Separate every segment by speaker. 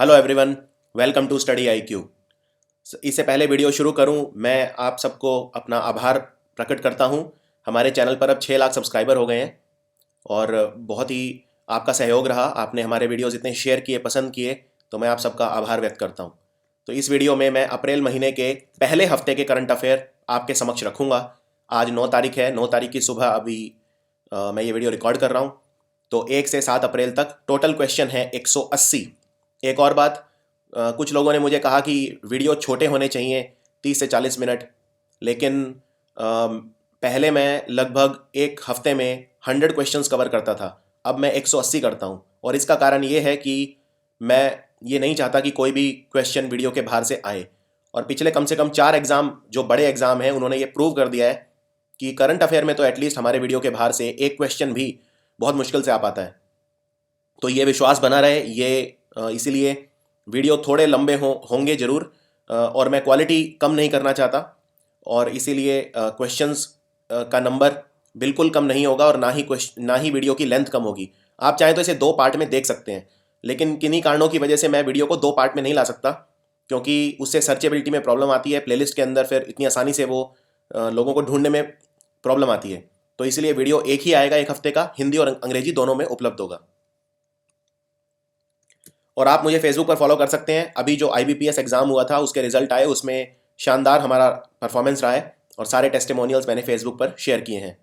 Speaker 1: Hello everyone, welcome to study IQ। इससे पहले video शुरू करूं, मैं आप सबको अपना आभार प्रकट करता हूं। हमारे चैनल पर अब 6 लाख सब्सक्राइबर हो गए हैं और बहुत ही आपका सहयोग रहा। आपने हमारे वीडियोस इतने शेयर किए, पसंद किए, तो मैं आप सबका आभार व्यक्त करता हूं। तो इस वीडियो में मैं अप्रैल महीने के पहले हफ्ते के करंट अफेयर आपके समक्ष रखूँगा। आज 9 तारीख है, 9 तारीख की सुबह अभी मैं ये वीडियो रिकॉर्ड कर रहा हूँ। तो 1 से 7 अप्रैल तक टोटल क्वेश्चन है 180। एक और बात, कुछ लोगों ने मुझे कहा कि वीडियो छोटे होने चाहिए, 30 से 40 मिनट, लेकिन पहले मैं लगभग एक हफ्ते में 100 क्वेश्चंस कवर करता था। अब मैं 180 करता हूँ और इसका कारण ये है कि मैं ये नहीं चाहता कि कोई भी क्वेश्चन वीडियो के बाहर से आए। और पिछले कम से कम 4 एग्ज़ाम जो बड़े एग्ज़ाम हैं उन्होंने ये प्रूव कर दिया है कि करंट अफेयर में तो एटलीस्ट हमारे वीडियो के बाहर से एक क्वेश्चन भी बहुत मुश्किल से आ पाता है। तो ये विश्वास बना रहे, ये इसीलिए वीडियो थोड़े लंबे होंगे ज़रूर, और मैं क्वालिटी कम नहीं करना चाहता, और इसीलिए क्वेश्चंस का नंबर बिल्कुल कम नहीं होगा और ना ही वीडियो की लेंथ कम होगी। आप चाहें तो इसे 2 पार्ट में देख सकते हैं, लेकिन किन्हीं कारणों की वजह से मैं वीडियो को 2 पार्ट में नहीं ला सकता, क्योंकि उससे सर्चेबिलिटी में प्रॉब्लम आती है। प्लेलिस्ट के अंदर फिर इतनी आसानी से वो लोगों को ढूंढने में प्रॉब्लम आती है। तो इसलिए वीडियो एक ही आएगा, एक हफ्ते का, हिंदी और अंग्रेजी दोनों में उपलब्ध होगा। और आप मुझे फेसबुक पर फॉलो कर सकते हैं। अभी जो IBPS एग्ज़ाम हुआ था उसके रिजल्ट आए, उसमें शानदार हमारा परफॉर्मेंस रहा है और सारे टेस्टिमोनियल्स मैंने फेसबुक पर शेयर किए हैं।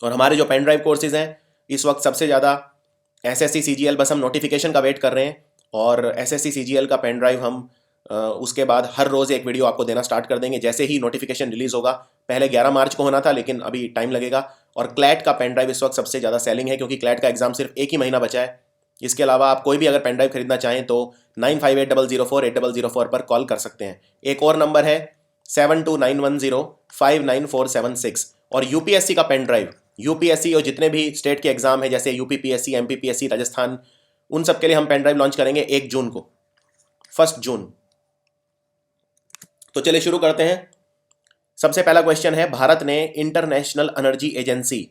Speaker 1: और हमारे जो पेन ड्राइव कोर्सेज हैं, इस वक्त सबसे ज़्यादा SSC CGL, बस हम नोटिफिकेशन का वेट कर रहे हैं, और SSC CGL का पेन ड्राइव हम उसके बाद हर रोज़ एक वीडियो आपको देना स्टार्ट कर देंगे जैसे ही नोटिफिकेशन रिलीज़ होगा। पहले 11 मार्च को होना था, लेकिन अभी टाइम लगेगा। और क्लैट का पेन ड्राइव इस वक्त सबसे ज़्यादा सेलिंग है, क्योंकि क्लैट का एग्ज़ाम सिर्फ एक ही महीना बचा है। इसके अलावा आप कोई भी अगर पेन ड्राइव खरीदना चाहें तो 9580048004 पर कॉल कर सकते हैं। एक और नंबर है 7291059476। और UPSC का पेन ड्राइव, UPSC और जितने भी स्टेट के एग्जाम है जैसे UPPSC, MPPSC, राजस्थान, उन सब के लिए हम पेन ड्राइव लॉन्च करेंगे 1 जून को, 1 जून। तो चलिए शुरू करते हैं। सबसे पहला क्वेश्चन है, भारत ने इंटरनेशनल एनर्जी एजेंसी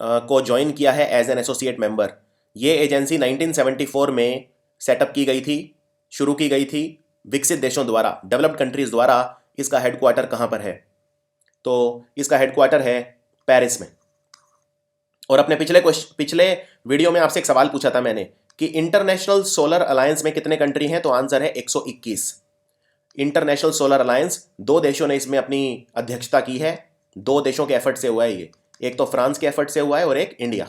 Speaker 1: को ज्वाइन किया है एज एन एसोसिएट मेंबर। ये एजेंसी 1974 में सेटअप की गई थी, शुरू की गई थी विकसित देशों द्वारा, डेवलप्ड कंट्रीज द्वारा। इसका हेडक्वार्टर कहाँ पर है? तो इसका हेडक्वार्टर है पेरिस में। और अपने पिछले वीडियो में आपसे एक सवाल पूछा था मैंने कि इंटरनेशनल सोलर अलायंस में कितने कंट्री हैं, तो आंसर है 121। इंटरनेशनल सोलर अलायंस, 2 देशों ने इसमें अपनी अध्यक्षता की है। 2 देशों के एफर्ट से हुआ है ये, एक तो फ्रांस के एफर्ट से हुआ है और एक इंडिया।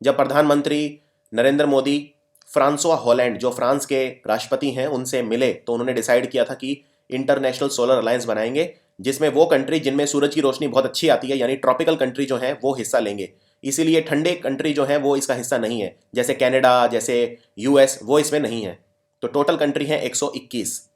Speaker 1: जब प्रधानमंत्री नरेंद्र मोदी फ्रांसवा हॉलैंड, जो फ्रांस के राष्ट्रपति हैं, उनसे मिले तो उन्होंने डिसाइड किया था कि इंटरनेशनल सोलर अलायंस बनाएंगे, जिसमें वो कंट्री जिनमें सूरज की रोशनी बहुत अच्छी आती है, यानी ट्रॉपिकल कंट्री जो हैं, वो हिस्सा लेंगे। इसीलिए ठंडे कंट्री जो हैं वो इसका हिस्सा नहीं है, जैसे कनाडा, जैसे US, वो इसमें नहीं है। तो टोटल कंट्री है 121।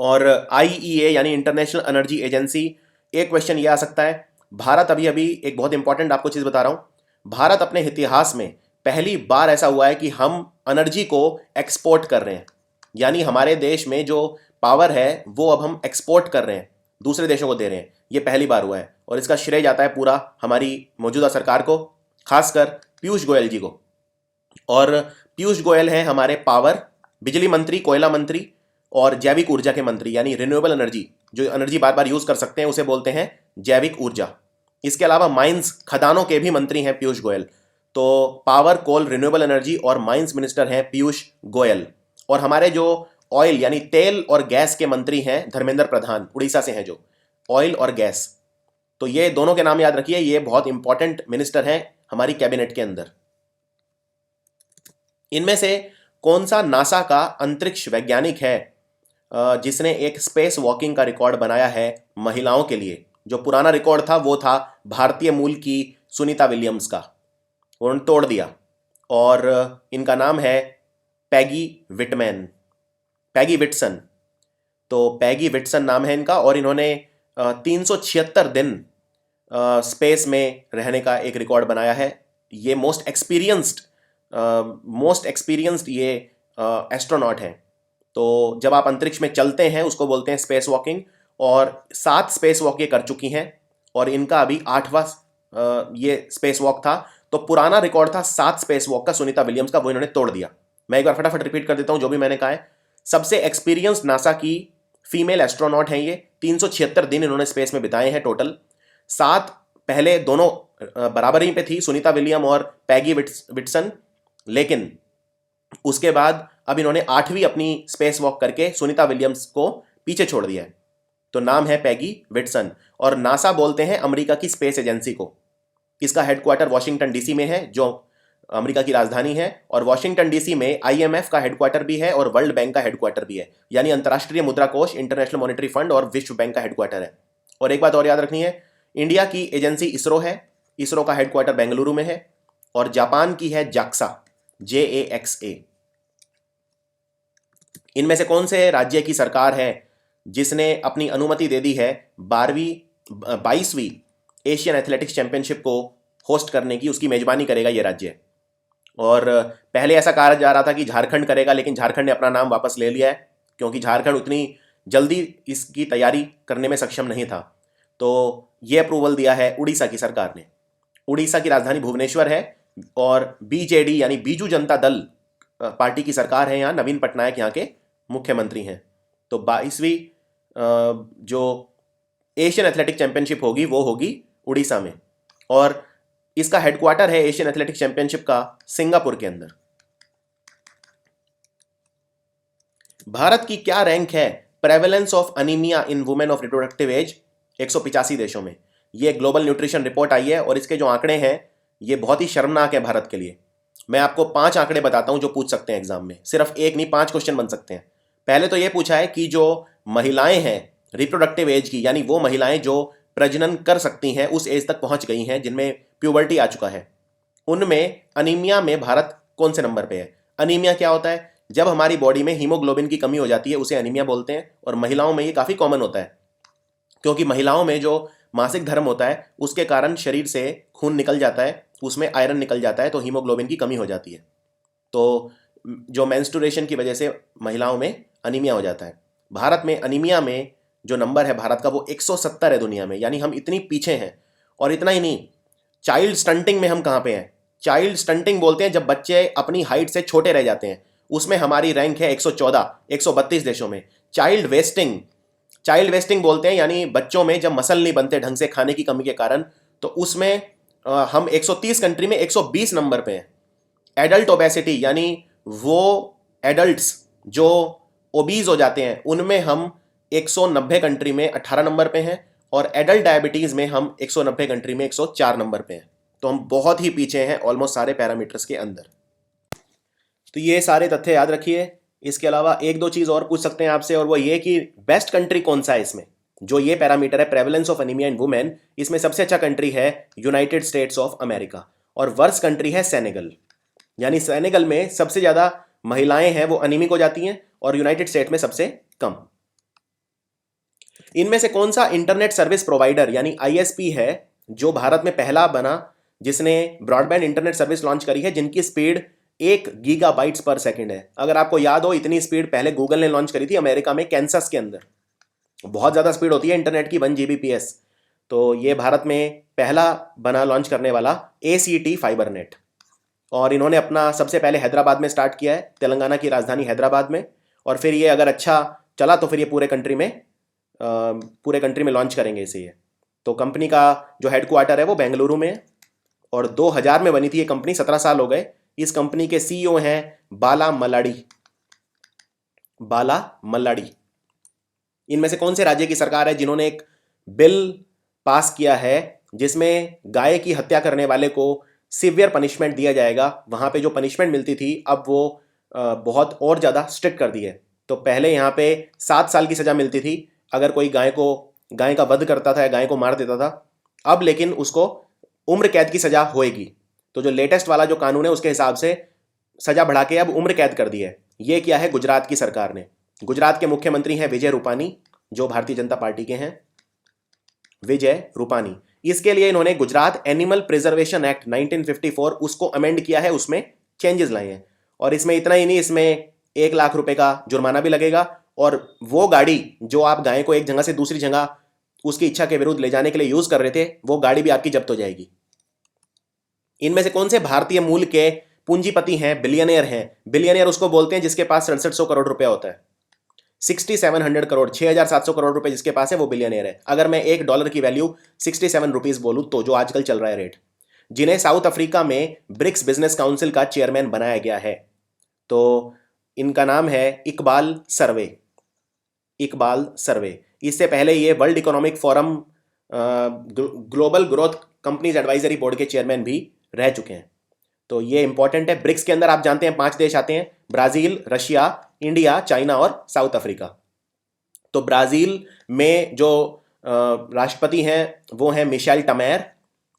Speaker 1: और IEA यानी इंटरनेशनल एनर्जी एजेंसी, एक क्वेश्चन ये आ सकता है, भारत अभी अभी एक बहुत इंपॉर्टेंट आपको चीज़ बता रहा हूँ, भारत अपने इतिहास में पहली बार ऐसा हुआ है कि हम एनर्जी को एक्सपोर्ट कर रहे हैं, यानी हमारे देश में जो पावर है वो अब हम एक्सपोर्ट कर रहे हैं, दूसरे देशों को दे रहे हैं। ये पहली बार हुआ है और इसका श्रेय जाता है पूरा हमारी मौजूदा सरकार को, खासकर पीयूष गोयल जी को। और पीयूष गोयल हैं हमारे पावर, बिजली मंत्री, कोयला मंत्री और जैविक ऊर्जा के मंत्री, यानी रिन्यूएबल एनर्जी, जो एनर्जी बार बार यूज कर सकते हैं उसे बोलते हैं जैविक ऊर्जा। इसके अलावा माइंस, खदानों के भी मंत्री हैं पीयूष गोयल। तो पावर, कोल, रिन्यूएबल एनर्जी और माइंस मिनिस्टर हैं पीयूष गोयल। और हमारे जो ऑयल यानी तेल और गैस के मंत्री हैं धर्मेंद्र प्रधान, उड़ीसा से हैं, जो ऑयल और गैस। तो ये दोनों के नाम याद रखिए, ये बहुत इंपॉर्टेंट मिनिस्टर हैं हमारी कैबिनेट के अंदर। इनमें से कौन सा नासा का अंतरिक्ष वैज्ञानिक है जिसने एक स्पेस वॉकिंग का रिकॉर्ड बनाया है महिलाओं के लिए? जो पुराना रिकॉर्ड था वो था भारतीय मूल की सुनीता विलियम्स का, उन्होंने तोड़ दिया। और इनका नाम है पैगी विटमैन, पैगी विटसन। तो पैगी विटसन नाम है इनका, और इन्होंने 376 दिन स्पेस में रहने का एक रिकॉर्ड बनाया है। ये मोस्ट एक्सपीरियंस्ड ये एस्ट्रोनॉट हैं। तो जब आप अंतरिक्ष में चलते हैं उसको बोलते हैं स्पेस वॉकिंग, और 7 स्पेस वॉक ये कर चुकी हैं और इनका अभी 8वां ये स्पेस वॉक था। तो पुराना रिकॉर्ड था 7 स्पेस वॉक का सुनीता विलियम्स का, वो इन्होंने तोड़ दिया। मैं एक बार फटाफट रिपीट कर देता हूं जो भी मैंने कहा है। सबसे एक्सपीरियंस्ड नासा की फीमेल एस्ट्रोनॉट हैं ये, 376 दिन इन्होंने स्पेस में बिताए हैं टोटल। 7 पहले दोनों बराबरी पे थी, सुनीता विलियम और पैगी विटसन, लेकिन उसके बाद अब इन्होंने 8वीं अपनी स्पेस वॉक करके सुनीता विलियम्स को पीछे छोड़ दिया है। तो नाम है पैगी विटसन, और नासा बोलते हैं अमेरिका की स्पेस एजेंसी को। इसका हेडक्वार्टर वॉशिंगटन डीसी में है, जो अमेरिका की राजधानी है, और वॉशिंगटन डीसी में आईएमएफ का हेडक्वार्टर भी है और वर्ल्ड बैंक का हेडक्वार्टर भी है, यानी अंतर्राष्ट्रीय मुद्रा कोष, इंटरनेशनल मॉनेटरी फंड और विश्व बैंक का हेडक्वार्टर है। और एक बात और याद रखनी है, इंडिया की एजेंसी इसरो है, इसरो का हेडक्वार्टर बेंगलुरु में है, और जापान की है जाक्सा, JAXA। इनमें से कौन से राज्य की सरकार है जिसने अपनी अनुमति दे दी है 22वीं एशियन एथलेटिक्स चैंपियनशिप को होस्ट करने की? उसकी मेजबानी करेगा ये राज्य। और पहले ऐसा कहा जा रहा था कि झारखंड करेगा, लेकिन झारखंड ने अपना नाम वापस ले लिया है, क्योंकि झारखंड उतनी जल्दी इसकी तैयारी करने में सक्षम नहीं था। तो ये अप्रूवल दिया है उड़ीसा की सरकार ने। उड़ीसा की राजधानी भुवनेश्वर है, और बीजेडी यानी बीजू जनता दल पार्टी की सरकार है यहाँ। नवीन पटनायक यहाँ के मुख्यमंत्री हैं। तो 22वीं जो एशियन एथलेटिक चैंपियनशिप होगी वो होगी उड़ीसा में, और इसका हेडक्वार्टर है एशियन एथलेटिक चैंपियनशिप का सिंगापुर के अंदर। भारत की क्या रैंक है prevalence of anaemia in women of reproductive age 185 देशों में? ये ग्लोबल न्यूट्रिशन रिपोर्ट आई है, और इसके जो आंकड़े हैं ये बहुत ही शर्मनाक है भारत के लिए। मैं आपको 5 आंकड़े बताता हूं जो पूछ सकते हैं एग्जाम में, सिर्फ एक नहीं 5 क्वेश्चन बन सकते हैं। पहले तो ये पूछा है कि जो महिलाएं हैं रिप्रोडक्टिव एज की, यानी वो महिलाएं जो प्रजनन कर सकती हैं, उस एज तक पहुंच गई हैं, जिनमें प्यूबर्टी आ चुका है, उनमें अनीमिया में भारत कौन से नंबर पे है? अनीमिया क्या होता है? जब हमारी बॉडी में हीमोग्लोबिन की कमी हो जाती है उसे अनीमिया बोलते हैं, और महिलाओं में ये काफ़ी कॉमन होता है, क्योंकि महिलाओं में जो मासिक धर्म होता है उसके कारण शरीर से खून निकल जाता है, उसमें आयरन निकल जाता है, तो हीमोग्लोबिन की कमी हो जाती है। तो जो मेंस्ट्रुएशन की वजह से महिलाओं में अनीमिया हो जाता है। भारत में अनीमिया में जो नंबर है भारत का वो 170 है दुनिया में, यानी हम इतनी पीछे हैं। और इतना ही नहीं, चाइल्ड स्टंटिंग में हम कहाँ पे हैं? चाइल्ड स्टंटिंग बोलते हैं जब बच्चे अपनी हाइट से छोटे रह जाते हैं, उसमें हमारी रैंक है 114, 132 देशों में। चाइल्ड वेस्टिंग बोलते हैं, यानी बच्चों में जब मसल नहीं बनते ढंग से खाने की कमी के कारण, तो उसमें हम 130 कंट्री में 120 नंबर पे हैं। एडल्ट ओबेसिटी, यानी वो एडल्ट्स जो ओबीज हो जाते हैं, उनमें हम 190 कंट्री में 18 नंबर पे हैं, और एडल्ट डायबिटीज में हम 190 कंट्री में 104 नंबर पे हैं। तो हम बहुत ही पीछे हैं ऑलमोस्ट सारे पैरामीटर्स के अंदर। तो ये सारे तथ्य याद रखिए। इसके अलावा एक दो चीज़ और पूछ सकते हैं आपसे, और वो ये कि बेस्ट कंट्री कौन सा है इसमें? जो ये पैरामीटर है prevalence of anaemia in women, इसमें सबसे अच्छा कंट्री है यूनाइटेड स्टेट्स ऑफ अमेरिका, और वर्स्ट कंट्री है सेनेगल। यानी सेनेगल में सबसे ज़्यादा महिलाएं हैं वो अनीमिक हो जाती हैं, और यूनाइटेड स्टेट में सबसे कम। इनमें से कौन सा इंटरनेट सर्विस प्रोवाइडर यानी आईएसपी है जो भारत में पहला बना जिसने ब्रॉडबैंड इंटरनेट सर्विस लॉन्च करी है, जिनकी स्पीड 1 गीगाबाइट्स पर सेकंड है? अगर आपको याद हो, इतनी स्पीड पहले गूगल ने लॉन्च करी थी अमेरिका में, कैंसस के अंदर। बहुत ज़्यादा स्पीड होती है इंटरनेट की, 1 Gbps। तो ये भारत में पहला बना लॉन्च करने वाला ACT फाइबरनेट, और इन्होंने अपना सबसे पहले हैदराबाद में स्टार्ट किया है, तेलंगाना की राजधानी हैदराबाद में। और फिर ये अगर अच्छा चला तो फिर ये पूरे कंट्री में लॉन्च करेंगे इसे ये। तो कंपनी का जो हेडक्वार्टर है वो बेंगलुरु में है, और 2000 में बनी थी ये कंपनी, 17 साल हो गए। इस कंपनी के CEO हैं बाला मल्लाडी। इनमें से कौन से राज्य की सरकार है जिन्होंने एक बिल पास किया है जिसमें गाय की हत्या करने वाले को सिवियर पनिशमेंट दिया जाएगा? वहाँ पे जो पनिशमेंट मिलती थी अब वो बहुत और ज़्यादा स्ट्रिक्ट कर दी है। तो पहले यहाँ पे 7 साल की सज़ा मिलती थी अगर कोई गाय का वध करता था या गाय को मार देता था, अब लेकिन उसको उम्र कैद की सज़ा होएगी। तो जो लेटेस्ट वाला जो कानून है उसके हिसाब से सज़ा बढ़ा के अब उम्र कैद कर दी है। ये किया है गुजरात की सरकार ने। गुजरात के मुख्यमंत्री हैं विजय रूपानी, जो भारतीय जनता पार्टी के हैं, विजय रूपानी। इसके लिए इन्होंने गुजरात एनिमल प्रिजर्वेशन एक्ट 1954 उसको अमेंड किया है, उसमें चेंजेस लाए हैं। और इसमें इतना ही नहीं, इसमें 1 लाख रुपए का जुर्माना भी लगेगा, और वो गाड़ी जो आप गाय को एक जगह से दूसरी जगह उसकी इच्छा के विरुद्ध ले जाने के लिए यूज कर रहे थे, वो गाड़ी भी आपकी जब्त हो जाएगी। इनमें से कौन से भारतीय मूल के पूंजीपति हैं, बिलियनियर हैं? बिलियनियर उसको बोलते हैं जिसके पास 6700 करोड़ रुपया होता है। 6700 करोड़, 6700 करोड़ रुपए जिसके पास है वो बिलियनियर है। अगर मैं $1 की वैल्यू 67 रुपीज बोलूं तो, जो आजकल चल रहा है रेट, जिन्हें साउथ अफ्रीका में ब्रिक्स बिजनेस काउंसिल का चेयरमैन बनाया गया है। तो इनका नाम है इकबाल सर्वे। इकबाल सर्वे। इससे पहले ये world economic forum global growth companies advisory board के चेयरमैन भी रह चुके हैं। तो ये इंपॉर्टेंट है। ब्रिक्स के अंदर आप जानते हैं 5 देश आते हैं, ब्राजील, रशिया, इंडिया, चाइना और साउथ अफ्रीका। तो ब्राजील में जो राष्ट्रपति हैं वो हैं मिशेल टमेर।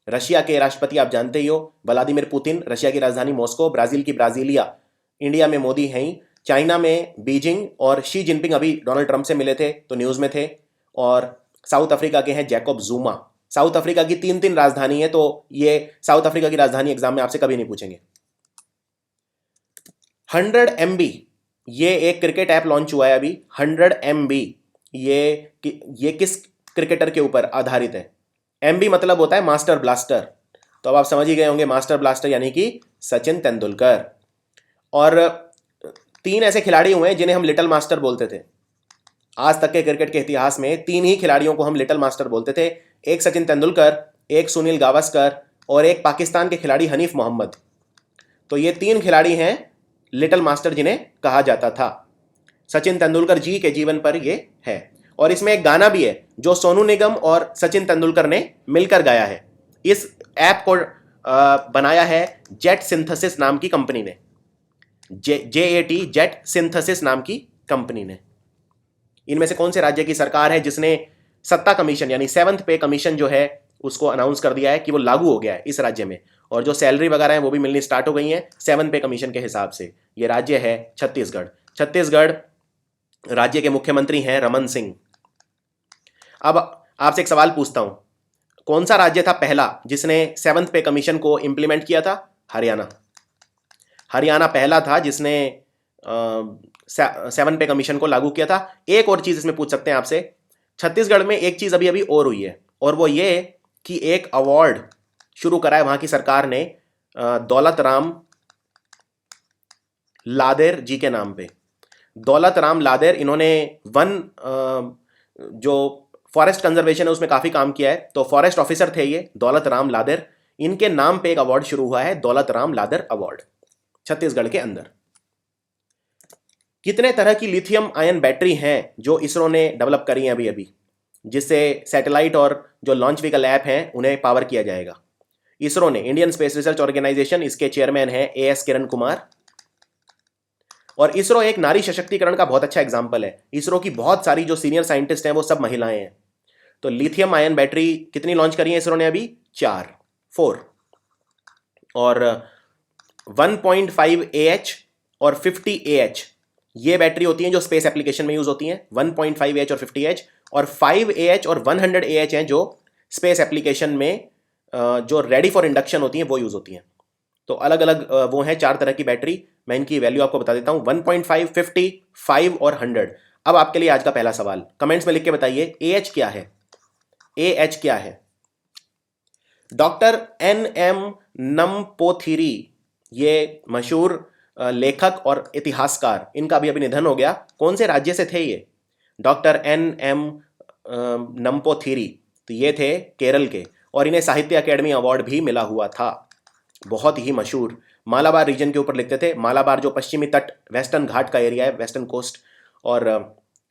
Speaker 1: रशिया के राष्ट्रपति आप जानते ही हो, व्लादिमीर पुतिन। रशिया की राजधानी मॉस्को, ब्राजील की ब्राजीलिया। इंडिया में मोदी हैं ही। चाइना में बीजिंग और शी जिनपिंग अभी डोनाल्ड ट्रंप से मिले थे तो न्यूज़ में थे। और साउथ अफ्रीका के हैं जैकब जुमा। साउथ अफ्रीका की 3 राजधानी है, तो ये साउथ अफ्रीका की राजधानी एग्जाम में आपसे कभी नहीं पूछेंगे। 100 MB, ये एक क्रिकेट ऐप लॉन्च हुआ है अभी। 100 MB, ये किस क्रिकेटर के ऊपर आधारित है? MB मतलब होता है मास्टर ब्लास्टर। तो अब आप समझ ही गए होंगे, मास्टर ब्लास्टर यानी कि सचिन तेंदुलकर। और 3 ऐसे खिलाड़ी हुए हैं जिन्हें हम लिटिल मास्टर बोलते थे। आज तक के क्रिकेट के इतिहास में 3 ही खिलाड़ियों को हम लिटिल मास्टर बोलते थे। एक सचिन तेंदुलकर, एक सुनील गावस्कर और एक पाकिस्तान के खिलाड़ी हनीफ मोहम्मद। तो ये 3 खिलाड़ी हैं लिटिल मास्टर जिन्हें कहा जाता था। सचिन तेंदुलकर जी के जीवन पर ये है। और इसमें एक गाना भी है जो सोनू निगम और सचिन तेंदुलकर ने मिलकर गाया है। इस ऐप को बनाया है जेट सिंथेसिस नाम की कंपनी ने। JAT, जेट सिंथेसिस नाम की कंपनी ने। इनमें से कौन से राज्य की सरकार है जिसने सत्ता कमीशन यानी 7th पे कमीशन जो है उसको अनाउंस कर दिया है कि वो लागू हो गया है इस राज्य में, और जो सैलरी वगैरह है वो भी मिलनी स्टार्ट हो गई है 7th पे कमीशन के हिसाब से? ये राज्य है छत्तीसगढ़। छत्तीसगढ़ राज्य के मुख्यमंत्री हैं रमन सिंह। अब आपसे एक सवाल पूछता हूं, कौन सा राज्य था पहला जिसने 7th पे कमीशन को इंप्लीमेंट किया था? हरियाणा। हरियाणा पहला था जिसने 7 पे कमीशन को लागू किया था। एक और चीज इसमें पूछ सकते हैं आपसे, छत्तीसगढ़ में एक चीज अभी अभी और हुई है, और वो ये कि एक अवार्ड शुरू करा है वहां की सरकार ने दौलत राम लादेर जी के नाम पे। दौलत राम लादेर, इन्होंने जो फॉरेस्ट कंजर्वेशन है उसमें काफी काम किया है। तो फॉरेस्ट ऑफिसर थे ये दौलत राम लादेर। इनके नाम पे एक अवार्ड शुरू हुआ है, दौलत राम लादेर अवार्ड, छत्तीसगढ़ के अंदर। कितने तरह की लिथियम आयन बैटरी हैं जो इसरो ने डेवलप करी हैं अभी अभी, जिससे सैटेलाइट और जो लॉन्च व्हीकल ऐप हैं उन्हें पावर किया जाएगा? इसरो ने, इंडियन स्पेस रिसर्च ऑर्गेनाइजेशन, इसके चेयरमैन हैं AS किरण कुमार। और इसरो एक नारी सशक्तिकरण का बहुत अच्छा एग्जाम्पल है। इसरो की बहुत सारी जो सीनियर साइंटिस्ट हैं वो सब महिलाएं हैं। तो लिथियम आयन बैटरी कितनी लॉन्च करी है इसरो ने अभी? 4। और 1.5 AH और 50 AH ये बैटरी होती हैं जो स्पेस एप्लीकेशन में यूज होती हैं। 1.5 AH और 50 AH, और 5 AH और 100 AH हैं जो स्पेस एप्लीकेशन में जो रेडी फॉर इंडक्शन होती हैं वो यूज होती हैं। तो अलग अलग वो हैं 4 तरह की बैटरी। मैं इनकी वैल्यू आपको बता देता हूं, 1.5, 50, 5 और 100। अब आपके लिए आज का पहला सवाल, कमेंट्स में लिख के बताइए AH क्या है? AH क्या है? डॉक्टर NM नंपोथिरी, ये मशहूर लेखक और इतिहासकार, इनका भी अभी निधन हो गया। कौन से राज्य से थे ये? डॉक्टर NM नंपोथिरी, तो ये थे केरल के, और इन्हें साहित्य अकेडमी अवार्ड भी मिला हुआ था। बहुत ही मशहूर, मालाबार रीजन के ऊपर लिखते थे। मालाबार जो पश्चिमी तट, वेस्टर्न घाट का एरिया है, वेस्टर्न कोस्ट। और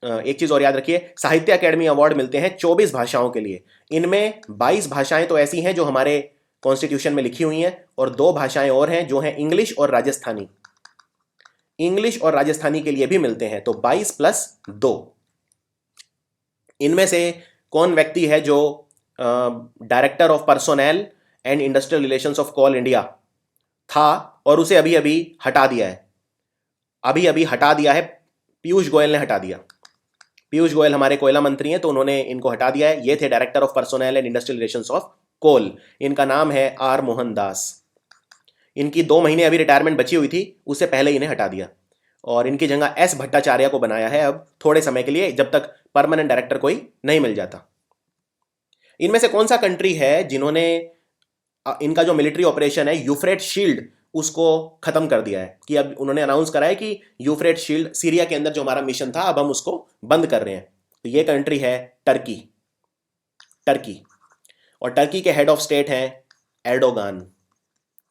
Speaker 1: एक चीज और याद रखिए, साहित्य अकेडमी अवार्ड मिलते हैं 24 भाषाओं के लिए। इनमें 22 भाषाएं तो ऐसी हैं जो हमारे कॉन्स्टिट्यूशन में लिखी हुई हैं, और 2 भाषाएं और हैं जो हैं इंग्लिश और राजस्थानी। इंग्लिश और राजस्थानी के लिए भी मिलते हैं, तो 22 + 2। इनमें से कौन व्यक्ति है जो director of personnel and industrial relations of Coal India था और उसे अभी अभी हटा दिया है? अभी अभी हटा दिया है, पीयूष गोयल ने हटा दिया। पीयूष गोयल हमारे कोयला मंत्री हैं, तो उन्होंने इनको हटा दिया है। ये थे director of personnel and industrial relations of Coal. इनका नाम है R मोहन दास। इनकी 2 महीने अभी रिटायरमेंट बची हुई थी, उससे पहले इन्हें हटा दिया, और इनकी जगह S भट्टाचार्य को बनाया है अब थोड़े समय के लिए, जब तक परमानेंट डायरेक्टर कोई नहीं मिल जाता। इनमें से कौन सा कंट्री है जिन्होंने इनका जो मिलिट्री ऑपरेशन है यूफ्रेट शील्ड, उसको खत्म कर दिया है। कि अब उन्होंने अनाउंस करा है कि यूफ्रेट शील्ड सीरिया के अंदर जो हमारा मिशन था अब हम उसको बंद कर रहे हैं। तो ये कंट्री है टर्की। टर्की, और टर्की के हेड ऑफ स्टेट हैं एर्डोगान,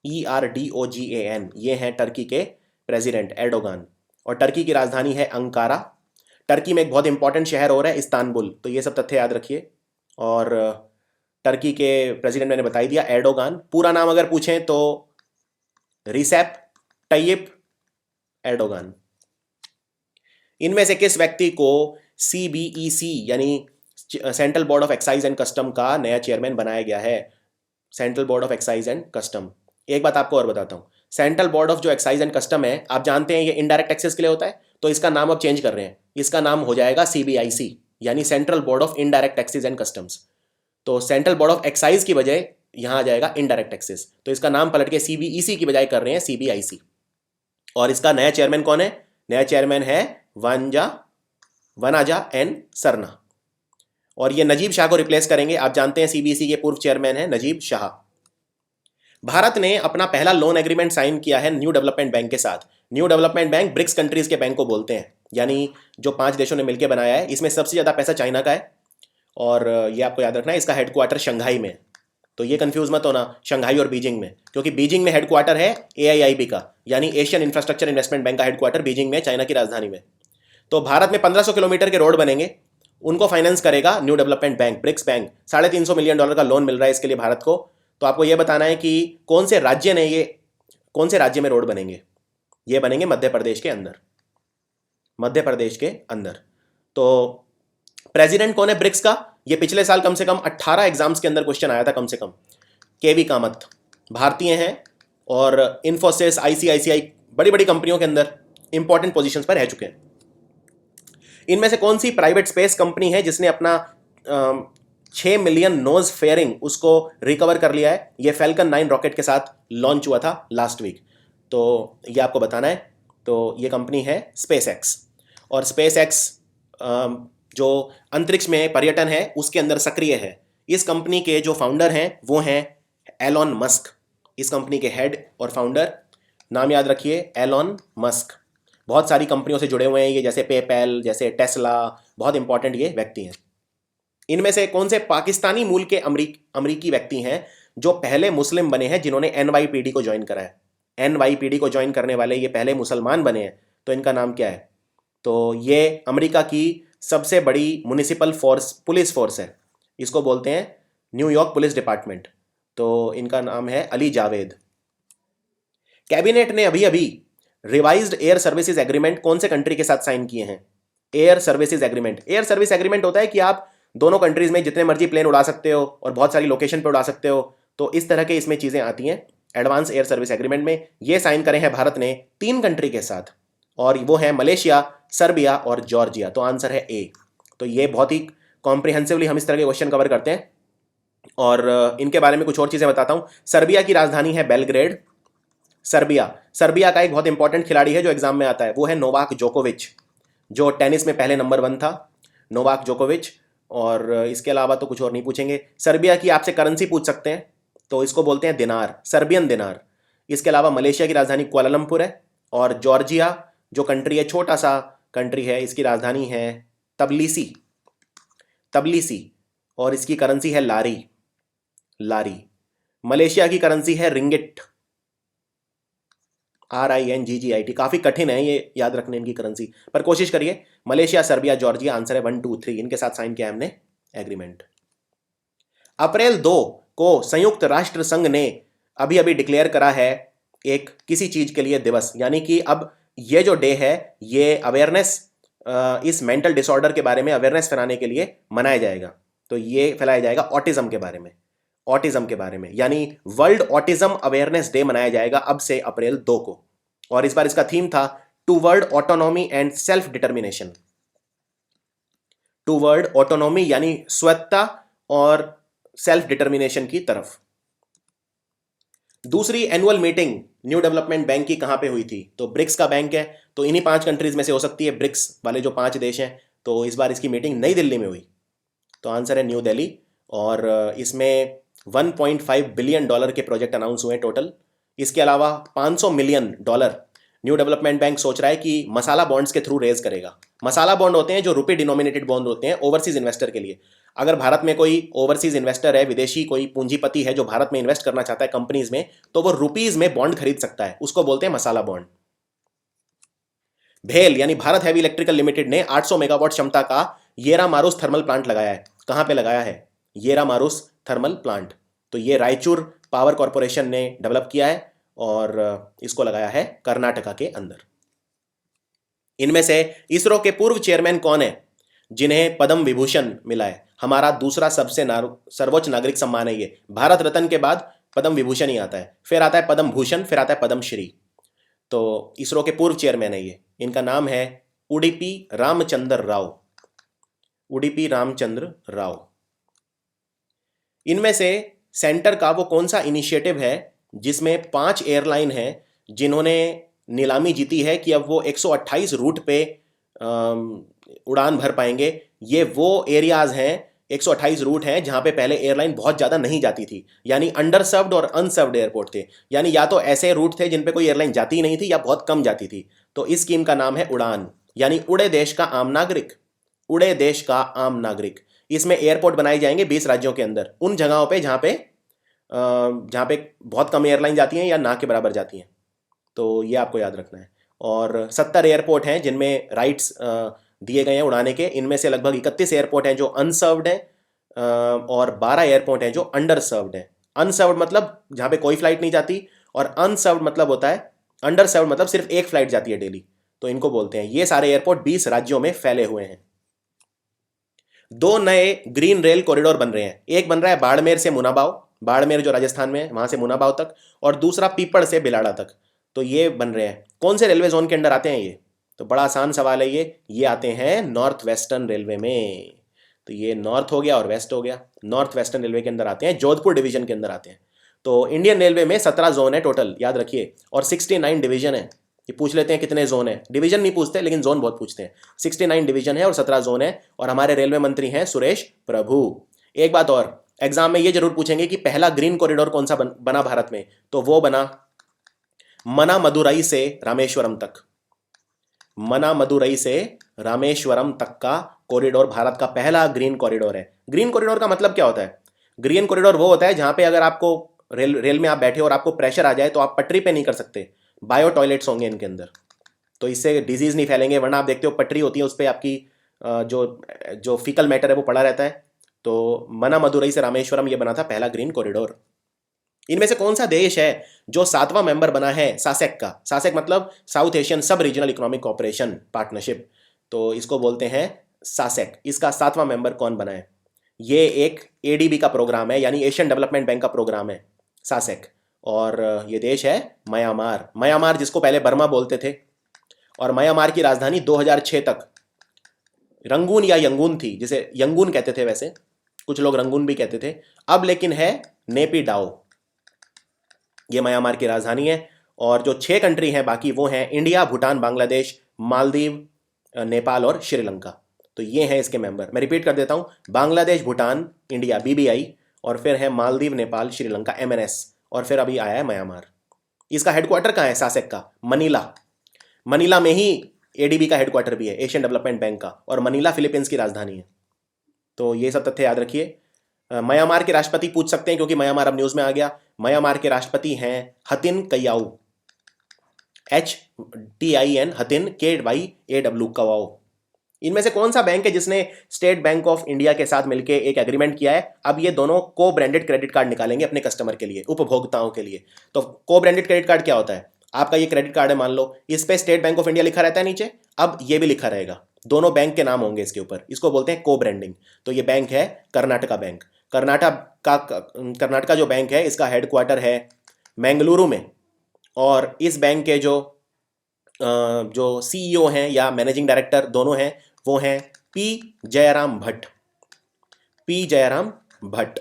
Speaker 1: ERDOGAN, ये हैं टर्की के प्रेसिडेंट एर्डोगान। और टर्की की राजधानी है अंकारा। टर्की में एक बहुत इंपॉर्टेंट शहर और है इस्तांबुल। तो ये सब तथ्य याद रखिए। और टर्की के प्रेसिडेंट मैंने बता ही दिया एर्डोगान। पूरा नाम अगर पूछें तो रिसेप टैयिप एर्डोगान। इनमें से किस व्यक्ति को CBEC यानी central board of excise and custom का नया चेयरमैन बनाया गया है? Central board of excise and custom. एक बात आपको और बताता हूँ, सेंट्रल बोर्ड ऑफ जो एक्साइज एंड कस्टम है, आप जानते हैं ये इनडायरेक्ट टैक्सेस के लिए होता है। तो इसका नाम अब चेंज कर रहे हैं, इसका नाम हो जाएगा CBIC यानी central board of indirect taxes and customs. तो सेंट्रल बोर्ड ऑफ एक्साइज की बजाय यहाँ आ जाएगा इनडायरेक्ट टैक्सेस। तो इसका नाम पलट के CBEC की बजाय कर रहे हैं CBIC। और इसका नया चेयरमैन कौन है? नया चेयरमैन है वनाजा एन सरना। और ये नजीब शाह को रिप्लेस करेंगे। आप जानते हैं CBEC के पूर्व चेयरमैन है नजीब शाह। भारत ने अपना पहला लोन एग्रीमेंट साइन किया है न्यू डेवलपमेंट बैंक के साथ। New development bank BRICS countries के बैंक को बोलते हैं, यानी जो 5 देशों ने मिलकर बनाया है। इसमें सबसे ज़्यादा पैसा चाइना का है, और ये आपको याद रखना है, इसका हेडक्वार्टर शंघाई में। तो ये कंफ्यूज मत होना शंघाई और बीजिंग में, क्योंकि बीजिंग में हेडक्वार्टर है AIIB का, यानी एशियन इंफ्रास्ट्रक्चर इन्वेस्टमेंट बैंक का हेडक्वार्टर बीजिंग में, चाइना की राजधानी में। तो भारत में 1500 किलोमीटर के रोड बनेंगे, उनको फाइनेंस करेगा new development bank, BRICS bank. $350 million का लोन मिल रहा है इसके लिए भारत को। तो आपको यह बताना है कि कौन से राज्य में रोड बनेंगे। ये बनेंगे मध्य प्रदेश के अंदर, मध्य प्रदेश के अंदर। तो प्रेसिडेंट कौन है ब्रिक्स का? ये पिछले साल कम से कम 18 एग्जाम्स के अंदर क्वेश्चन आया था कम से कम। KV कामत भारतीय हैं, और इन्फोसिस, ICICI बड़ी बड़ी कंपनियों के अंदर इंपॉर्टेंट पोजीशंस पर रह चुके हैं। इनमें से कौन सी प्राइवेट स्पेस कंपनी है जिसने अपना 6 मिलियन नोज फेयरिंग उसको रिकवर कर लिया है? ये फैल्कन 9 रॉकेट के साथ लॉन्च हुआ था लास्ट वीक। तो ये आपको बताना है। तो ये कंपनी है SpaceX। और SpaceX जो अंतरिक्ष में पर्यटन है उसके अंदर सक्रिय है। इस कंपनी के जो फाउंडर हैं वो हैं एलॉन मस्क। इस कंपनी के हेड और फाउंडर, नाम याद रखिए, एलॉन मस्क। बहुत सारी कंपनियों से जुड़े हुए हैं ये, जैसे पेपैल, जैसे टेस्ला, बहुत इंपॉर्टेंट ये व्यक्ति हैं। इनमें से कौन से पाकिस्तानी मूल के अमरीकी व्यक्ति हैं जो पहले मुस्लिम बने हैं जिन्होंने NYPD को ज्वाइन करा है? NYPD को ज्वाइन करने वाले ये पहले मुसलमान बने हैं। तो इनका नाम क्या है? तो ये अमेरिका की सबसे बड़ी म्युनिसिपल पुलिस फोर्स है, इसको बोलते हैं न्यूयॉर्क पुलिस डिपार्टमेंट। तो इनका नाम है अली जावेद। कैबिनेट ने अभी अभी रिवाइज्ड एयर सर्विसेज एग्रीमेंट कौन से कंट्री के साथ साइन किए हैं? Air services agreement. Air service agreement होता है कि आप दोनों कंट्रीज में जितने मर्जी प्लेन उड़ा सकते हो और बहुत सारी लोकेशन पे उड़ा सकते हो। तो इस तरह के इसमें चीज़ें आती हैं एडवांस एयर सर्विस एग्रीमेंट में। ये साइन करे हैं भारत ने 3 कंट्री के साथ, और वो है मलेशिया, सर्बिया और जॉर्जिया। तो आंसर है A। तो ये बहुत ही कॉम्प्रिहेंसिवली हम इस तरह के क्वेश्चन कवर करते हैं, और इनके बारे में कुछ और चीज़ें बताता हूँ। सर्बिया की राजधानी है बेलग्रेड। सर्बिया का एक बहुत इंपॉर्टेंट खिलाड़ी है जो एग्जाम में आता है, वो है नोवाक जोकोविच, जो टेनिस में पहले नंबर 1 था, नोवाक जोकोविच। और इसके अलावा तो कुछ और नहीं पूछेंगे। सर्बिया की आपसे करेंसी पूछ सकते हैं, तो इसको बोलते हैं दिनार, सर्बियन दिनार। इसके अलावा मलेशिया की राजधानी कुआलालंपुर है, और जॉर्जिया जो कंट्री है, छोटा सा कंट्री है, इसकी राजधानी है तबलीसी, और इसकी करेंसी है लारी। मलेशिया की करेंसी है रिंगिट, RINGGIT। काफ़ी कठिन है ये याद रखने इनकी करेंसी, पर कोशिश करिए। मलेशिया, सर्बिया, जॉर्जिया, आंसर है 1, 2, 3। इनके साथ साइन किया हमने एग्रीमेंट। अप्रैल 2 को संयुक्त राष्ट्र संघ ने अभी अभी डिक्लेयर करा है एक किसी चीज के लिए दिवस, यानी कि अब ये जो डे है ये अवेयरनेस, इस मेंटल डिसऑर्डर के बारे में अवेयरनेस फैलाने के लिए मनाया जाएगा। तो ये फैलाया जाएगा ऑटिज्म के बारे में, यानी वर्ल्ड ऑटिज्म अवेयरनेस डे मनाया जाएगा अब से अप्रैल 2 को। और इस बार इसका थीम था toward autonomy and self determination. Toward autonomy यानी स्वतंत्रता और सेल्फ डिटर्मिनेशन की तरफ। दूसरी annual meeting new development bank की कहां पे हुई थी? तो ब्रिक्स का बैंक है, तो इन्हीं 5 कंट्रीज में से हो सकती है, ब्रिक्स वाले जो 5 देश हैं। तो इस बार इसकी मीटिंग नई दिल्ली में हुई, तो आंसर है न्यू दिल्ली। और इसमें $1.5 बिलियन के प्रोजेक्ट अनाउंस हुए टोटल। इसके अलावा $500 मिलियन न्यू डेवलपमेंट बैंक सोच रहा है कि मसाला बॉन्ड्स के थ्रू रेज करेगा। मसाला बॉन्ड होते हैं जो रुपए डिनोमिनेटेड बॉन्ड होते हैं ओवरसीज इन्वेस्टर के लिए। अगर भारत में कोई ओवरसीज इन्वेस्टर है, विदेशी कोई पूंजीपति है जो भारत में इन्वेस्ट करना चाहता है कंपनीज में, तो वो रुपीज में बॉन्ड खरीद सकता है, उसको बोलते हैं मसाला बॉन्ड। भेल यानी भारत हैवी इलेक्ट्रिकल लिमिटेड ने 800 मेगावाट क्षमता का येरा मारुस थर्मल प्लांट लगाया है। कहां पे लगाया है? येरा मारुस थर्मल प्लांट। तो ये रायचूर पावर कॉरपोरेशन ने डेवलप किया है और इसको लगाया है कर्नाटका के अंदर। इनमें से इसरो के पूर्व चेयरमैन कौन है जिन्हें पद्म विभूषण मिला है? हमारा दूसरा सबसे सर्वोच्च नागरिक सम्मान है ये। भारत रत्न के बाद पद्म विभूषण ही आता है, फिर आता है पद्म भूषण, फिर आता है पद्म श्री। तो इसरो के पूर्व चेयरमैन है ये। इनका नाम है उडुपी रामचंद्र राव। उडुपी रामचंद्र राव। इनमें से सेंटर का वो कौन सा इनिशिएटिव है जिसमें 5 एयरलाइन हैं जिन्होंने नीलामी जीती है कि अब वो 128 रूट पे उड़ान भर पाएंगे? ये वो एरियाज हैं, 128 रूट हैं जहां पे पहले एयरलाइन बहुत ज़्यादा नहीं जाती थी, यानी अंडर सर्व्ड और अनसर्व्ड एयरपोर्ट थे। यानी या तो ऐसे रूट थे जिन पे कोई एयरलाइन जाती ही नहीं थी या बहुत कम जाती थी। तो इस स्कीम का नाम है उड़ान, यानी उड़े देश का आम नागरिक। उड़े देश का आम नागरिक। इसमें एयरपोर्ट बनाए जाएंगे 20 राज्यों के अंदर, उन जगहों पे जहाँ पे बहुत कम एयरलाइन जाती हैं या ना के बराबर जाती हैं। तो ये आपको याद रखना है। और 70 एयरपोर्ट हैं जिनमें राइट्स दिए गए हैं उड़ाने के। इनमें से लगभग 31 एयरपोर्ट हैं जो अनसर्व्ड हैं और 12 एयरपोर्ट हैं जो अंडर सर्व्ड हैं। अनसर्व्ड मतलब जहाँ पे कोई फ्लाइट नहीं जाती, और अनसर्व्ड मतलब होता है, अंडर सर्व्ड मतलब सिर्फ एक फ्लाइट जाती है डेली। तो इनको बोलते हैं। ये सारे एयरपोर्ट 20 राज्यों में फैले हुए हैं। 2 नए ग्रीन रेल कॉरिडोर बन रहे हैं। एक बन रहा है बाड़मेर से मुनाबाव, बाड़मेर जो राजस्थान में है वहां से मुनाबाव तक, और दूसरा पीपड़ से बिलाड़ा तक। तो ये बन रहे हैं। कौन से रेलवे जोन के अंदर आते हैं ये? तो बड़ा आसान सवाल है ये आते हैं नॉर्थ वेस्टर्न रेलवे में। तो ये नॉर्थ हो गया और वेस्ट हो गया। नॉर्थ वेस्टर्न रेलवे के अंदर आते हैं, जोधपुर डिवीजन के अंदर आते हैं। तो इंडियन रेलवे में 17 जोन है टोटल, याद रखिए, और 69 डिवीजन है। ये पूछ लेते हैं कितने जोन है, डिवीजन नहीं पूछते लेकिन जोन बहुत पूछते हैं। 69 डिवीजन है और 17 जोन है, और हमारे रेलवे मंत्री हैं सुरेश प्रभु। एक बात और, एग्जाम में ये जरूर पूछेंगे कि पहला ग्रीन कॉरिडोर कौन सा बना भारत में? तो वो बना मना मदुरई से रामेश्वरम तक। मना मदुरई से रामेश्वरम तक का कॉरिडोर भारत का पहला ग्रीन कॉरिडोर है। ग्रीन कॉरिडोर का मतलब क्या होता है? ग्रीन कॉरिडोर वो होता है जहां पे अगर आपको रेल में आप बैठे और आपको प्रेशर आ जाए तो आप पटरी पे नहीं कर सकते, बायो टॉयलेट्स होंगे इनके अंदर, तो इससे डिजीज नहीं फैलेंगे। वरना आप देखते हो पटरी होती है, उस पर आपकी जो जो फीकल मैटर है वो पड़ा रहता है। तो मना मदुरई से रामेश्वरम ये बना था पहला ग्रीन कॉरिडोर। इनमें से कौन सा देश है जो 7वां मेंबर बना है सासेक का? सासेक मतलब साउथ एशियन सब रीजनल इकोनॉमिक कॉपरेशन पार्टनरशिप, तो इसको बोलते हैं सासेक। इसका 7वां मेंबर कौन बना है? ये एक एडीबी का प्रोग्राम है, यानी एशियन डेवलपमेंट बैंक का प्रोग्राम है सासेक। और ये देश है म्यांमार। म्यांमार जिसको पहले बर्मा बोलते थे, और म्यांमार की राजधानी 2006 तक रंगून या यंगून थी, जिसे यंगून कहते थे, वैसे कुछ लोग रंगून भी कहते थे, अब लेकिन है नेपिडाओ। ये म्यांमार की राजधानी है। और जो 6 कंट्री हैं बाकी वो हैं इंडिया, भूटान, बांग्लादेश, मालदीव, नेपाल और श्रीलंका। तो ये हैं इसके मेंबर। मैं रिपीट कर देता हूं, बांग्लादेश, भूटान, इंडिया BBI, और फिर है मालदीव, नेपाल, श्रीलंका MNS, और फिर अभी आया है म्यांमार। इसका हेडक्वार्टर कहाँ है सासेक का? मनीला। मनीला में ही एडीबी का हेडक्वार्टर भी है, एशियन डेवलपमेंट बैंक का, और मनीला फिलीपींस की राजधानी है। तो ये सब तथ्य याद रखिए। म्यांमार के राष्ट्रपति पूछ सकते हैं क्योंकि म्यांमार अब न्यूज में आ गया। म्यांमार के राष्ट्रपति हैं हतिन कयाऊ, HTIN, हतिन, KYAW, कवाओ। इनमें से कौन सा बैंक है जिसने स्टेट बैंक ऑफ इंडिया के साथ मिलकर एक एग्रीमेंट किया है? अब ये दोनों को ब्रांडेड क्रेडिट कार्ड निकालेंगे अपने कस्टमर के लिए, उपभोक्ताओं के लिए। तो को ब्रांडेड क्रेडिट कार्ड क्या होता है? आपका ये क्रेडिट कार्ड है मान लो, इस पे स्टेट बैंक ऑफ इंडिया लिखा रहता है नीचे, अब ये भी लिखा रहेगा, दोनों बैंक के नाम होंगे इसके ऊपर। इसको बोलते हैं को ब्रांडिंग। तो ये बैंक है कर्नाटका बैंक। कर्नाटका जो बैंक है इसका हेडक्वार्टर है मैंगलुरु में, और इस बैंक के जो CEO हैं या मैनेजिंग डायरेक्टर दोनों हैं वो हैं P जयराम भट्ट। P जयराम भट्ट।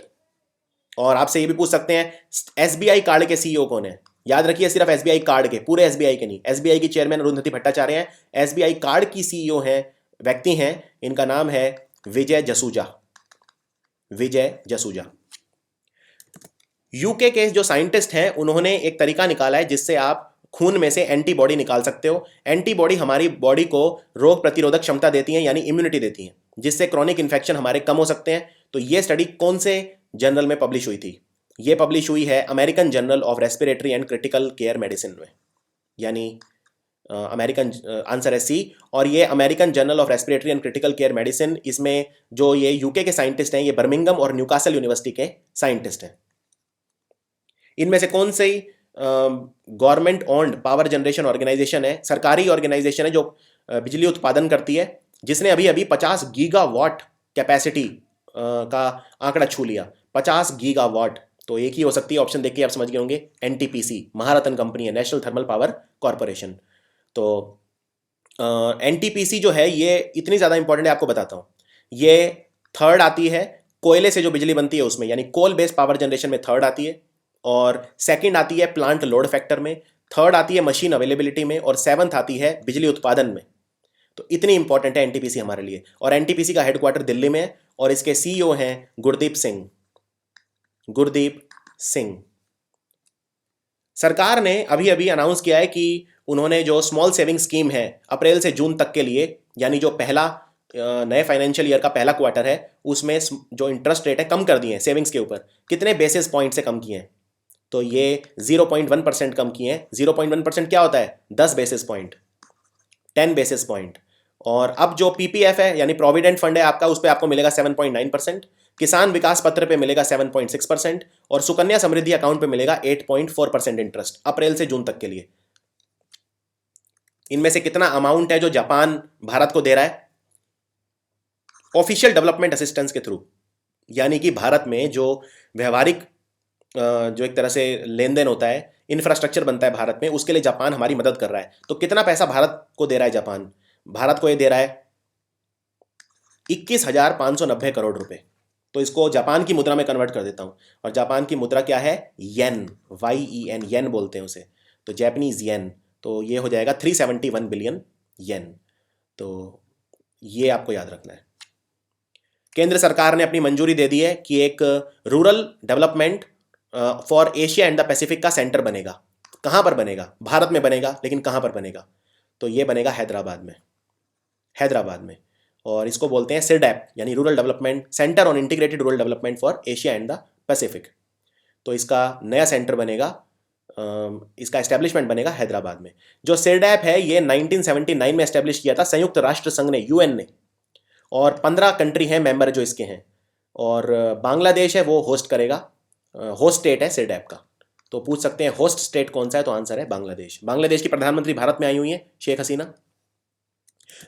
Speaker 1: और आपसे ये भी पूछ सकते हैं SBI कार्ड के CEO कौन है? याद रखिए सिर्फ SBI कार्ड के, पूरे SBI के नहीं। SBI की चेयरमैन अरुंधति भट्टाचार्य हैं, SBI कार्ड की CEO हैं, व्यक्ति हैं, इनका नाम है विजय जसूजा। विजय जसूजा। यूके के जो साइंटिस्ट हैं उन्होंने एक तरीका निकाला है जिससे आप खून में से एंटीबॉडी निकाल सकते हो। एंटीबॉडी हमारी बॉडी को रोग प्रतिरोधक क्षमता देती हैं, यानी इम्यूनिटी देती हैं, जिससे क्रॉनिक इन्फेक्शन हमारे कम हो सकते हैं। तो ये स्टडी कौन से जर्नल में पब्लिश हुई थी? ये पब्लिश हुई है American journal of respiratory and critical care medicine में, यानी अमेरिकन, आंसर है सी। और ये American journal of respiratory and critical care medicine, इसमें जो ये यूके के साइंटिस्ट हैं ये बर्मिंघम और न्यूकासल यूनिवर्सिटी के साइंटिस्ट हैं। इनमें से कौन सी government owned power generation organisation है, सरकारी ऑर्गेनाइजेशन है जो बिजली उत्पादन करती है, जिसने अभी अभी 50 गीगावाट कैपेसिटी का आंकड़ा छू लिया? 50 गीगावाट। तो एक ही हो सकती है, ऑप्शन देख के आप समझ गए होंगे, एनटीपीसी, महारतन कंपनी है, नेशनल थर्मल पावर कॉरपोरेशन। तो एनटीपीसी जो है ये इतनी ज़्यादा इंपॉर्टेंट है, आपको बताता हूँ। ये थर्ड आती है कोयले से जो बिजली बनती है उसमें, यानी कोल बेस्ड पावर जनरेशन में थर्ड आती है, और सेकंड आती है प्लांट लोड फैक्टर में, थर्ड आती है मशीन अवेलेबिलिटी में, और सेवंथ आती है बिजली उत्पादन में। तो इतनी इंपॉर्टेंट है एनटीपीसी हमारे लिए। और एनटीपीसी का हेडक्वार्टर दिल्ली में है और इसके सीईओ हैं गुरदीप सिंह। गुरदीप सिंह। सरकार ने अभी अभी अनाउंस किया है कि उन्होंने जो स्मॉल सेविंग स्कीम है अप्रैल से जून तक के लिए, यानी जो पहला नए फाइनेंशियल ईयर का पहला क्वार्टर है, उसमें जो इंटरेस्ट रेट है कम कर दिए हैं सेविंग्स के ऊपर। कितने बेसिस पॉइंट से कम किए हैं? तो ये 0.1% कम किए हैं। 0.1% क्या होता है? 10 बेसिस पॉइंट, 10 बेसिस पॉइंट। और अब जो पीपीएफ है यानी प्रोविडेंट फंड है आपका, उस पर आपको मिलेगा 7.9%, किसान विकास पत्र पे मिलेगा 7.6%, और सुकन्या समृद्धि अकाउंट पे मिलेगा 8.4% इंटरेस्ट अप्रैल से जून तक के लिए। इनमें से कितना अमाउंट है जो जापान भारत को दे रहा है? ऑफिशियल डेवलपमेंट असिस्टेंस के थ्रू, यानी कि भारत में जो व्यवहारिक जो एक तरह से लेन देन होता है, इंफ्रास्ट्रक्चर बनता है भारत में, उसके लिए जापान हमारी मदद कर रहा है। तो कितना पैसा भारत को दे रहा है जापान? भारत को ये दे रहा है 21,590 करोड़ रुपए। तो इसको जापान की मुद्रा में कन्वर्ट कर देता हूं, और जापान की मुद्रा क्या है? येन, YEN, येन बोलते हैं उसे, तो जैपनीज येन। तो ये हो जाएगा 371 बिलियन येन। तो ये आपको याद रखना है। केंद्र सरकार ने अपनी मंजूरी दे दी है कि एक rural development for Asia and the Pacific का सेंटर बनेगा। कहाँ पर बनेगा? भारत में बनेगा, लेकिन कहाँ पर बनेगा? तो ये बनेगा हैदराबाद में, हैदराबाद में। और इसको बोलते हैं सिरडैप, यानी rural development centre on integrated rural development for Asia and the Pacific. तो इसका नया सेंटर बनेगा, इसका एस्टेब्लिशमेंट बनेगा हैदराबाद में। जो सिरडैप है ये 1979 में एस्टेब्लिश किया था संयुक्त राष्ट्र संघ ने, यूएन ने, और 15 कंट्री हैं मेंबर जो इसके हैं, और बांग्लादेश है वो होस्ट करेगा, होस्ट स्टेट है सिरडैप का। तो पूछ सकते हैं होस्ट स्टेट कौन सा है? तो आंसर है बांग्लादेश। बांग्लादेश की प्रधानमंत्री भारत में आई हुई है, Sheikh Hasina.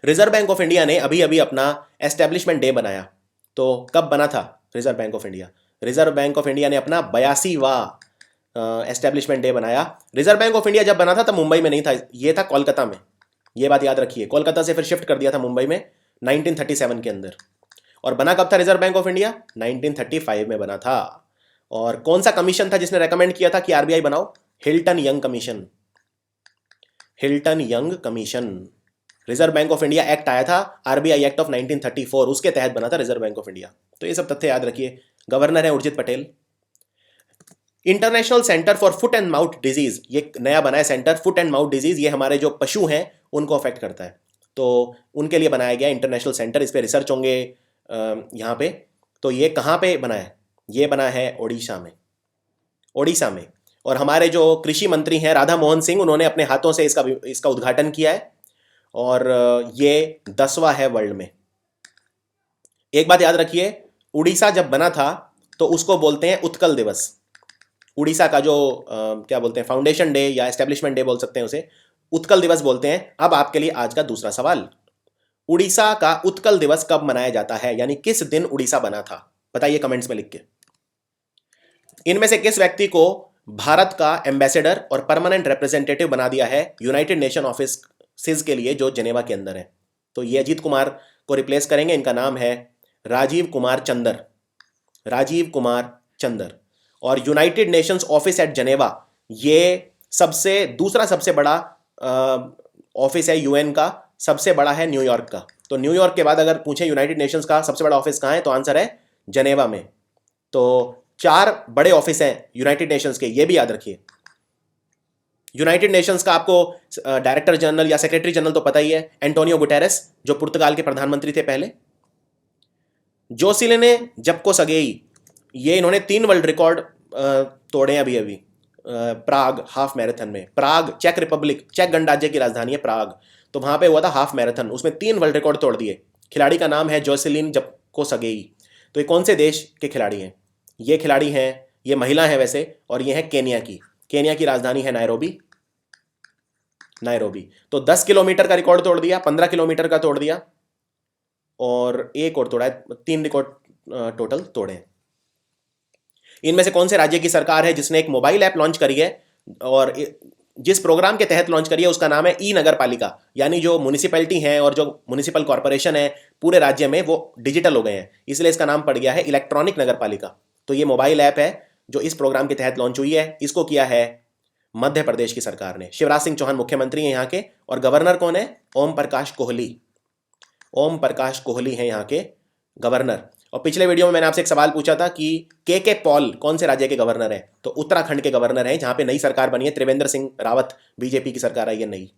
Speaker 1: Reserve bank of India ने अभी अभी अपना एस्टेब्लिशमेंट डे बनाया। तो कब बना था reserve bank of India? Reserve bank of India ने अपना 82वां एस्टेब्लिशमेंट डे बनाया। रिजर्व बैंक ऑफ इंडिया जब बना था तब मुंबई में नहीं था, ये था कोलकाता में। ये बात याद रखिए, कोलकाता से फिर शिफ्ट कर दिया था मुंबई में 1937 के अंदर। और बना कब था रिजर्व बैंक ऑफ इंडिया? 1935 में बना था। और कौन सा कमीशन था जिसने रेकमेंड किया था कि आरबीआई बनाओ? Hilton young commission, Hilton young commission. Reserve bank of India act आया था, आरबीआई एक्ट ऑफ 1934, उसके तहत बना था रिजर्व बैंक ऑफ इंडिया। तो ये सब तथ्य याद रखिए। गवर्नर है Urjit Patel. International centre for foot and mouth disease, ये नया बना है centre, foot and mouth disease. ये हमारे जो पशु हैं उनको अफेक्ट करता है, तो उनके लिए बनाया गया इंटरनेशनल सेंटर। इस पर रिसर्च होंगे यहाँ पे। तो ये कहाँ पे बना है? ये बना है ओडिशा में, ओडिशा में। और हमारे जो कृषि मंत्री हैं राधा मोहन सिंह, उन्होंने अपने हाथों से इसका उद्घाटन किया है। और ये 10वां है वर्ल्ड में। एक बात याद रखिए, उड़ीसा जब बना था तो उसको बोलते हैं उत्कल दिवस। उड़ीसा का जो क्या बोलते हैं, फाउंडेशन डे या एस्टेब्लिशमेंट डे बोल सकते हैं उसे, उत्कल दिवस बोलते हैं। अब आपके लिए आज का दूसरा सवाल, उड़ीसा का उत्कल दिवस कब मनाया जाता है, यानी किस दिन उड़ीसा बना था? बताइए कमेंट्स में लिख के। इनमें से किस व्यक्ति को भारत का एम्बेसडर और परमानेंट रिप्रेजेंटेटिव बना दिया है यूनाइटेड नेशन ऑफिस के लिए जो जेनेवा के अंदर है? तो ये अजीत कुमार को रिप्लेस करेंगे। इनका नाम है राजीव कुमार चंदर, राजीव कुमार चंदर। और United Nations office at Geneva, ये दूसरा सबसे बड़ा ऑफिस है यूएन का, सबसे बड़ा है न्यूयॉर्क का। तो न्यूयॉर्क के बाद अगर पूछे यूनाइटेड नेशंस का सबसे बड़ा ऑफिस कहाँ है, तो आंसर है जेनेवा में। तो 4 बड़े ऑफिस हैं यूनाइटेड नेशंस के, ये भी याद रखिए। यूनाइटेड नेशंस का आपको डायरेक्टर जनरल या सेक्रेटरी जनरल तो पता ही है, एंटोनियो गुटेरेस, जो पुर्तगाल के प्रधानमंत्री थे पहले। जोसिलिने जपको सगेई, ये इन्होंने 3 वर्ल्ड रिकॉर्ड तोड़े हैं अभी अभी प्राग हाफ मैराथन में। प्राग चेक रिपब्लिक, चेक गणराज्य की राजधानी है प्राग, तो वहां पे हुआ था हाफ मैराथन, उसमें 3 वर्ल्ड रिकॉर्ड तोड़ दिए। खिलाड़ी का नाम है जोसेलिन जपको सगेई। तो ये कौन से देश के खिलाड़ी हैं? ये खिलाड़ी हैं, ये महिला हैं वैसे, और ये है केनिया की। केनिया की राजधानी है नायरोबी। नायरोबी। तो 10 किलोमीटर का रिकॉर्ड तोड़ दिया, 15 किलोमीटर का तोड़ दिया, और एक और तोड़ा है, 3 रिकॉर्ड टोटल तोड़े हैं। इनमें से कौन से राज्य की सरकार है जिसने एक मोबाइल ऐप लॉन्च करी है, और जिस प्रोग्राम के तहत लॉन्च करी है उसका नाम है ई नगर पालिका, यानी जो म्यूनिसिपैलिटी हैं और जो म्यूनिसिपल कॉर्पोरेशन है पूरे राज्य में वो डिजिटल हो गए हैं, इसलिए इसका नाम पड़ गया है इलेक्ट्रॉनिक नगर पालिका। तो ये मोबाइल ऐप है जो इस प्रोग्राम के तहत लॉन्च हुई है, इसको किया है मध्य प्रदेश की सरकार ने। शिवराज सिंह चौहान मुख्यमंत्री हैं यहाँ के, और गवर्नर कौन है? ओम प्रकाश कोहली। ओम प्रकाश कोहली हैं यहाँ के गवर्नर। और पिछले वीडियो में मैंने आपसे एक सवाल पूछा था कि के पॉल कौन से राज्य के गवर्नर हैं, तो उत्तराखंड के गवर्नर हैं, जहां पे नई सरकार बनी है, त्रिवेंद्र सिंह रावत, बीजेपी की सरकार आई है नई।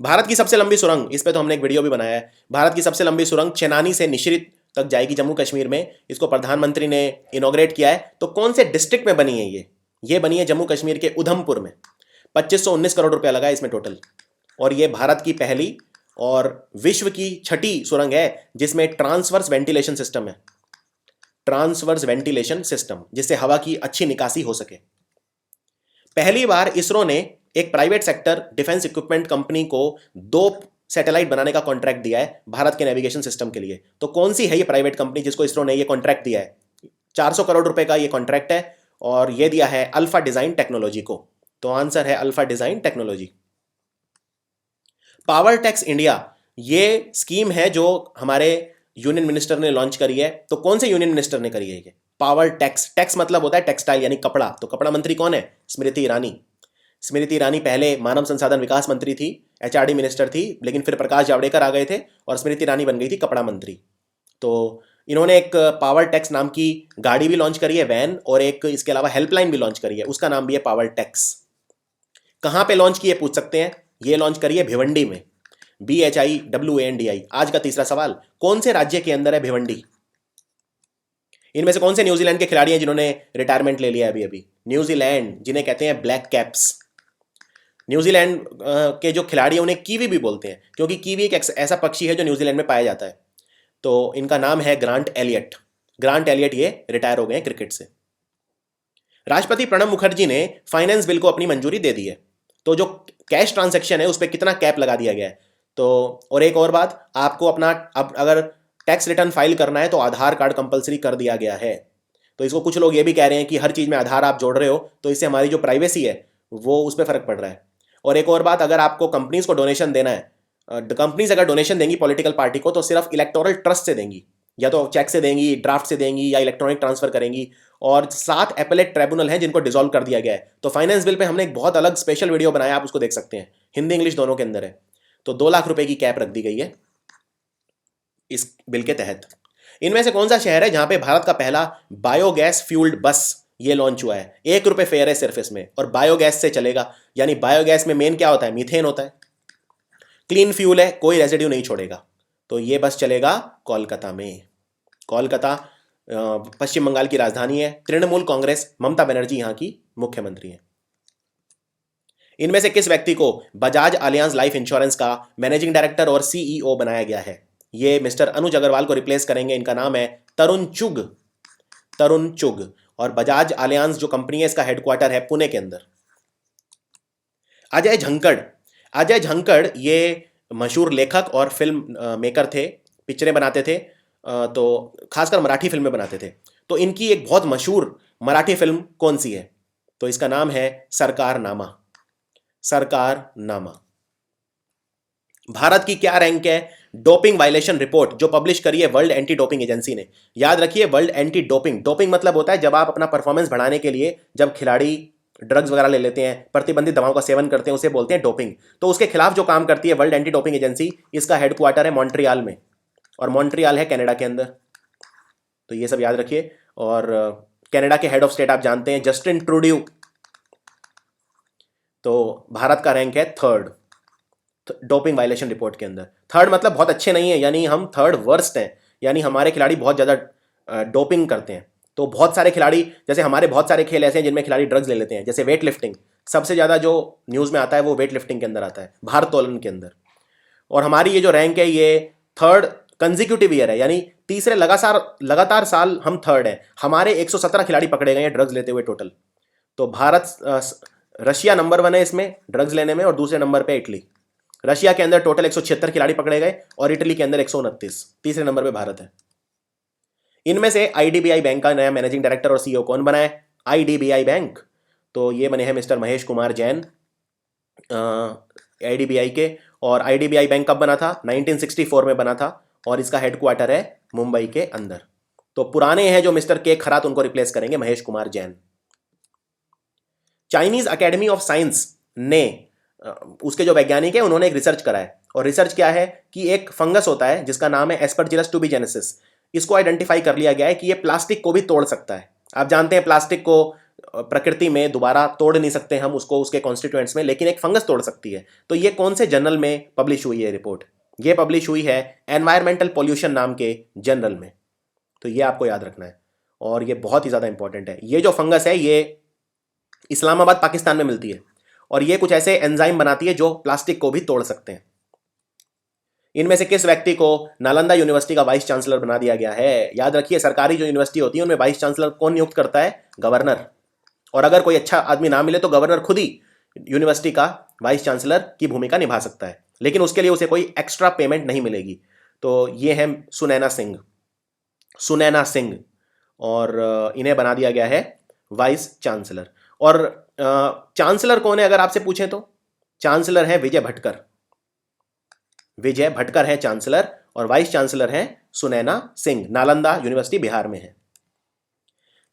Speaker 1: भारत की सबसे लंबी सुरंग, इस पे तो हमने एक वीडियो भी बनाया है। भारत की सबसे लंबी सुरंग चेनानी से निश्रित तक जाएगी, जम्मू कश्मीर में। इसको प्रधानमंत्री ने इनॉग्रेट किया है। तो कौन से डिस्ट्रिक्ट में बनी है ये बनी है जम्मू कश्मीर के उधमपुर में। 2519 करोड़ रुपया लगा है इसमें टोटल, और ये भारत की पहली और विश्व की 6ठी सुरंग है जिसमें ट्रांसवर्स वेंटिलेशन सिस्टम है। ट्रांसवर्स वेंटिलेशन सिस्टम, जिससे हवा की अच्छी निकासी हो सके। पहली बार इसरो ने एक private sector defence equipment company को 2 सैटेलाइट बनाने का कॉन्ट्रैक्ट दिया है भारत के नेविगेशन सिस्टम के लिए। तो कौन सी है ये प्राइवेट कंपनी जिसको इसरो ने ये कॉन्ट्रैक्ट दिया है? 400 करोड़ रुपए का ये कॉन्ट्रैक्ट है, और ये दिया है अल्फा डिजाइन टेक्नोलॉजी को। तो आंसर है alpha design technology. Power tax India, ये स्कीम है जो हमारे यूनियन मिनिस्टर ने लॉन्च करी है। तो कौन से यूनियन मिनिस्टर ने करी है ये पावर टैक्स? टैक्स मतलब होता है टेक्सटाइल यानी कपड़ा। तो कपड़ा मंत्री कौन है? स्मृति ईरानी। स्मृति ईरानी पहले मानव संसाधन विकास मंत्री थी, एचआरडी मिनिस्टर थी, लेकिन फिर प्रकाश जावड़ेकर आ गए थे और स्मृति ईरानी बन गई थी कपड़ा मंत्री। तो इन्होंने एक पावर टैक्स नाम की गाड़ी भी लॉन्च करी है, वैन, और एक इसके अलावा हेल्पलाइन भी लॉन्च करी है, उसका नाम भी है पावर टैक्स। कहां पे लॉन्च किए पूछ सकते हैं? ये लॉन्च करी है भिवंडी में, BHIWANDI। आज का तीसरा सवाल, कौन से राज्य के अंदर है भिवंडी? इनमें से कौन से न्यूजीलैंड के खिलाड़ी हैं जिन्होंने रिटायरमेंट ले लिया अभी अभी? न्यूजीलैंड, जिन्हें कहते हैं ब्लैक कैप्स। न्यूजीलैंड के जो खिलाड़ी हैं उन्हें कीवी भी बोलते हैं, क्योंकि कीवी एक ऐसा पक्षी है जो न्यूजीलैंड में पाया जाता है। तो इनका नाम है ग्रांट एलियट। ग्रांट एलियट ये रिटायर हो गए हैं क्रिकेट से। राष्ट्रपति प्रणब मुखर्जी ने फाइनेंस बिल को अपनी मंजूरी दे दी है। तो जो कैश ट्रांजैक्शन है उस पर कितना कैप लगा दिया गया है? तो और एक और बात, आपको अपना अब अगर टैक्स रिटर्न फाइल करना है तो आधार कार्ड कंपलसरी कर दिया गया है। तो इसको कुछ लोग ये भी कह रहे हैं कि हर चीज़ में आधार आप जोड़ रहे हो तो इससे हमारी जो प्राइवेसी है वो उस पर फर्क पड़ रहा है। और एक और बात, अगर आपको कंपनीज को डोनेशन देना है, कंपनीज अगर डोनेशन देंगी पॉलिटिकल पार्टी को तो सिर्फ इलेक्टोरल ट्रस्ट से देंगी, या तो चेक से देंगी, ड्राफ्ट से देंगी, या इलेक्ट्रॉनिक ट्रांसफर करेंगी। और 7 एपेलेट ट्राइब्यूनल हैं जिनको डिसॉल्व कर दिया गया है। तो फाइनेंस बिल पे हमने एक बहुत अलग स्पेशल वीडियो बनाया, आप उसको देख सकते हैं, हिंदी इंग्लिश दोनों के अंदर है। तो 2 लाख रुपए की कैप रख दी गई है इस बिल के तहत। इनमें से कौन सा शहर है जहां पे भारत का पहला बायोगैस फ्यूल्ड बस ये लॉन्च हुआ है? 1 रुपए फेयर है सिर्फ इसमें, और बायोगैस से चलेगा। यानी बायोगैस में मेन क्या होता है? मीथेन होता है, क्लीन फ्यूल है, कोई रेजिड्यू नहीं छोड़ेगा। तो ये बस चलेगा कोलकाता में। कोलकाता पश्चिम बंगाल की राजधानी है। तृणमूल कांग्रेस, ममता बनर्जी यहाँ की मुख्यमंत्री है। इनमें से किस व्यक्ति को बजाज अलियांज लाइफ इंश्योरेंस का मैनेजिंग डायरेक्टर और CEO बनाया गया है? ये मिस्टर अनुज अग्रवाल को रिप्लेस करेंगे। इनका नाम है तरुण चुग। तरुण चुग। और बजाज अलियांज जो कंपनी है इसका हेडक्वार्टर है पुणे के अंदर। अजय झंकड़। अजय झंकड़ ये मशहूर लेखक और फिल्म मेकर थे, पिक्चरें बनाते थे, तो खासकर मराठी फिल्में बनाते थे। तो इनकी एक बहुत मशहूर मराठी फिल्म कौन सी है? तो इसका नाम है सरकारनामा। सरकारनामा। भारत की क्या रैंक है डोपिंग वायलेशन रिपोर्ट जो पब्लिश करी है वर्ल्ड एंटी डोपिंग एजेंसी ने? याद रखिए, वर्ल्ड एंटी डोपिंग, डोपिंग मतलब होता है जब आप अपना परफॉर्मेंस बढ़ाने के लिए जब खिलाड़ी ड्रग्स वगैरह ले लेते हैं, प्रतिबंधित दवाओं का सेवन करते हैं, उसे बोलते हैं डोपिंग। तो उसके खिलाफ जो काम करती है वर्ल्ड एंटी डोपिंग एजेंसी, इसका हेडक्वार्टर है मॉन्ट्रियल में, और मॉन्ट्रियल है कनाडा के अंदर। तो ये सब याद रखिए। और कनाडा के हेड ऑफ स्टेट आप जानते हैं जस्टिन ट्रूड्यू। तो भारत का रैंक है थर्ड डोपिंग वायलेशन रिपोर्ट के अंदर। थर्ड मतलब बहुत अच्छे नहीं है, यानी हम थर्ड वर्स्ट हैं, यानी हमारे खिलाड़ी बहुत ज़्यादा डोपिंग करते हैं। तो बहुत सारे खिलाड़ी, जैसे हमारे बहुत सारे खेल ऐसे हैं जिनमें खिलाड़ी ड्रग्स ले लेते हैं, जैसे वेट लिफ्टिंग। सबसे ज़्यादा जो न्यूज़ में आता है वो वेट लिफ्टिंग के अंदर आता है, भारोत्तोलन के अंदर। और हमारी ये जो रैंक है ये थर्ड कंजिक्यूटिव ईयर है, यानी तीसरे लगातार साल हम थर्ड हैं। हमारे 117 खिलाड़ी पकड़े गए हैं ड्रग्स लेते हुए टोटल। तो भारत रशिया नंबर 1 है इसमें ड्रग्स लेने में, और दूसरे नंबर पे इटली। रशिया के अंदर टोटल 176 खिलाड़ी पकड़े गए और इटली के अंदर 129। तीसरे नंबर पे भारत है। इनमें से आईडीबीआई बैंक का नया मैनेजिंग डायरेक्टर और सीईओ कौन बना है? आईडीबीआई बैंक, तो ये बने हैं मिस्टर महेश कुमार जैन आईडीबीआई के। और आईडीबीआई बैंक कब बना था? 1964 में बना था, और इसका हेडक्वार्टर है मुंबई के अंदर। तो पुराने हैं जो मिस्टर के खरात, उनको रिप्लेस करेंगे Mahesh Kumar Jain. Chinese academy of science ने उसके जो वैज्ञानिक है उन्होंने एक रिसर्च करा है, और रिसर्च क्या है कि एक फंगस होता है जिसका नाम है एस्परजिलस टूबिजेनेसिस। इसको आइडेंटिफाई कर लिया गया है कि ये प्लास्टिक को भी तोड़ सकता है। आप जानते हैं प्लास्टिक को प्रकृति में दोबारा तोड़ नहीं सकते हम उसको उसके कॉन्स्टिट्यूएंट्स में, लेकिन एक फंगस तोड़ सकती है। तो ये कौन से जर्नल में पब्लिश हुई है रिपोर्ट? ये पब्लिश हुई है एनवायरमेंटल पॉल्यूशन नाम के जर्नल में। तो ये आपको याद रखना है, और ये बहुत ही ज़्यादा इंपॉर्टेंट है। ये जो फंगस है ये इस्लामाबाद पाकिस्तान में मिलती है, और ये कुछ ऐसे एंजाइम बनाती है जो प्लास्टिक को भी तोड़ सकते हैं। इनमें से किस व्यक्ति को नालंदा यूनिवर्सिटी का वाइस चांसलर बना दिया गया है? याद रखिए, सरकारी जो यूनिवर्सिटी होती है उनमें वाइस चांसलर कौन नियुक्त करता है? गवर्नर। और अगर कोई अच्छा आदमी ना मिले तो गवर्नर खुद ही यूनिवर्सिटी का वाइस चांसलर की भूमिका निभा सकता है, लेकिन उसके लिए उसे कोई एक्स्ट्रा पेमेंट नहीं मिलेगी। तो ये है सुनैना सिंह, और इन्हें बना दिया गया है वाइस चांसलर। और चांसलर कौन है अगर आपसे पूछें तो? चांसलर है विजय भटकर है चांसलर, और वाइस चांसलर हैं सुनैना सिंह। नालंदा यूनिवर्सिटी बिहार में है।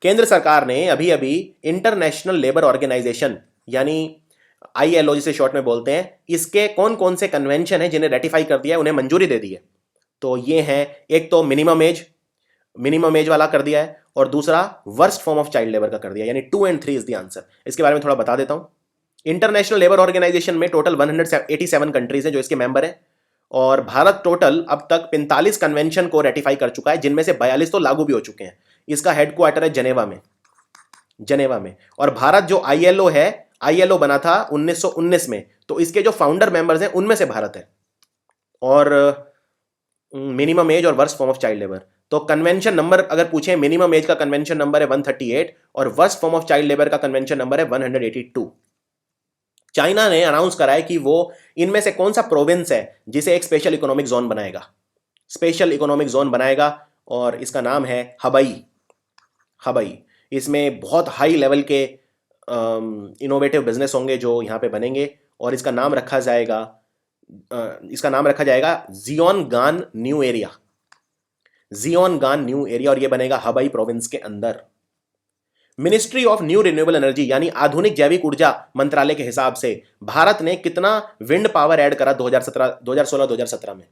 Speaker 1: केंद्र सरकार ने अभी अभी इंटरनेशनल लेबर ऑर्गेनाइजेशन यानी ILO जिसे शॉर्ट में बोलते हैं, इसके कौन कौन से कन्वेंशन है जिन्हें रेटिफाई कर दिया है, उन्हें मंजूरी दे दी है। तो ये हैं, एक तो मिनिमम एज वाला कर दिया है, और दूसरा worst form of child labour का कर दिया, यानी 2 और 3 इज द आंसर। इसके बारे में थोड़ा बता देता हूं। इंटरनेशनल लेबर ऑर्गेनाइजेशन में टोटल 187 कंट्रीज हैं जो इसके मेंबर हैं, और भारत टोटल अब तक 45 कन्वेंशन को रेटिफाई कर चुका है, जिनमें से 42 तो लागू भी हो चुके हैं। इसका हेडक्वार्टर है जनेवा में। और भारत जो ILO बना था 1919 में, तो इसके जो फाउंडर मेंबर्स हैं उनमें से भारत है। और मिनिमम एज और worst form of child labour, तो कन्वेंशन नंबर अगर पूछे, मिनिमम एज का कन्वेंशन नंबर है 138, और worst form of child labour का कन्वेंशन नंबर है 182। चाइना ने अनाउंस करा है कि वो इनमें से कौन सा प्रोविंस है जिसे एक स्पेशल इकोनॉमिक जोन बनाएगा, और इसका नाम है हबई। इसमें बहुत हाई लेवल के इनोवेटिव बिजनेस होंगे जो यहाँ पे बनेंगे, और इसका नाम रखा जाएगा जियोनगान न्यू एरिया, और ये बनेगा हबई प्रोविंस के अंदर। Ministry of new renewable energy यानी आधुनिक जैविक ऊर्जा मंत्रालय के हिसाब से भारत ने कितना विंड पावर ऐड करा 2016-2017 में?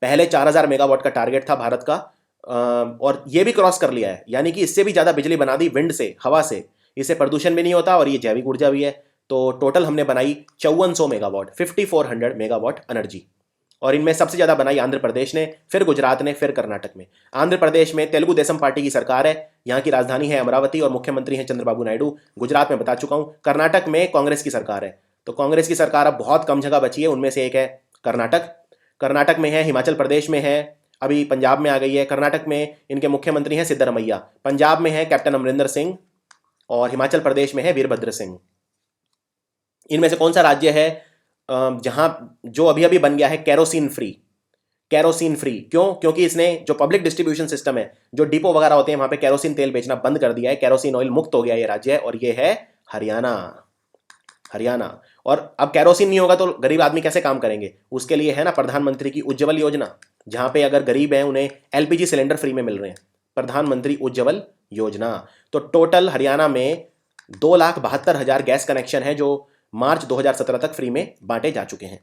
Speaker 1: पहले 4000 मेगावाट का टारगेट था भारत का, और ये भी क्रॉस कर लिया है, यानी कि इससे भी ज़्यादा बिजली बना दी विंड से, हवा से। इससे प्रदूषण भी नहीं होता और ये जैविक ऊर्जा भी है। तो टोटल हमने बनाई 5400 मेगावाट, 5400 मेगावाट एनर्जी, और इनमें सबसे ज़्यादा बनाई आंध्र प्रदेश ने, फिर गुजरात ने, फिर कर्नाटक में। आंध्र प्रदेश में तेलुगु देशम पार्टी की सरकार है, यहाँ की राजधानी है अमरावती, और मुख्यमंत्री हैं चंद्रबाबू नायडू। गुजरात में बता चुका हूँ। कर्नाटक में कांग्रेस की सरकार है। तो कांग्रेस की सरकार अब बहुत कम जगह बची है, उनमें से एक है कर्नाटक में है, हिमाचल प्रदेश में है, अभी पंजाब में आ गई है। कर्नाटक में इनके मुख्यमंत्री हैं सिद्धरमैया, पंजाब में है कैप्टन अमरिंदर सिंह, और हिमाचल प्रदेश में है वीरभद्र सिंह। इनमें से कौन सा राज्य है जहां जो अभी अभी बन गया है कैरोसिन फ्री? क्योंकि इसने जो पब्लिक डिस्ट्रीब्यूशन सिस्टम है, जो डिपो वगैरह होते हैं, वहां पे कैरोसिन तेल बेचना बंद कर दिया है। कैरोसिन ऑयल मुक्त हो गया ये राज्य है, और ये है हरियाणा। और अब कैरोसिन नहीं होगा तो गरीब आदमी कैसे काम करेंगे? उसके लिए है ना प्रधानमंत्री की उज्ज्वल योजना, जहां पे अगर गरीब हैं उन्हें LPG सिलेंडर फ्री में मिल रहे हैं, प्रधानमंत्री उज्ज्वल योजना। तो टोटल हरियाणा में 2,72,000 गैस कनेक्शन है जो मार्च 2017 तक फ्री में बांटे जा चुके हैं।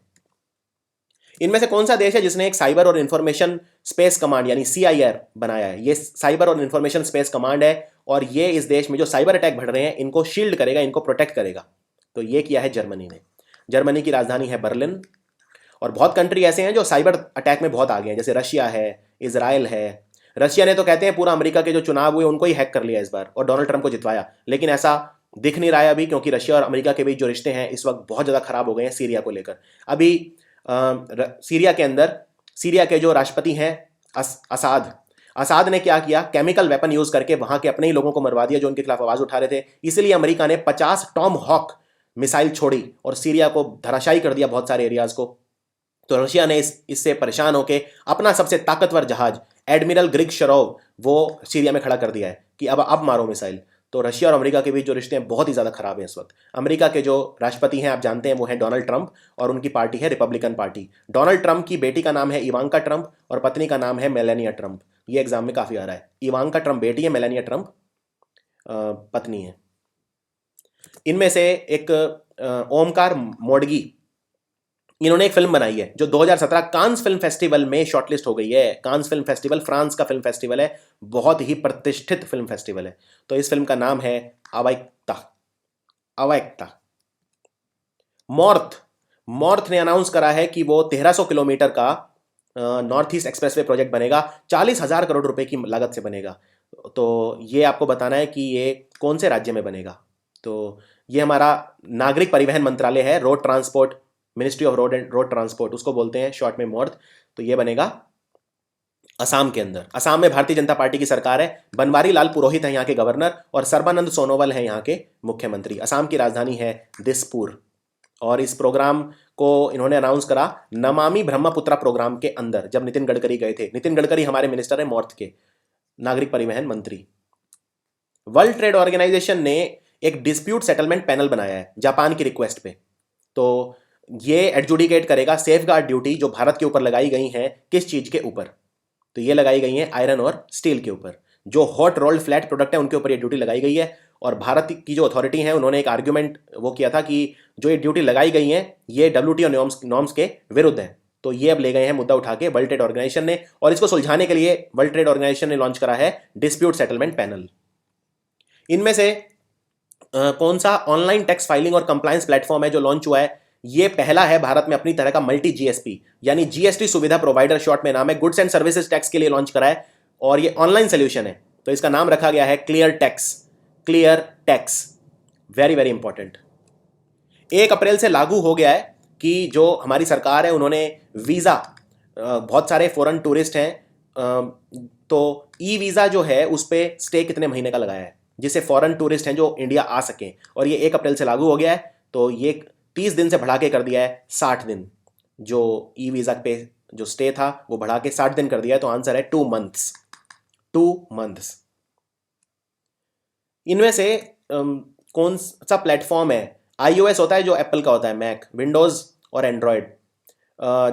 Speaker 1: इनमें से कौन सा देश है जिसने एक साइबर और इंफॉर्मेशन स्पेस कमांड यानी सीआईआर बनाया है? ये साइबर और इंफॉर्मेशन स्पेस कमांड है, और ये इस देश में जो साइबर अटैक बढ़ रहे हैं इनको शील्ड करेगा, इनको प्रोटेक्ट करेगा। तो ये किया है जर्मनी ने। जर्मनी की राजधानी है बर्लिन। और बहुत कंट्री ऐसे हैं जो साइबर अटैक में बहुत आगे हैं, जैसे रशिया है, इजराइल है। रशिया ने तो कहते हैं पूरा अमेरिका के जो चुनाव हुए उनको ही हैक कर लिया इस बार और डोनाल्ड ट्रंप को जितवाया, लेकिन ऐसा दिख नहीं रहा है अभी, क्योंकि रशिया और अमेरिका के बीच जो रिश्ते हैं इस वक्त बहुत ज़्यादा खराब हो गए हैं सीरिया को लेकर। अभी सीरिया के अंदर सीरिया के जो राष्ट्रपति हैं असाद असाद ने क्या किया, केमिकल वेपन यूज करके वहां के अपने ही लोगों को मरवा दिया जो उनके खिलाफ आवाज उठा रहे थे। इसलिए अमेरिका ने 50 टॉम हॉक मिसाइल छोड़ी और सीरिया को धराशायी कर दिया, बहुत सारे एरियाज को। तो रशिया ने इससे परेशान होकर अपना सबसे ताकतवर जहाज एडमिरल ग्रिग शरोव वो सीरिया में खड़ा कर दिया है कि अब मारो मिसाइल। तो रशिया और अमेरिका के बीच जो रिश्ते हैं बहुत ही ज़्यादा खराब हैं इस वक्त। अमेरिका के जो राष्ट्रपति हैं आप जानते हैं वो हैं डोनाल्ड ट्रंप, और उनकी पार्टी है रिपब्लिकन पार्टी। डोनाल्ड ट्रंप की बेटी का नाम है इवांका ट्रंप और पत्नी का नाम है मेलानिया ट्रंप। ये एग्जाम में काफ़ी आ रहा है। इवांका ट्रंप बेटी है, मेलानिया ट्रंप पत्नी है। इनमें से एक ओमकार मोडगी, इन्होंने एक फिल्म बनाई है जो 2017 कांस फिल्म फेस्टिवल में शॉर्टलिस्ट हो गई है। कांस फिल्म फेस्टिवल फ्रांस का फिल्म फेस्टिवल है, बहुत ही प्रतिष्ठित फिल्म फेस्टिवल है। तो इस फिल्म का नाम है अवैक्ता। अवैक्ता। मॉर्थ ने अनाउंस करा है कि वो 1300 किलोमीटर का नॉर्थ ईस्ट एक्सप्रेसवे प्रोजेक्ट बनेगा, 40,000 करोड़ रुपए की लागत से बनेगा। तो ये आपको बताना है कि ये कौन से राज्य में बनेगा। तो ये हमारा नागरिक परिवहन मंत्रालय है, road transport, ministry of road transport उसको बोलते हैं शॉर्ट में मॉर्थ। तो ये बनेगा असम के अंदर। असम में भारतीय जनता पार्टी की सरकार है, बनवारी लाल पुरोहित है यहाँ के गवर्नर और सर्बानंद सोनोवाल है यहाँ के मुख्यमंत्री। असम की राजधानी है दिसपुर। और इस प्रोग्राम को इन्होंने अनाउंस करा नमामि ब्रह्मपुत्रा प्रोग्राम के अंदर, जब नितिन गडकरी गए थे। नितिन गडकरी हमारे मिनिस्टर है मॉर्थ के, नागरिक परिवहन मंत्री। वर्ल्ड ट्रेड ऑर्गेनाइजेशन ने एक डिस्प्यूट सेटलमेंट पैनल बनाया है जापान की रिक्वेस्ट पे। तो ये एडजुडिकेट करेगा सेफ गार्ड ड्यूटी जो भारत के ऊपर लगाई गई हैं, किस चीज के ऊपर। तो ये लगाई गई हैं आयरन और स्टील के ऊपर। जो हॉट रोल्ड फ्लैट प्रोडक्ट है उनके ऊपर ये ड्यूटी लगाई गई है। और भारत की जो अथॉरिटी है उन्होंने एक आर्ग्यूमेंट वो किया था कि जो ये ड्यूटी लगाई गई है ये WTO नॉर्म्स के विरुद्ध है। तो ये अब ले गए हैं मुद्दा उठा के वर्ल्ड ट्रेड ऑर्गेनाइजेशन ने, और इसको सुलझाने के लिए वर्ल्ड ट्रेड ऑर्गेनाइजेशन ने लॉन्च करा है डिस्प्यूट सेटलमेंट पैनल। इनमें से कौन सा ऑनलाइन टैक्स फाइलिंग और कंप्लायंस प्लेटफॉर्म है जो लॉन्च हुआ है? ये पहला है भारत में अपनी तरह का मल्टी GSP यानी GST सुविधा प्रोवाइडर, शॉर्ट में नाम है, गुड्स एंड सर्विसेज टैक्स के लिए लॉन्च करा है। और ये ऑनलाइन सोल्यूशन है, तो इसका नाम रखा गया है clear tax. Clear tax, very very important. 1 अप्रैल से लागू हो गया है कि जो हमारी सरकार है उन्होंने वीज़ा, बहुत सारे फॉरेन टूरिस्ट हैं तो ई वीज़ा जो है उस पर स्टे कितने महीने का लगाया है, जिससे फॉरेन टूरिस्ट हैं जो इंडिया आ सकें। और ये 1 अप्रैल से लागू हो गया है। तो ये 30 दिन से बढ़ा के कर दिया है 60 दिन। जो ई वीज़ा पे जो स्टे था वो बढ़ा के 60 दिन कर दिया है। तो आंसर है 2 मंथ्स। 2 मंथ्स। इनमें से कौन सा प्लेटफॉर्म है? iOS होता है जो एप्पल का होता है, मैक, विंडोज़ और एंड्रॉयड।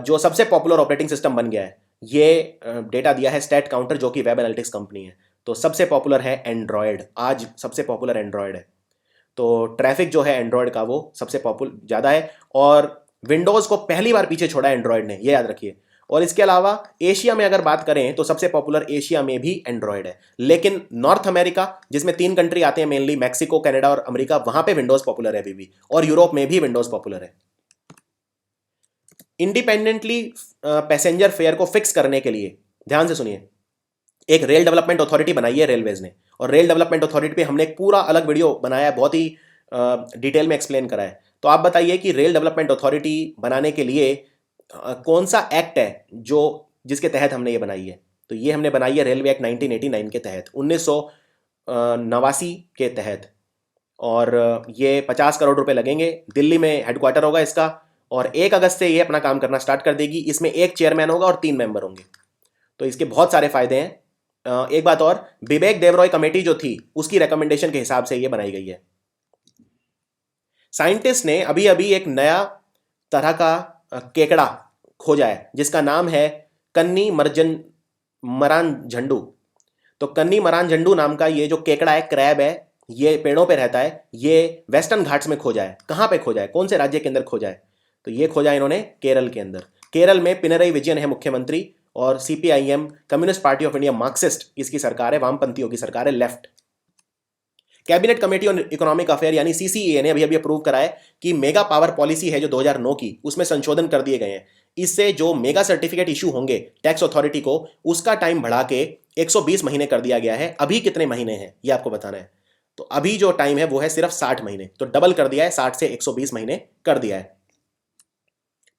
Speaker 1: जो सबसे पॉपुलर ऑपरेटिंग सिस्टम बन गया है, ये डेटा दिया है स्टैट काउंटर जो कि वेब एनालिटिक्स कंपनी है। तो सबसे पॉपुलर है एंड्रॉयड, आज सबसे पॉपुलर एंड्रॉयड है। तो ट्रैफिक जो है एंड्रॉयड का वो सबसे पॉपुलर ज़्यादा है, और विंडोज़ को पहली बार पीछे छोड़ा एंड्रॉयड ने, ये याद रखिए। और इसके अलावा एशिया में अगर बात करें तो सबसे पॉपुलर एशिया में भी एंड्रॉयड है, लेकिन नॉर्थ अमेरिका जिसमें 3 कंट्री आते हैं मेनली, मैक्सिको, कनाडा और अमेरिका, वहां पे विंडोज़ पॉपुलर है अभी भी, और यूरोप में भी विंडोज़ पॉपुलर है। इंडिपेंडेंटली पैसेंजर फेयर को फिक्स करने के लिए, ध्यान से सुनिए, एक रेल डेवलपमेंट अथॉरिटी बनाई है रेलवेज ने। और रेल डेवलपमेंट अथॉरिटी पे हमने एक पूरा अलग वीडियो बनाया है, बहुत ही डिटेल में एक्सप्लेन करा है। तो आप बताइए कि रेल डेवलपमेंट अथॉरिटी बनाने के लिए कौन सा एक्ट है जो जिसके तहत हमने ये बनाई है? तो ये हमने बनाई है रेलवे एक्ट 1989 के तहत, 1989 के तहत। और ये 50 करोड़ रुपए लगेंगे। दिल्ली में हेडक्वार्टर होगा इसका, और 1 अगस्त से ये अपना काम करना स्टार्ट कर देगी। इसमें 1 चेयरमैन होगा और 3 मेंबर होंगे। तो इसके बहुत सारे फायदे हैं। एक बात और, विवेक देवरॉय कमेटी जो थी उसकी रिकमेंडेशन के हिसाब से ये बनाई गई है। साइंटिस्ट ने अभी अभी एक नया तरह का केकड़ा खोजा है जिसका नाम है कन्नी मरान झंडू। तो कन्नी मरान झंडू नाम का ये जो केकड़ा है, क्रैब है, ये पेड़ों पे रहता है। ये वेस्टर्न घाट्स में खोजा है। कहाँ पे खोजा है, कौन से राज्य के अंदर खोजा है? तो ये खोजा इन्होंने केरल के अंदर। केरल में पिनरई विजयन है मुख्यमंत्री, और CPIM communist party of India Marxist इसकी सरकार है, वामपंथियों की सरकार है, left. Cabinet committee on economic affair यानी सीसीईए ने अभी अभी अप्रूव करा है कि मेगा पावर पॉलिसी है जो 2009 की, उसमें संशोधन कर दिए गए हैं। इससे जो मेगा सर्टिफिकेट इशू होंगे टैक्स अथॉरिटी को, उसका टाइम बढ़ा के 120 महीने कर दिया गया है। अभी कितने महीने हैं ये आपको बताना है। तो अभी जो टाइम है वो है सिर्फ 60 महीने, तो डबल कर दिया है, 60 से 120 महीने कर दिया है।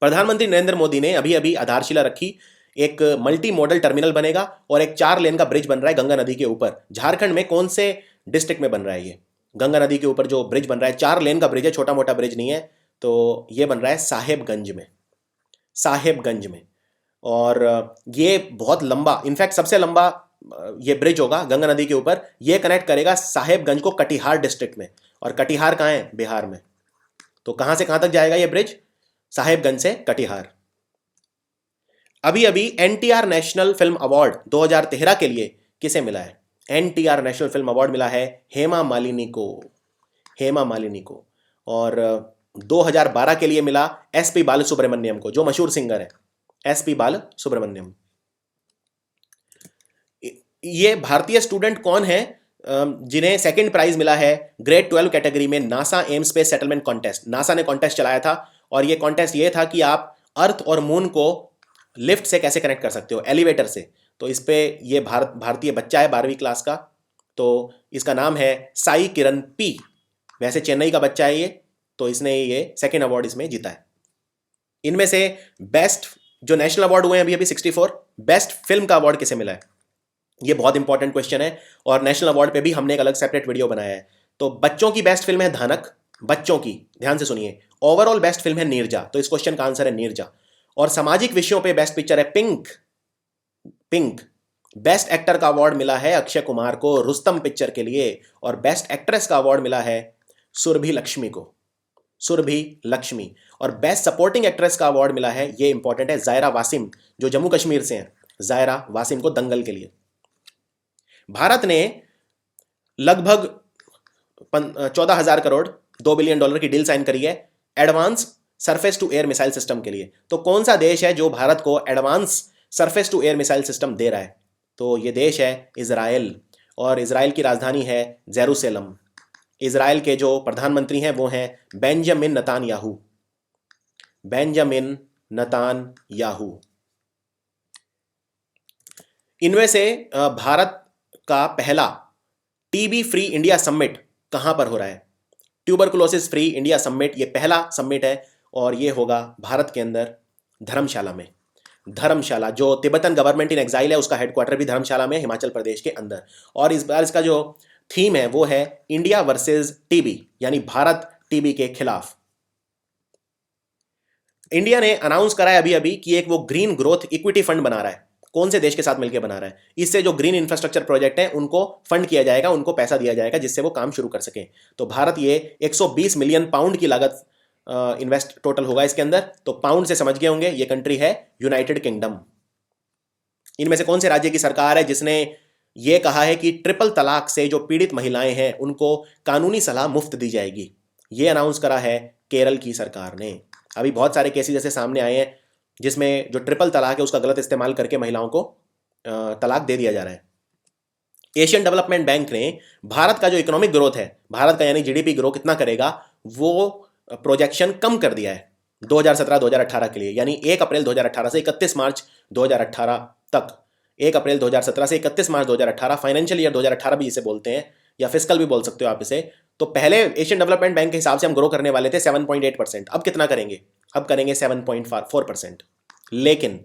Speaker 1: प्रधानमंत्री नरेंद्र मोदी ने अभी अभी आधारशिला रखी, एक मल्टी मॉडल टर्मिनल बनेगा और एक 4 लेन का ब्रिज बन रहा है गंगा नदी के ऊपर। झारखंड में कौन से डिस्ट्रिक्ट में बन रहा है ये? गंगा नदी के ऊपर जो ब्रिज बन रहा है, 4 लेन का ब्रिज है, छोटा मोटा ब्रिज नहीं है। तो ये बन रहा है साहेबगंज में, साहेबगंज में। और ये बहुत लंबा, इनफैक्ट सबसे लंबा ये ब्रिज होगा गंगा नदी के ऊपर। ये कनेक्ट करेगा साहेबगंज को कटिहार डिस्ट्रिक्ट में, और कटिहार कहाँ है? बिहार में। तो कहाँ से कहाँ तक जाएगा ये ब्रिज? साहेबगंज से कटिहार। अभी अभी एनटीआर नेशनल फिल्म अवार्ड 2013 के लिए किसे मिला है? एनटीआर नेशनल फिल्म अवार्ड मिला है हेमा मालिनी को, हेमा मालिनी को। और 2012 के लिए मिला एसपी बालसुब्रमण्यम को, जो मशहूर सिंगर है, एसपी बालसुब्रमण्यम। ये भारतीय स्टूडेंट कौन है जिन्हें सेकंड प्राइज मिला है ग्रेड 12 कैटेगरी में NASA Ames space settlement contest? NASA ने कॉन्टेस्ट चलाया था, और ये कॉन्टेस्ट ये था कि आप अर्थ और मून को लिफ्ट से कैसे कनेक्ट कर सकते हो, एलिवेटर से। तो इस पे ये भारतीय बच्चा है 12वीं क्लास का, तो इसका नाम है साई किरण पी। वैसे चेन्नई का बच्चा है ये, तो इसने ये सेकंड अवार्ड इसमें जीता है। इनमें से बेस्ट जो नेशनल अवार्ड हुए हैं अभी अभी 64, बेस्ट फिल्म का अवार्ड किसे मिला है? ये बहुत इंपॉर्टेंट क्वेश्चन है, और नेशनल अवार्ड पे भी हमने एक अलग सेपरेट वीडियो बनाया है। तो बच्चों की बेस्ट फिल्म है धानक, बच्चों की, ध्यान से सुनिए। ओवरऑल बेस्ट फिल्म है नीरजा, तो इस क्वेश्चन का आंसर है नीरजा। और सामाजिक विषयों पे बेस्ट पिक्चर है पिंक, पिंक। बेस्ट एक्टर का अवार्ड मिला है अक्षय कुमार को रुस्तम पिक्चर के लिए, और बेस्ट एक्ट्रेस का अवार्ड मिला है सुरभि लक्ष्मी को, सुरभि लक्ष्मी। और बेस्ट सपोर्टिंग एक्ट्रेस का अवार्ड मिला है, ये इंपॉर्टेंट है, जायरा वासिम, जो जम्मू कश्मीर से हैं, जायरा वासिम को दंगल के लिए। भारत ने लगभग 14,000 करोड़, $2 बिलियन की डील साइन करी है advance surface to air missile system के लिए। तो कौन सा देश है जो भारत को advance surface to air missile system दे रहा है? तो ये देश है इजराइल, और इजराइल की राजधानी है जेरूसलम। इजराइल के जो प्रधानमंत्री हैं वो हैं बेंजामिन नेतान्याहू, बेंजामिन नेतान्याहू। इनमें से भारत का पहला टीबी फ्री इंडिया समिट कहां पर हो रहा है? ट्यूबरकुलोसिस फ्री इंडिया समिट, ये पहला समिट है, और ये होगा भारत के अंदर धर्मशाला में। धर्मशाला, जो तिब्बतन गवर्नमेंट इन एग्जाइल है, उसका हेडक्वार्टर भी धर्मशाला में, हिमाचल प्रदेश के अंदर। और इस बार इसका जो थीम है वो है इंडिया वर्सेस टीबी, यानी भारत टीबी के खिलाफ। इंडिया ने अनाउंस करा है अभी अभी कि एक वो ग्रीन ग्रोथ इक्विटी फंड बना रहा है। कौन से देश के साथ मिलकर बना रहा है? इससे जो ग्रीन इंफ्रास्ट्रक्चर प्रोजेक्ट है उनको फंड किया जाएगा, उनको पैसा दिया जाएगा, जिससे वो काम शुरू कर सकें। तो भारत ये 120 मिलियन पाउंड की लागत इन्वेस्ट टोटल होगा इसके अंदर। तो पाउंड से समझ गए होंगे, ये कंट्री है यूनाइटेड किंगडम। इनमें से कौन से राज्य की सरकार है जिसने ये कहा है कि ट्रिपल तलाक से जो पीड़ित महिलाएं हैं उनको कानूनी सलाह मुफ्त दी जाएगी? ये अनाउंस करा है केरल की सरकार ने। अभी बहुत सारे केसेस जैसे सामने आए हैं जिसमें जो ट्रिपल तलाक है उसका गलत इस्तेमाल करके महिलाओं को तलाक दे दिया जा रहा है। एशियन डेवलपमेंट बैंक ने भारत का जो इकोनॉमिक ग्रोथ है, भारत का यानी जीडीपी ग्रो कितना करेगा, वो प्रोजेक्शन कम कर दिया है 2017-2018 के लिए। यानी 1 अप्रैल 2018 से 31 मार्च 2018 तक, 1 अप्रैल 2017 से 31 मार्च 2018, फाइनेंशियल ईयर 2018 भी इसे बोलते हैं, या फिस्कल भी बोल सकते हो आप इसे। तो पहले एशियन डेवलपमेंट बैंक के हिसाब से हम ग्रो करने वाले थे 7.8%, अब कितना करेंगे? अब करेंगे 7.4%। लेकिन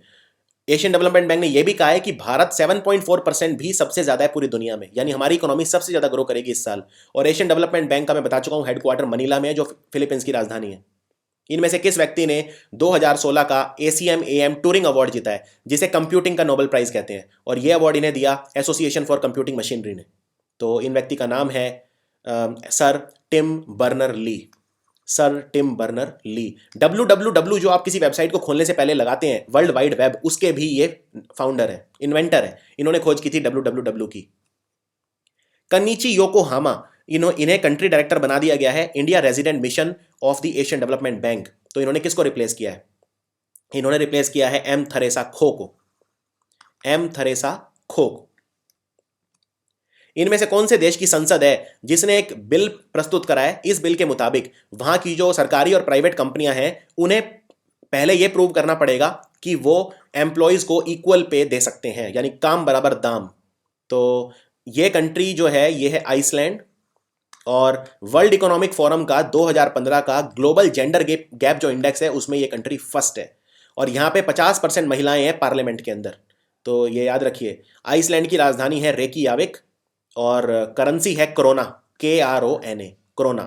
Speaker 1: एशियन डेवलपमेंट बैंक ने यह भी कहा है कि भारत 7.4% भी सबसे ज्यादा है पूरी दुनिया में, यानी हमारी इकोनॉमी सबसे ज्यादा ग्रो करेगी इस साल। और एशियन डेवलपमेंट बैंक का मैं बता चुका हूं हेडक्वार्टर मनीला में है, जो फिलीपींस की राजधानी है। इनमें से किस व्यक्ति ने 2016 का ACM-AM टूरिंग अवार्ड जीता है, जिसे कंप्यूटिंग का नोबेल प्राइज कहते हैं? और यह अवार्ड इन्हें दिया एसोसिएशन फॉर कंप्यूटिंग मशीनरी ने। तो इन व्यक्ति का नाम है sir Tim Berners Lee, sir Tim Berners Lee. www जो आप किसी वेबसाइट को खोलने से पहले लगाते हैं, वर्ल्ड वाइड वेब, उसके भी ये फाउंडर है, इन्वेंटर है। इन्होंने खोज की थी www की। कनिची योकोहामा, इन्हें कंट्री डायरेक्टर बना दिया गया है India resident mission of the Asian development bank. तो इन्होंने किसको रिप्लेस किया है? इन्होंने रिप्लेस किया है एम थेरेसा खो को, एम थेरेसा खो को। इनमें से कौन से देश की संसद है जिसने एक बिल प्रस्तुत करा है? इस बिल के मुताबिक वहां की जो सरकारी और प्राइवेट कंपनियां हैं उन्हें पहले यह प्रूव करना पड़ेगा कि वो एम्प्लॉयज को इक्वल पे दे सकते हैं, यानी काम बराबर दाम। तो ये कंट्री जो है ये है आइसलैंड, और वर्ल्ड इकोनॉमिक फोरम का 2015 का ग्लोबल जेंडर गैप जो इंडेक्स है उसमें ये कंट्री फर्स्ट है, और यहाँ पे 50% महिलाएं हैं पार्लियामेंट के अंदर। तो ये याद रखिए। आइसलैंड की राजधानी है रेकियाविक और करेंसी है क्रोना, KRONA, क्रोना।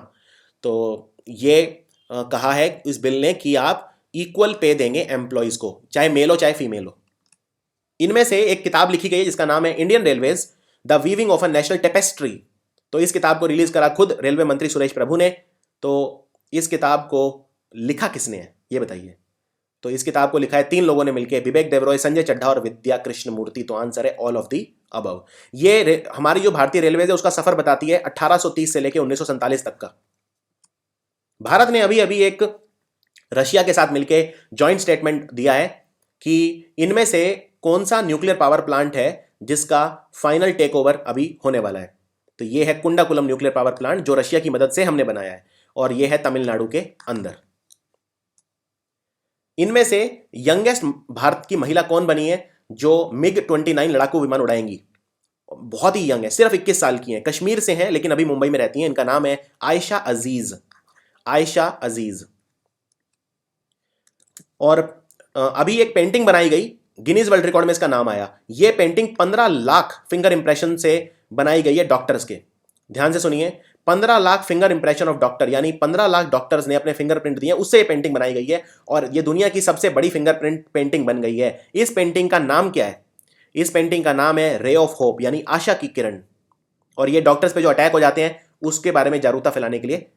Speaker 1: तो ये कहा है इस बिल ने कि आप इक्वल पे देंगे एम्प्लॉयज को, चाहे मेल हो चाहे फीमेल हो। इनमें से एक किताब लिखी गई है जिसका नाम है Indian railways the weaving of a national tapestry. तो इस किताब को रिलीज करा खुद रेलवे मंत्री सुरेश प्रभु ने। तो इस किताब को लिखा किसने है ये बताइए? तो इस किताब को लिखा है 3 लोगों ने मिलकर, विवेक देवरॉय, संजय चड्ढा और विद्या कृष्ण मूर्ति। तो आंसर है ऑल ऑफ दी अबव। ये हमारी जो भारतीय रेलवे है उसका सफर बताती है 1830 से लेकर 1947 तक का। भारत ने अभी अभी एक रशिया के साथ मिलकर जॉइंट स्टेटमेंट दिया है कि इनमें से कौन सा न्यूक्लियर पावर प्लांट है जिसका फाइनल टेक ओवर अभी होने वाला है। तो ये है कुंडाकुलम न्यूक्लियर पावर प्लांट जो रशिया की मदद से हमने बनाया है, और ये है तमिलनाडु के अंदर। इनमें से यंगेस्ट भारत की महिला कौन बनी है जो MiG-29 लड़ाकू विमान उड़ाएंगी? बहुत ही यंग है, सिर्फ 21 साल की हैं, कश्मीर से हैं लेकिन अभी मुंबई में रहती हैं। इनका नाम है आयशा अजीज, आयशा अजीज। और अभी एक पेंटिंग बनाई गई, गिनीज वर्ल्ड रिकॉर्ड में इसका नाम आया। यह पेंटिंग 15 लाख फिंगर इंप्रेशन से बनाई गई है डॉक्टर्स के। ध्यान से सुनिए, 15 lakh finger impression of doctor, यानी 15 लाख डॉक्टर्स ने अपने फिंगरप्रिंट दिए, उससे ये पेंटिंग बनाई गई है, और ये दुनिया की सबसे बड़ी फिंगरप्रिंट पेंटिंग बन गई है। इस पेंटिंग का नाम क्या है? इस पेंटिंग का नाम है रे ऑफ होप, यानी आशा की किरण। और ये डॉक्टर्स पे जो अटैक हो जाते हैं उसके बारे में जागरूकता फैलाने के लिए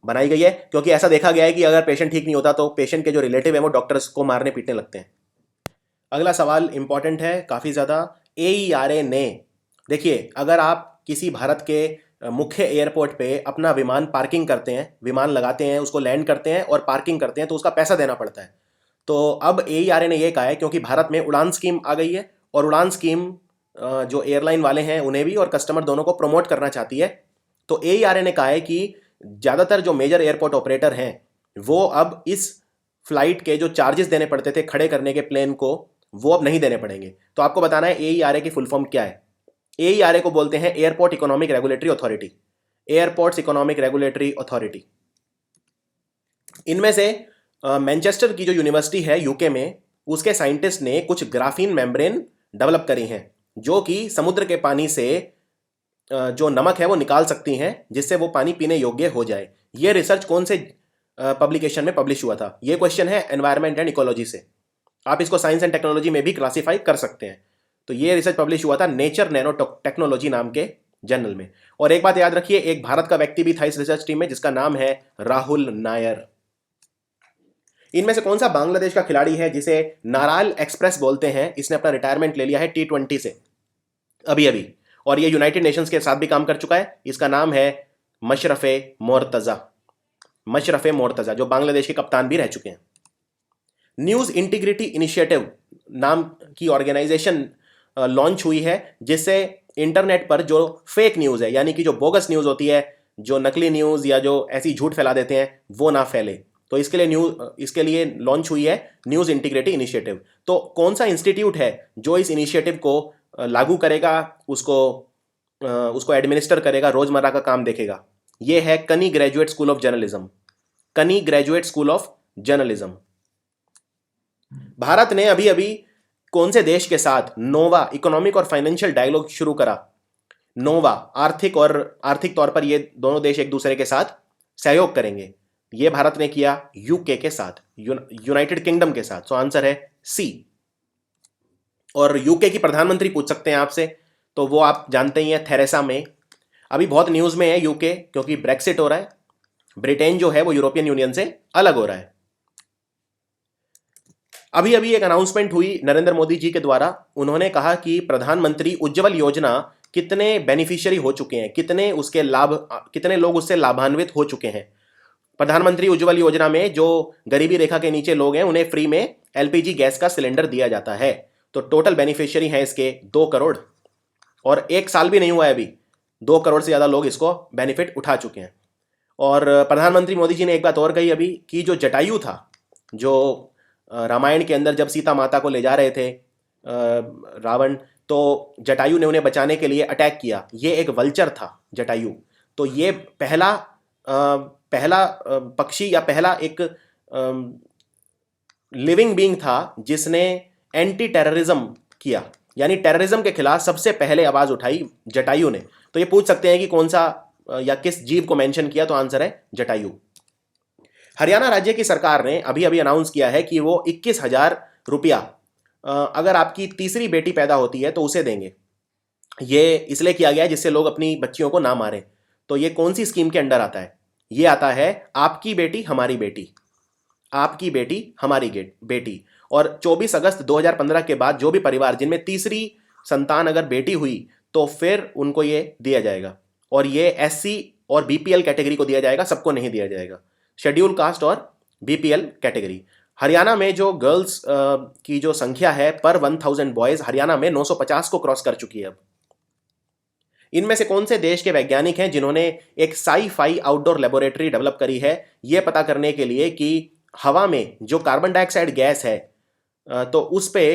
Speaker 1: बनाई गई है, क्योंकि ऐसा देखा गया है कि अगर पेशेंट ठीक नहीं होता तो पेशेंट के जो रिलेटिव है वो डॉक्टर्स को मारने पीटने लगते हैं। अगला सवाल इंपॉर्टेंट है काफ़ी ज़्यादा। AERA ने, देखिए, अगर आप किसी भारत के मुख्य एयरपोर्ट पे अपना विमान पार्किंग करते हैं, विमान लगाते हैं, उसको लैंड करते हैं और पार्किंग करते हैं, तो उसका पैसा देना पड़ता है। तो अब AERA ने यह कहा है, क्योंकि भारत में उड़ान स्कीम आ गई है, और उड़ान स्कीम जो एयरलाइन वाले हैं उन्हें भी और कस्टमर दोनों को प्रमोट करना चाहती है। तो AERA ने कहा है कि ज़्यादातर जो मेजर एयरपोर्ट ऑपरेटर हैं वो अब इस फ्लाइट के जो चार्जेस देने पड़ते थे खड़े करने के प्लेन को, वो अब नहीं देने पड़ेंगे। तो आपको बताना है AERA की फुल फॉर्म क्या है। AERA को बोलते हैं airport economic regulatory authority, airports economic regulatory authority. इनमें से मैनचेस्टर की जो यूनिवर्सिटी है यूके में, उसके साइंटिस्ट ने कुछ ग्राफीन मेम्ब्रेन डेवलप करी हैं जो कि समुद्र के पानी से जो नमक है वो निकाल सकती हैं, जिससे वो पानी पीने योग्य हो जाए। ये रिसर्च कौन से पब्लिकेशन में पब्लिश हुआ था? ये क्वेश्चन है एनवायरमेंट एंड इकोलॉजी से। आप इसको साइंस एंड टेक्नोलॉजी में भी क्लासीफाई कर सकते हैं। तो ये रिसर्च पब्लिश हुआ था नेचर नैनो टेक्नोलॉजी नाम के जर्नल में। और एक बात याद रखिए, एक भारत का व्यक्ति भी था इस रिसर्च टीम में जिसका नाम है राहुल नायर। इनमें से कौन सा बांग्लादेश का खिलाड़ी है जिसे नाराल एक्सप्रेस बोलते हैं? इसने अपना रिटायरमेंट ले लिया है T20 से अभी अभी, और ये यूनाइटेड नेशंस के साथ भी काम कर चुका है। इसका नाम है मशरफे मोर्तजा, मशरफे मोर्तजा, जो बांग्लादेश के कप्तान भी रह चुके हैं। न्यूज़ इंटीग्रिटी इनिशिएटिव नाम की ऑर्गेनाइजेशन लॉन्च हुई है, जिससे इंटरनेट पर जो फेक न्यूज़ है, यानी कि जो बोगस न्यूज़ होती है, जो नकली न्यूज़ या जो ऐसी झूठ फैला देते हैं, वो ना फैले। तो इसके लिए लॉन्च हुई है न्यूज़ इंटीग्रिटी इनिशिएटिव। तो कौन सा इंस्टीट्यूट है जो इस इनिशिएटिव को लागू करेगा, उसको एडमिनिस्टर करेगा, रोजमर्रा का काम देखेगा? ये है कनी ग्रेजुएट स्कूल ऑफ जर्नलिज्म, कनी graduate school of journalism. Bharat ने अभी अभी कौन से देश के साथ नोवा इकोनॉमिक और फाइनेंशियल डायलॉग शुरू करा? नोवा, आर्थिक तौर पर ये दोनों देश एक दूसरे के साथ सहयोग करेंगे। ये भारत ने किया यूके के साथ, यूनाइटेड किंगडम के साथ। सो आंसर है सी। और यूके की प्रधानमंत्री पूछ सकते हैं आपसे, तो वो आप जानते ही हैं, थेरेसा मे। अभी बहुत न्यूज़ में है यूके, क्योंकि ब्रेक्सिट हो रहा है, ब्रिटेन जो है वो यूरोपियन यूनियन से अलग हो रहा है। अभी अभी एक अनाउंसमेंट हुई नरेंद्र मोदी जी के द्वारा। उन्होंने कहा कि प्रधानमंत्री उज्ज्वल योजना कितने बेनिफिशियरी हो चुके हैं, कितने लोग उससे लाभान्वित हो चुके हैं। प्रधानमंत्री उज्ज्वल योजना में जो गरीबी रेखा के नीचे लोग हैं उन्हें फ्री में एलपीजी गैस का सिलेंडर दिया जाता है। तो टोटल बेनिफिशियरी हैं इसके 2 करोड़, और 1 साल भी नहीं हुआ है अभी, 2 करोड़ से ज़्यादा लोग इसको बेनिफिट उठा चुके हैं। और प्रधानमंत्री मोदी जी ने एक बात और कही अभी कि जो जटायु था, जो रामायण के अंदर जब सीता माता को ले जा रहे थे रावण, तो जटायु ने उन्हें बचाने के लिए अटैक किया। ये एक वल्चर था जटायु। तो ये पहला पक्षी या पहला एक लिविंग बीइंग था जिसने एंटी टेररिज्म किया, यानी टेररिज्म के खिलाफ सबसे पहले आवाज उठाई जटायु ने। तो ये पूछ सकते हैं कि कौन सा या किस जीव को मेंशन किया, तो आंसर है जटायु। हरियाणा राज्य की सरकार ने अभी अभी अनाउंस किया है कि वो 21,000 रुपया अगर आपकी तीसरी बेटी पैदा होती है तो उसे देंगे। ये इसलिए किया गया है जिससे लोग अपनी बच्चियों को ना मारें। तो ये कौन सी स्कीम के अंडर आता है? ये आता है आपकी बेटी हमारी बेटी, आपकी बेटी हमारी बेटी। और 24 अगस्त 2015 के बाद जो भी परिवार जिनमें तीसरी संतान अगर बेटी हुई तो फिर उनको ये दिया जाएगा। और ये एससी और बीपीएल कैटेगरी को दिया जाएगा, सबको नहीं दिया जाएगा। शेड्यूल कास्ट और बीपीएल कैटेगरी। हरियाणा में जो गर्ल्स की जो संख्या है पर 1000 बॉयज, हरियाणा में 950 को क्रॉस कर चुकी है अब। इनमें से कौन से देश के वैज्ञानिक हैं जिन्होंने एक साई-फाई आउटडोर लेबोरेटरी डेवलप करी है यह पता करने के लिए कि हवा में जो कार्बन डाइऑक्साइड गैस है तो उस पे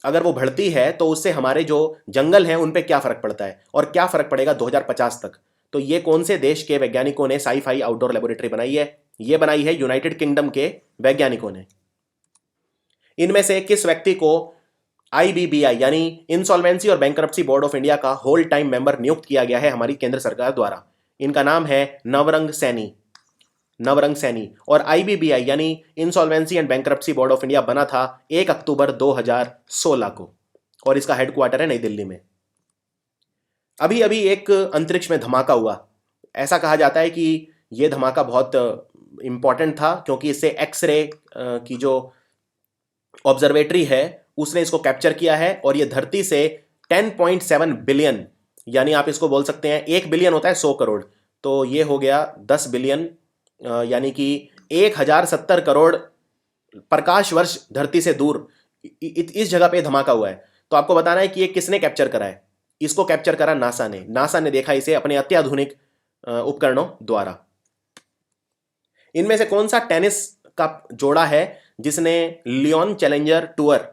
Speaker 1: अगर वो बढ़ती है तो उससे हमारे जो जंगल हैं उन पे क्या फर्क पड़ता है और क्या फर्क पड़ेगा 2050 तक। तो ये कौन से देश के वैज्ञानिकों ने साई-फाई आउटडोर लेबोरेटरी बनाई है? ये बनाई है यूनाइटेड किंगडम के वैज्ञानिकों ने। इनमें से किस व्यक्ति को आईबीबीआई यानी इंसॉल्वेंसी और बैंक्रप्सी बोर्ड ऑफ इंडिया का होल टाइम मेंबर नियुक्त किया गया है हमारी केंद्र सरकार द्वारा? इनका नाम है नवरंग सैनी, नवरंग सैनी। और आईबीबीआई यानी insolvency and bankruptcy board of India बना था 1 अक्टूबर 2016 को, और इसका हेडक्वार्टर है नई दिल्ली में। अभी अभी एक अंतरिक्ष में धमाका हुआ। ऐसा कहा जाता है कि यह धमाका बहुत इंपॉर्टेंट था क्योंकि इससे एक्सरे की जो ऑब्जर्वेटरी है उसने इसको कैप्चर किया है, और ये धरती से 10.7 बिलियन, यानी आप इसको बोल सकते हैं 1 बिलियन होता है 100 करोड़, तो ये हो गया 10 बिलियन, यानी कि 1070 करोड़ प्रकाश वर्ष धरती से दूर इस जगह पे धमाका हुआ है। तो आपको बताना है कि ये किसने कैप्चर करा है? इसको कैप्चर करा नासा ने। नासा ने देखा इसे अपने अत्याधुनिक उपकरणों द्वारा। इनमें से कौन सा टेनिस का जोड़ा है जिसने लियोन चैलेंजर टूर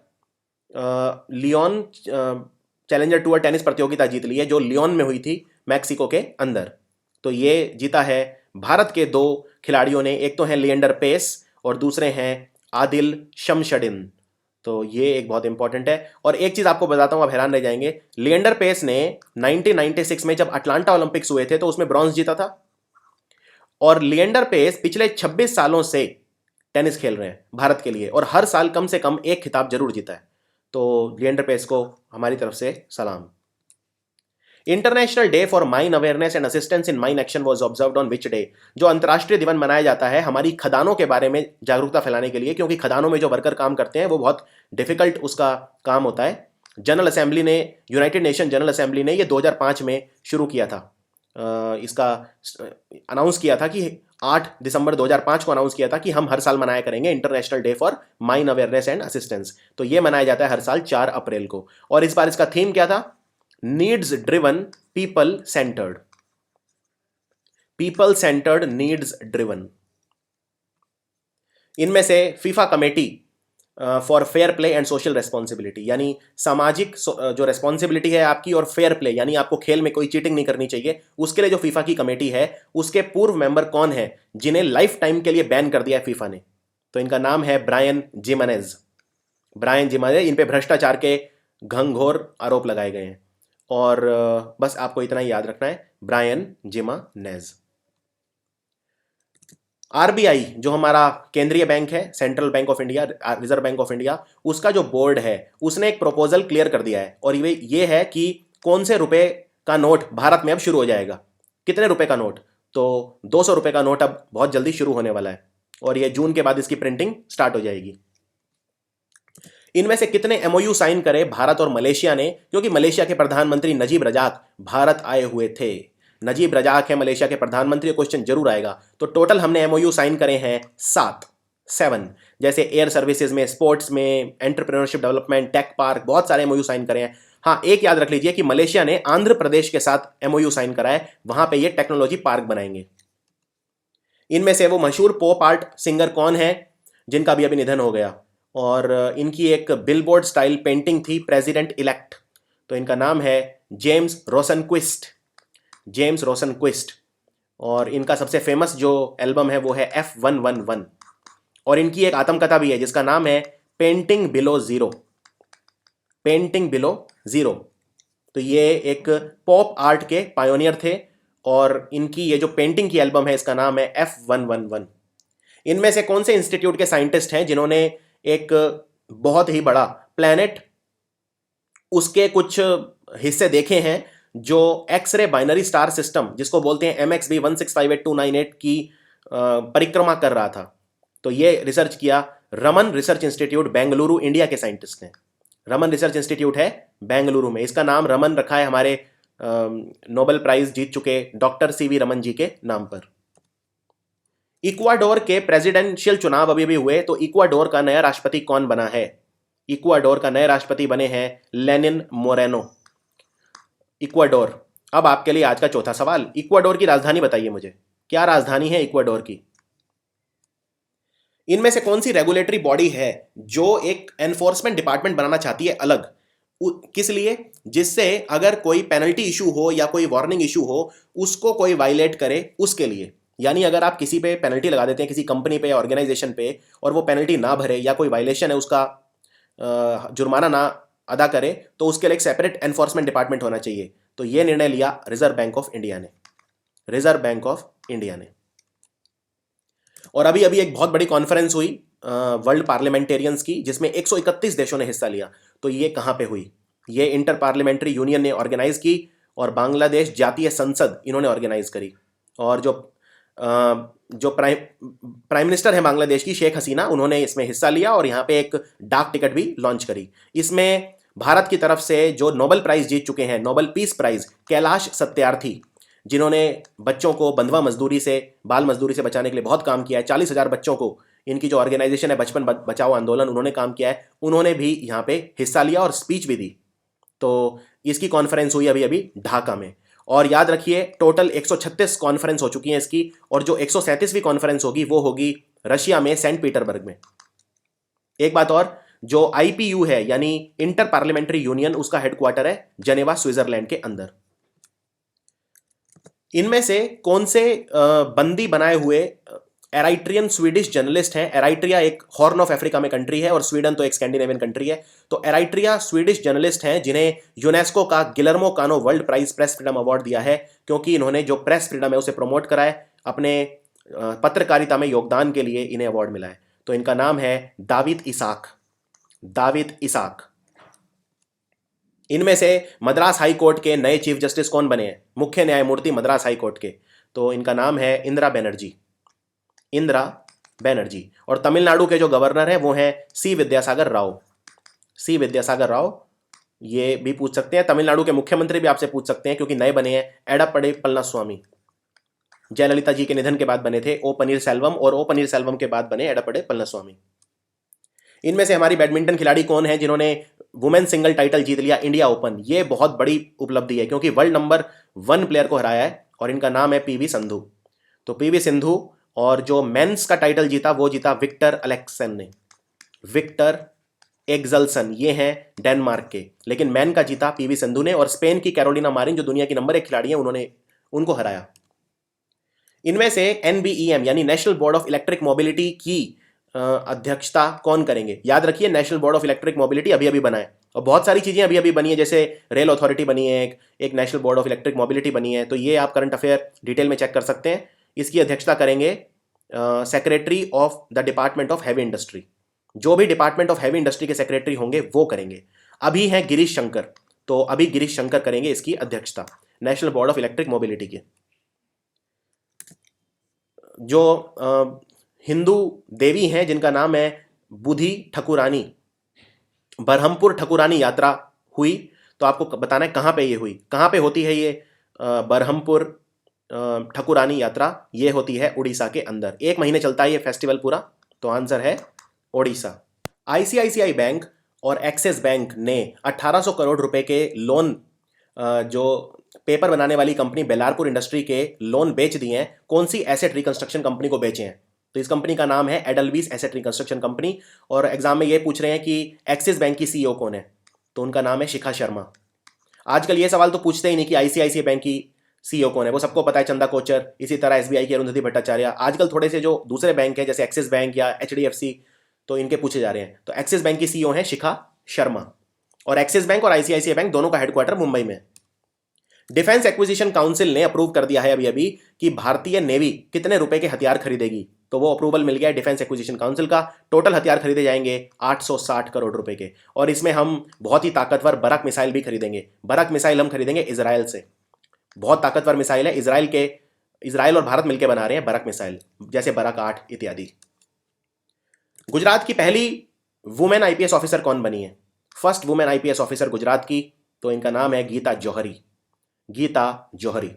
Speaker 1: टेनिस प्रतियोगिता जीत ली है, जो लियोन में हुई थी मैक्सिको के अंदर? तो ये जीता है भारत के 2 खिलाड़ियों ने। एक तो हैं लिएंडर पेस और दूसरे हैं आदिल शमशडिन। तो ये एक बहुत इंपॉर्टेंट है। और एक चीज आपको बताता हूं, आप हैरान रह जाएंगे। लिएंडर पेस ने 1996 में जब अटलांटा ओलंपिक्स हुए थे तो उसमें ब्रॉन्ज जीता था, और लिएंडर पेस पिछले 26 सालों से टेनिस खेल रहे हैं भारत के लिए, और हर साल कम से कम एक खिताब जरूर जीता है। तो लिएंडर पेस को हमारी तरफ से सलाम। International day for mine awareness and assistance in mine action was observed on which day? जो अंतर्राष्ट्रीय दिवस मनाया जाता है हमारी खदानों के बारे में जागरूकता फैलाने के लिए, क्योंकि खदानों में जो वर्कर काम करते हैं वो बहुत डिफिकल्ट उसका काम होता है। जनरल असेंबली ने, यूनाइटेड नेशन जनरल असेंबली ने ये 2005 में शुरू किया था। इसका अनाउंस किया था कि 8 दिसंबर 2005 को अनाउंस किया था कि हम हर साल मनाया करेंगे international day for mine awareness and assistance. तो ये मनाया जाता है हर साल 4 अप्रैल को। और इस बार इसका थीम क्या था? Needs driven people centred. People centred needs driven. इनमें से FIFA committee for fair play and social responsibility, यानी सामाजिक जो रेस्पॉन्सिबिलिटी है आपकी और फेयर प्ले, यानी आपको खेल में कोई चीटिंग नहीं करनी चाहिए, उसके लिए जो फीफा की कमेटी है उसके पूर्व मेंबर कौन है जिन्हें लाइफ टाइम के लिए बैन कर दिया है फीफा ने? तो इनका नाम है ब्रायन जिमेनेज। Brian Jimenez. इन पे भ्रष्टाचार के घंघोर आरोप लगाए गए हैं। और बस आपको इतना ही याद रखना है, ब्रायन जिमेनेज। आरबीआई जो हमारा केंद्रीय बैंक है, central bank of India, reserve bank of India, उसका जो बोर्ड है उसने एक प्रपोजल क्लियर कर दिया है, और ये है कि कौन से रुपए का नोट भारत में अब शुरू हो जाएगा। कितने रुपए का नोट? तो 200 रुपए का नोट अब बहुत जल्दी शुरू होने वाला है, और ये जून के बाद इसकी प्रिंटिंग स्टार्ट हो जाएगी। इनमें से कितने एमओयू साइन करे भारत और मलेशिया ने? क्योंकि मलेशिया के प्रधानमंत्री नजीब रजाक भारत आए हुए थे। नजीब रजाक है मलेशिया के प्रधानमंत्री, क्वेश्चन जरूर आएगा। तो टोटल हमने एमओयू साइन करे हैं 7, जैसे एयर सर्विसेज में, स्पोर्ट्स में, एंटरप्रेन्योरशिप डेवलपमेंट, टेक पार्क, बहुत सारे एमओयू साइन करे हैं। हाँ, एक याद रख लीजिए कि मलेशिया ने आंध्र प्रदेश के साथ एमओयू साइन करा है, वहां पे ये टेक्नोलॉजी पार्क बनाएंगे। इनमें से वो मशहूर पॉप आर्ट सिंगर कौन है जिनका भी अभी निधन हो गया, और इनकी एक बिलबोर्ड स्टाइल पेंटिंग थी, प्रेसिडेंट इलेक्ट, तो इनका नाम है जेम्स रोसनक्विस्ट, जेम्स रोसनक्विस्ट। और इनका सबसे फेमस जो एल्बम है वो है F111, और इनकी एक आत्मकथा भी है जिसका नाम है painting below zero, painting below zero. तो ये एक पॉप आर्ट के पायोनियर थे, और इनकी ये जो पेंटिंग की एल्बम है इसका नाम है F111। इनमें से कौन से इंस्टीट्यूट के साइंटिस्ट हैं जिन्होंने एक बहुत ही बड़ा प्लैनेट, उसके कुछ हिस्से देखे हैं जो एक्सरे बाइनरी स्टार सिस्टम, जिसको बोलते हैं MXB 1658298 की परिक्रमा कर रहा था? तो ये रिसर्च किया Raman research institute Bengaluru, India के साइंटिस्ट ने। रमन रिसर्च इंस्टीट्यूट है बेंगलुरु में, इसका नाम रमन रखा है हमारे नोबेल प्राइज जीत चुके डॉक्टर CV रमन जी के नाम पर। इक्वाडोर के प्रेसिडेंशियल चुनाव अभी भी हुए, तो इक्वाडोर का नया राष्ट्रपति कौन बना है? इक्वाडोर का नए राष्ट्रपति बने हैं लेनिन मोरेनो, इक्वाडोर। अब आपके लिए आज का चौथा सवाल, इक्वाडोर की राजधानी बताइए मुझे, क्या राजधानी है इक्वाडोर की? इनमें से कौन सी रेगुलेटरी बॉडी है जो एक एनफोर्समेंट डिपार्टमेंट बनाना चाहती है अलग? किस लिए? जिससे अगर कोई पेनल्टी इशू हो या कोई वार्निंग इशू हो, उसको कोई वायलेट करे उसके लिए। यानी अगर आप किसी पे पेनल्टी लगा देते हैं, किसी कंपनी पे या ऑर्गेनाइजेशन पे, और वो पेनल्टी ना भरे या कोई वायलेशन है उसका जुर्माना ना अदा करे, तो उसके लिए एक सेपरेट एनफोर्समेंट डिपार्टमेंट होना चाहिए। तो ये निर्णय लिया रिजर्व बैंक ऑफ इंडिया ने, रिजर्व बैंक ऑफ इंडिया ने। और अभी अभी एक बहुत बड़ी कॉन्फ्रेंस हुई वर्ल्ड पार्लियामेंटेरियंस की, जिसमें 131 देशों ने हिस्सा लिया। तो ये कहाँ पे हुई? ये इंटर पार्लियामेंट्री यूनियन ने ऑर्गेनाइज की, और बांग्लादेश जातीय संसद इन्होंने ऑर्गेनाइज करी। और जो प्राइम मिनिस्टर है बांग्लादेश की, शेख हसीना, उन्होंने इसमें हिस्सा लिया, और यहाँ पे एक डाक टिकट भी लॉन्च करी। इसमें भारत की तरफ से जो नोबेल प्राइज जीत चुके हैं, Nobel peace prize, Kailash Satyarthi, जिन्होंने बच्चों को बंधुआ मजदूरी से, बाल मजदूरी से बचाने के लिए बहुत काम किया है, 40,000 बच्चों को, इनकी जो ऑर्गेनाइजेशन है बचपन बचाओ आंदोलन, उन्होंने काम किया है, उन्होंने भी यहाँ पे हिस्सा लिया और स्पीच भी दी। तो इसकी कॉन्फ्रेंस हुई अभी अभी ढाका में। और याद रखिए टोटल 136 कॉन्फ्रेंस हो चुकी हैं इसकी, और जो 137वीं कॉन्फ्रेंस होगी वो होगी रशिया में, सेंट पीटरबर्ग में। एक बात और, जो IPU है यानी इंटर पार्लियामेंट्री यूनियन, उसका हेडक्वार्टर है जेनेवा, स्विट्जरलैंड के अंदर। इनमें से कौन से बंदी बनाए हुए एराइट्रियन स्वीडिश जर्नलिस्ट हैं? एराइट्रिया एक हॉर्न ऑफ अफ्रीका में कंट्री है, और स्वीडन तो एक स्कैंडिनेवियन कंट्री है। तो एराइट्रिया स्वीडिश जर्नलिस्ट हैं जिन्हें यूनेस्को का Guillermo Cano world prize press freedom award दिया है, क्योंकि इन्होंने जो प्रेस फ्रीडम है उसे प्रमोट करा है, अपने पत्रकारिता में योगदान के लिए इन्हें अवार्ड मिला है। तो इनका नाम है दाविद इसाक, दाविद इसाक। इनमें से मद्रास हाई कोर्ट के नए चीफ जस्टिस कौन बने हैं? मुख्य न्यायमूर्ति मद्रास हाई कोर्ट के, तो इनका नाम है इंदिरा बनर्जी, इंदिरा बनर्जी। और तमिलनाडु के जो गवर्नर हैं वो हैं सी विद्यासागर राव, सी विद्यासागर राव। ये भी पूछ सकते हैं, तमिलनाडु के मुख्यमंत्री भी आपसे पूछ सकते हैं, क्योंकि नए बने हैं एडप्पड़े पलनास्वामी, जयललिता जी के निधन के बाद बने थे ओ पनीर सेल्वम, और ओ पनीर सेल्वम के बाद बने एडप्पड़े पलनास्वामी। इनमें से हमारी बैडमिंटन खिलाड़ी कौन है जिन्होंने वुमेन सिंगल टाइटल जीत लिया, इंडिया ओपन? ये बहुत बड़ी उपलब्धि है, क्योंकि वर्ल्ड नंबर 1 प्लेयर को हराया है, और इनका नाम है PV सिंधु। तो PV सिंधु, और जो मेंस का टाइटल जीता वो जीता विक्टर अलेक्सन ने, विक्टर एक्सल्सन, ये हैं डेनमार्क के, लेकिन मैन का जीता PV सिंधु ने, और स्पेन की कैरोलिना मारिन जो दुनिया की नंबर 1 खिलाड़ी है, उन्होंने उनको हराया। इनमें से NBEM यानी national board of electric mobility की अध्यक्षता कौन करेंगे? याद रखिए national board of electric mobility अभी अभी बना है, और बहुत सारी चीज़ें अभी अभी बनी है, जैसे रेल अथॉरिटी बनी है, एक national board of electric mobility बनी है। तो ये आप करंट अफेयर डिटेल में चेक कर सकते हैं। इसकी अध्यक्षता करेंगे secretary of the department of heavy industry, जो भी डिपार्टमेंट ऑफ हैवी इंडस्ट्री के सेक्रेटरी होंगे वो करेंगे। अभी हैं गिरीश शंकर, तो अभी गिरीश शंकर करेंगे इसकी अध्यक्षता, national board of electric mobility के। जो हिंदू देवी हैं जिनका नाम है बुधी ठकुरानी, बरहमपुर ठकुरानी यात्रा हुई, तो आपको बताना है कहाँ पे ये हुई, कहाँ पे होती है ये बरहमपुर ठकुरानी यात्रा, ये होती है उड़ीसा के अंदर। 1 महीने चलता है ये फेस्टिवल पूरा। तो आंसर है ओडिशा। आईसीआईसीआई बैंक और एक्सिस बैंक ने 1800 करोड़ रुपए के लोन, जो पेपर बनाने वाली कंपनी बेलारपुर इंडस्ट्री के लोन बेच दिए हैं। कौन सी एसेट रिकंस्ट्रक्शन कंपनी को बेचे हैं? तो इस कंपनी का नाम है एडलवीस एसेट रिकंस्ट्रक्शन कंपनी। और एग्जाम में ये पूछ रहे हैं कि एक्सिस बैंक की सीईओ कौन है, तो उनका नाम है शिखा शर्मा। आजकल ये सवाल तो पूछते ही नहीं कि आईसीआईसीआई बैंक की सीईओ कौन है, वो सबको पता है, चंदा कोचर। इसी तरह एसबीआई की अरुंधति भट्टाचार्य। आजकल थोड़े से जो दूसरे बैंक हैं जैसे एक्सिस बैंक या एचडीएफसी, तो इनके पूछे जा रहे हैं। तो एक्सिस बैंक की सीईओ है शिखा शर्मा। और एक्सिस बैंक और आईसीआईसीआई बैंक दोनों का हेडक्वार्टर मुंबई में। डिफेंस एक्विजिशन काउंसिल ने अप्रूव कर दिया है अभी अभी कि भारतीय नेवी कितने रुपए के हथियार खरीदेगी। तो वो अप्रूवल मिल गया है डिफेंस एक्विजिशन काउंसिल का। टोटल हथियार खरीदे जाएंगे 860 करोड़ रुपए के। और इसमें हम बहुत ही ताकतवर बरक मिसाइल भी खरीदेंगे। बरक मिसाइल हम खरीदेंगे इजराइल से। बहुत ताकतवर मिसाइल है, इजराइल और भारत मिलकर बना रहे हैं बरक मिसाइल, जैसे बरक 8 इत्यादि। गुजरात की पहली वुमेन आईपीएस ऑफिसर कौन बनी है? First women IPS officer Gujarat की, तो इनका नाम है गीता जौहरी। गीता जौहरी।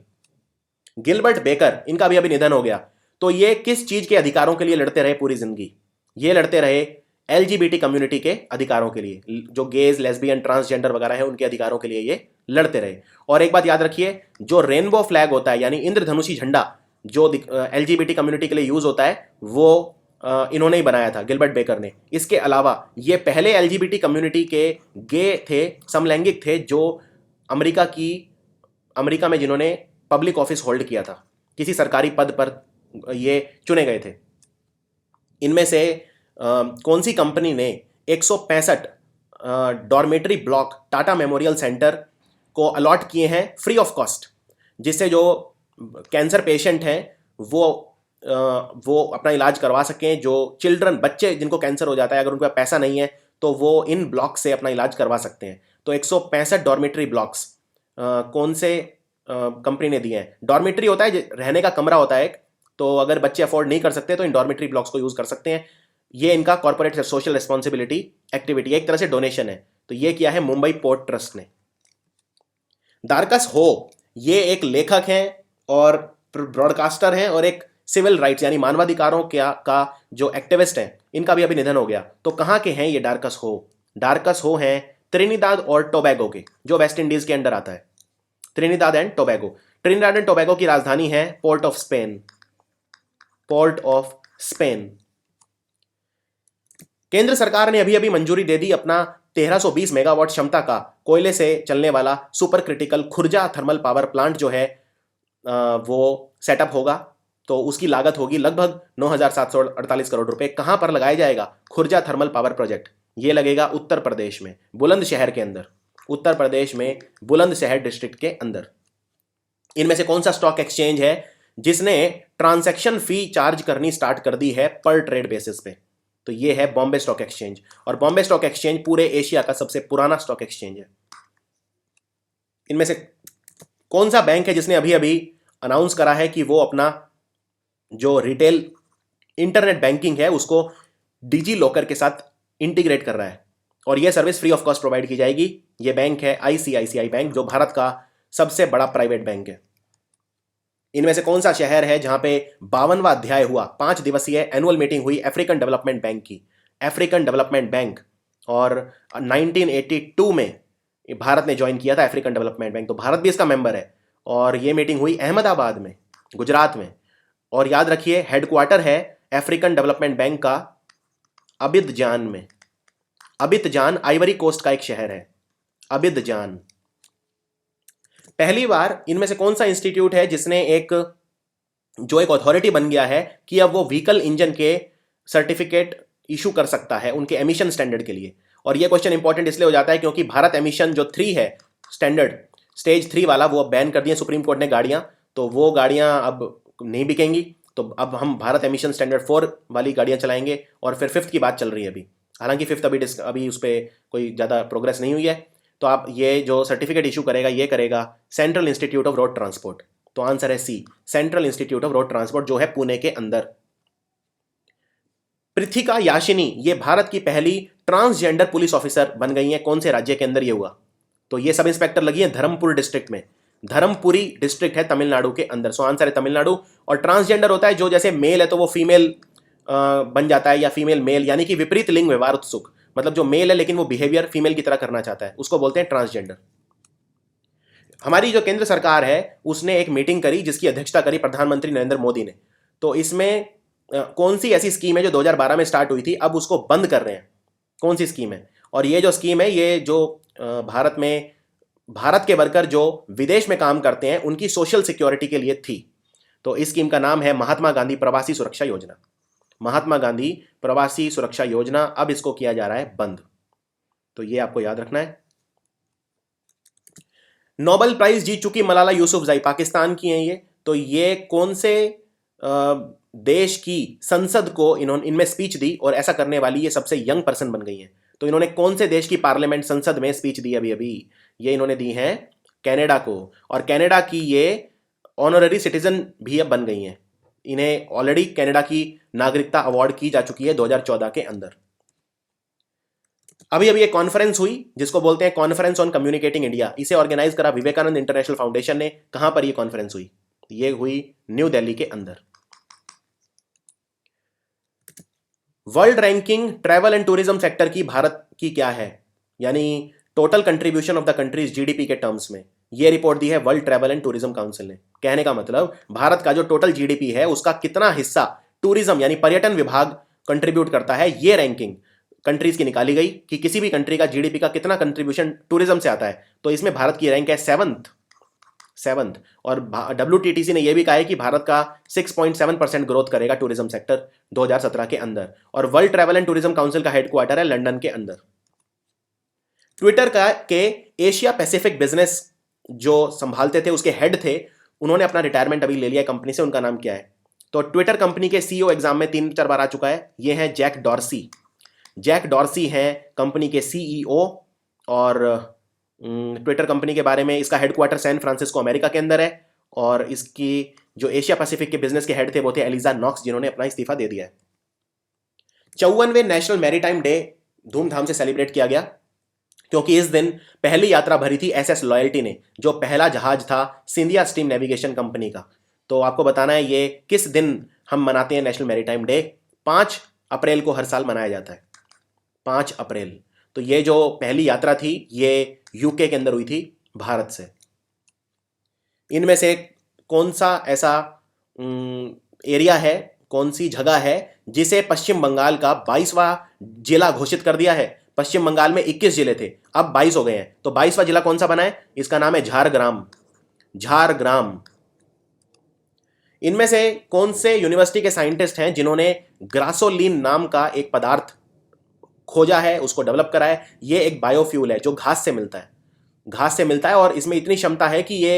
Speaker 1: गिलबर्ट बेकर, इनका भी अभी निधन हो गया। तो ये किस चीज के अधिकारों के लिए लड़ते रहे पूरी जिंदगी? ये लड़ते रहे एलजीबीटी कम्युनिटी के अधिकारों के लिए, जो गेज, लेस्बियन, ट्रांसजेंडर वगैरह है उनके अधिकारों के लिए ये लड़ते रहे। और एक बात याद रखिए, जो रेनबो फ्लैग होता है यानी इंद्रधनुषी झंडा जो एलजीबीटी कम्युनिटी के लिए यूज होता है, वो इन्होंने ही बनाया था, गिलबर्ट बेकर ने। इसके अलावा ये पहले एलजीबीटी कम्युनिटी के गे थे, समलैंगिक थे, जो अमेरिका में जिन्होंने पब्लिक ऑफिस होल्ड किया था, किसी सरकारी पद पर ये चुने गए थे। इनमें से कौन सी कंपनी ने 165 dormitory block Tata memorial centre को अलॉट किए हैं फ्री ऑफ कॉस्ट, जिससे जो कैंसर पेशेंट हैं वो अपना इलाज करवा सकें। जो चिल्ड्रन, बच्चे जिनको कैंसर हो जाता है, अगर उनके पास पैसा नहीं है तो वो इन ब्लॉक से अपना इलाज करवा सकते हैं। तो 165 डॉर्मेटरी ब्लॉक्स कौन से कंपनी ने दिए हैं? डॉर्मेटरी होता है, रहने का कमरा होता है एक, तो अगर बच्चे अफोर्ड नहीं कर सकते तो इन डॉर्मेटरी ब्लॉक्स को यूज कर सकते हैं। ये इनका कॉर्पोरेट सोशल रिस्पॉन्सिबिलिटी एक्टिविटी, एक तरह से डोनेशन है। तो ये किया है मुंबई पोर्ट ट्रस्ट ने। दारकस हो, ये एक लेखक हैं और ब्रॉडकास्टर हैं और एक सिविल राइट्स यानी मानवाधिकारों का जो एक्टिविस्ट हैं। इनका भी अभी निधन हो गया। तो कहाँ के हैं ये दारकस हो? दारकस हो हैं त्रिनिदाद और टोबैगो के, जो वेस्ट इंडीज के अंडर आता है। Trinidad and Tobago. Trinidad and Tobago की राजधानी है port of Spain. Port of Spain. केंद्र सरकार ने अभी अभी मंजूरी दे दी अपना 1320 मेगावाट क्षमता का कोयले से चलने वाला super critical Khurja thermal power plant जो है वो सेटअप होगा। तो उसकी लागत होगी लगभग 9,748 करोड़ रुपए। कहां पर लगाया जाएगा? Khurja thermal power project. ये लगेगा उत्तर प्रदेश में, बुलंदशहर के अंदर। उत्तर प्रदेश में बुलंदशहर डिस्ट्रिक्ट के अंदर। इनमें से कौन सा स्टॉक एक्सचेंज है जिसने ट्रांजैक्शन फी चार्ज करनी स्टार्ट कर दी है पर ट्रेड बेसिस पे? तो ये है बॉम्बे स्टॉक एक्सचेंज। और बॉम्बे स्टॉक एक्सचेंज पूरे एशिया का सबसे पुराना स्टॉक एक्सचेंज है। इनमें से कौन सा बैंक है जिसने अभी अभी अनाउंस करा है कि वो अपना जो रिटेल इंटरनेट बैंकिंग है उसको डिजी लॉकर के साथ इंटीग्रेट कर रहा है और यह service free of cost provide की जाएगी? यह बैंक है आईसीआईसीआई बैंक, जो भारत का सबसे बड़ा प्राइवेट बैंक है। इनमें से कौन सा शहर है जहां पे 52वां अध्याय हुआ, 5 दिवसीय एनुअल मीटिंग हुई अफ्रीकन डेवलपमेंट बैंक की? African development bank. और 1982 में भारत ने ज्वाइन किया था अफ्रीकन डेवलपमेंट बैंक, तो भारत भी इसका मेंबर है। और ये मीटिंग हुई अहमदाबाद में, गुजरात में। और याद रखिए हेडक्वार्टर है अफ्रीकन डेवलपमेंट बैंक का अबिदजान में। अबिदजान आइवरी कोस्ट का एक शहर है, अबिदजान। पहली बार इनमें से कौन सा इंस्टीट्यूट है जिसने एक अथॉरिटी बन गया है कि अब वो व्हीकल इंजन के सर्टिफिकेट इशू कर सकता है उनके एमिशन स्टैंडर्ड के लिए? और ये क्वेश्चन इंपॉर्टेंट इसलिए हो जाता है क्योंकि भारत एमिशन जो 3 है स्टैंडर्ड, स्टेज 3 वाला, वो अब बैन कर दिया सुप्रीम कोर्ट ने गाड़ियां। तो वो गाड़ियां अब नहीं बिकेंगी। तो अब हम भारत एमिशन स्टैंडर्ड 4 वाली गाड़ियां चलाएंगे। और फिर 5th की बात चल रही है अभी, हालांकि 5th अभी उस पर कोई ज़्यादा प्रोग्रेस नहीं हुई है। तो आप ये जो सर्टिफिकेट इशू करेगा ये करेगा central institute of road transport. तो आंसर है C, central institute of road transport, जो है पुणे के अंदर। पृथिका याशिनी, ये भारत की पहली ट्रांसजेंडर पुलिस ऑफिसर बन गई हैं। कौन से राज्य के अंदर ये हुआ? तो ये सब इंस्पेक्टर लगी है धर्मपुर डिस्ट्रिक्ट में। धर्मपुरी डिस्ट्रिक्ट है तमिलनाडु के अंदर। सो आंसर है तमिलनाडु। और ट्रांसजेंडर होता है जो जैसे मेल है तो वो फीमेल बन जाता है, या फीमेल मेल, यानी कि विपरीत लिंग व्यवहार उत्सुक, मतलब जो मेल है लेकिन वो बिहेवियर फीमेल की तरह करना चाहता है, उसको बोलते हैं ट्रांसजेंडर। हमारी जो केंद्र सरकार है उसने एक मीटिंग करी जिसकी अध्यक्षता करी प्रधानमंत्री नरेंद्र मोदी ने। तो इसमें कौन सी ऐसी स्कीम है जो 2012 में स्टार्ट हुई थी, अब उसको बंद कर रहे हैं, कौन सी स्कीम है? और ये जो स्कीम है ये जो भारत के वर्कर जो विदेश में काम करते हैं उनकी सोशल सिक्योरिटी के लिए थी। तो इस स्कीम का नाम है महात्मा गांधी प्रवासी सुरक्षा योजना। महात्मा गांधी प्रवासी सुरक्षा योजना, अब इसको किया जा रहा है बंद। तो ये आपको याद रखना है। नोबेल प्राइज जीत चुकी मलाला यूसुफजई पाकिस्तान की हैं ये। तो ये कौन से देश की संसद को इनमें स्पीच दी, और ऐसा करने वाली ये सबसे यंग पर्सन बन गई हैं। तो इन्होंने कौन से देश की पार्लियामेंट संसद में स्पीच दी अभी अभी? ये इन्होंने दी है कनाडा को। और कनाडा की ये ऑनररी सिटीजन भी अब बन गई हैं। इन्हें ऑलरेडी कनाडा की नागरिकता अवार्ड की जा चुकी है 2014 के अंदर। अभी अभी एक कॉन्फ्रेंस हुई जिसको बोलते हैं कॉन्फ्रेंस ऑन कम्युनिकेटिंग इंडिया। इसे ऑर्गेनाइज करा विवेकानंद इंटरनेशनल फाउंडेशन ने। कहां पर ये कॉन्फ्रेंस हुई? ये हुई न्यू दिल्ली के अंदर। World ranking travel and tourism sector की भारत की क्या है, यानी total contribution of the countries GDP के टर्म्स में, ये रिपोर्ट दी है world travel and tourism council ने। कहने का मतलब भारत का जो टोटल जीडीपी है उसका कितना हिस्सा टूरिज्म यानी पर्यटन विभाग कंट्रीब्यूट करता है, ये रैंकिंग कंट्रीज की निकाली गई कि किसी भी कंट्री का जीडीपी का कितना कंट्रीब्यूशन टूरिज्म से आता है। तो इसमें भारत की रैंक है सेवंथ। और WTTC ने यह भी कहा है कि भारत का 6.7% ग्रोथ करेगा टूरिज्म सेक्टर 2017 के अंदर। और world travel and tourism council का हेडक्वार्टर है लंदन के अंदर। ट्विटर के एशिया पैसिफिक बिजनेस जो संभालते थे, उसके हेड थे, उन्होंने अपना रिटायरमेंट अभी ले लिया कंपनी से। उनका नाम क्या है? तो ट्विटर कंपनी के CEO एग्जाम में 3-4 बार आ चुका है, ये है जैक डॉर्सी। जैक डॉर्सी हैं कंपनी के CEO। और ट्विटर कंपनी के बारे में, इसका हेडक्वार्टर सैन फ्रांसिस्को अमेरिका के अंदर है। और इसकी जो एशिया पैसिफिक के बिजनेस के हेड थे वो थे एलिजा नॉक्स, जिन्होंने अपना इस्तीफा दे दिया है। 54वें नेशनल मैरीटाइम डे धूमधाम से सेलिब्रेट किया गया क्योंकि इस दिन पहली यात्रा भरी थी SS लॉयल्टी ने, जो पहला जहाज था सिंधिया स्टीम नेविगेशन कंपनी का। तो आपको बताना है ये किस दिन हम मनाते हैं नेशनल मैरीटाइम डे। 5 अप्रैल को हर साल मनाया जाता है, 5 अप्रैल। तो ये जो पहली यात्रा थी ये यूके के अंदर हुई थी भारत से। इनमें से कौन सा ऐसा एरिया है, कौन सी जगह है जिसे पश्चिम बंगाल का 22वां जिला घोषित कर दिया है? पश्चिम बंगाल में 21 जिले थे, अब 22 हो गए हैं। तो 22वां जिला कौन सा बना है? इसका नाम है झारग्राम। इनमें से कौन से यूनिवर्सिटी के साइंटिस्ट हैं जिन्होंने ग्रासोलीन नाम का एक पदार्थ खोजा है, उसको डेवलप करा है? ये एक बायोफ्यूल है जो घास से मिलता है और इसमें इतनी क्षमता है कि ये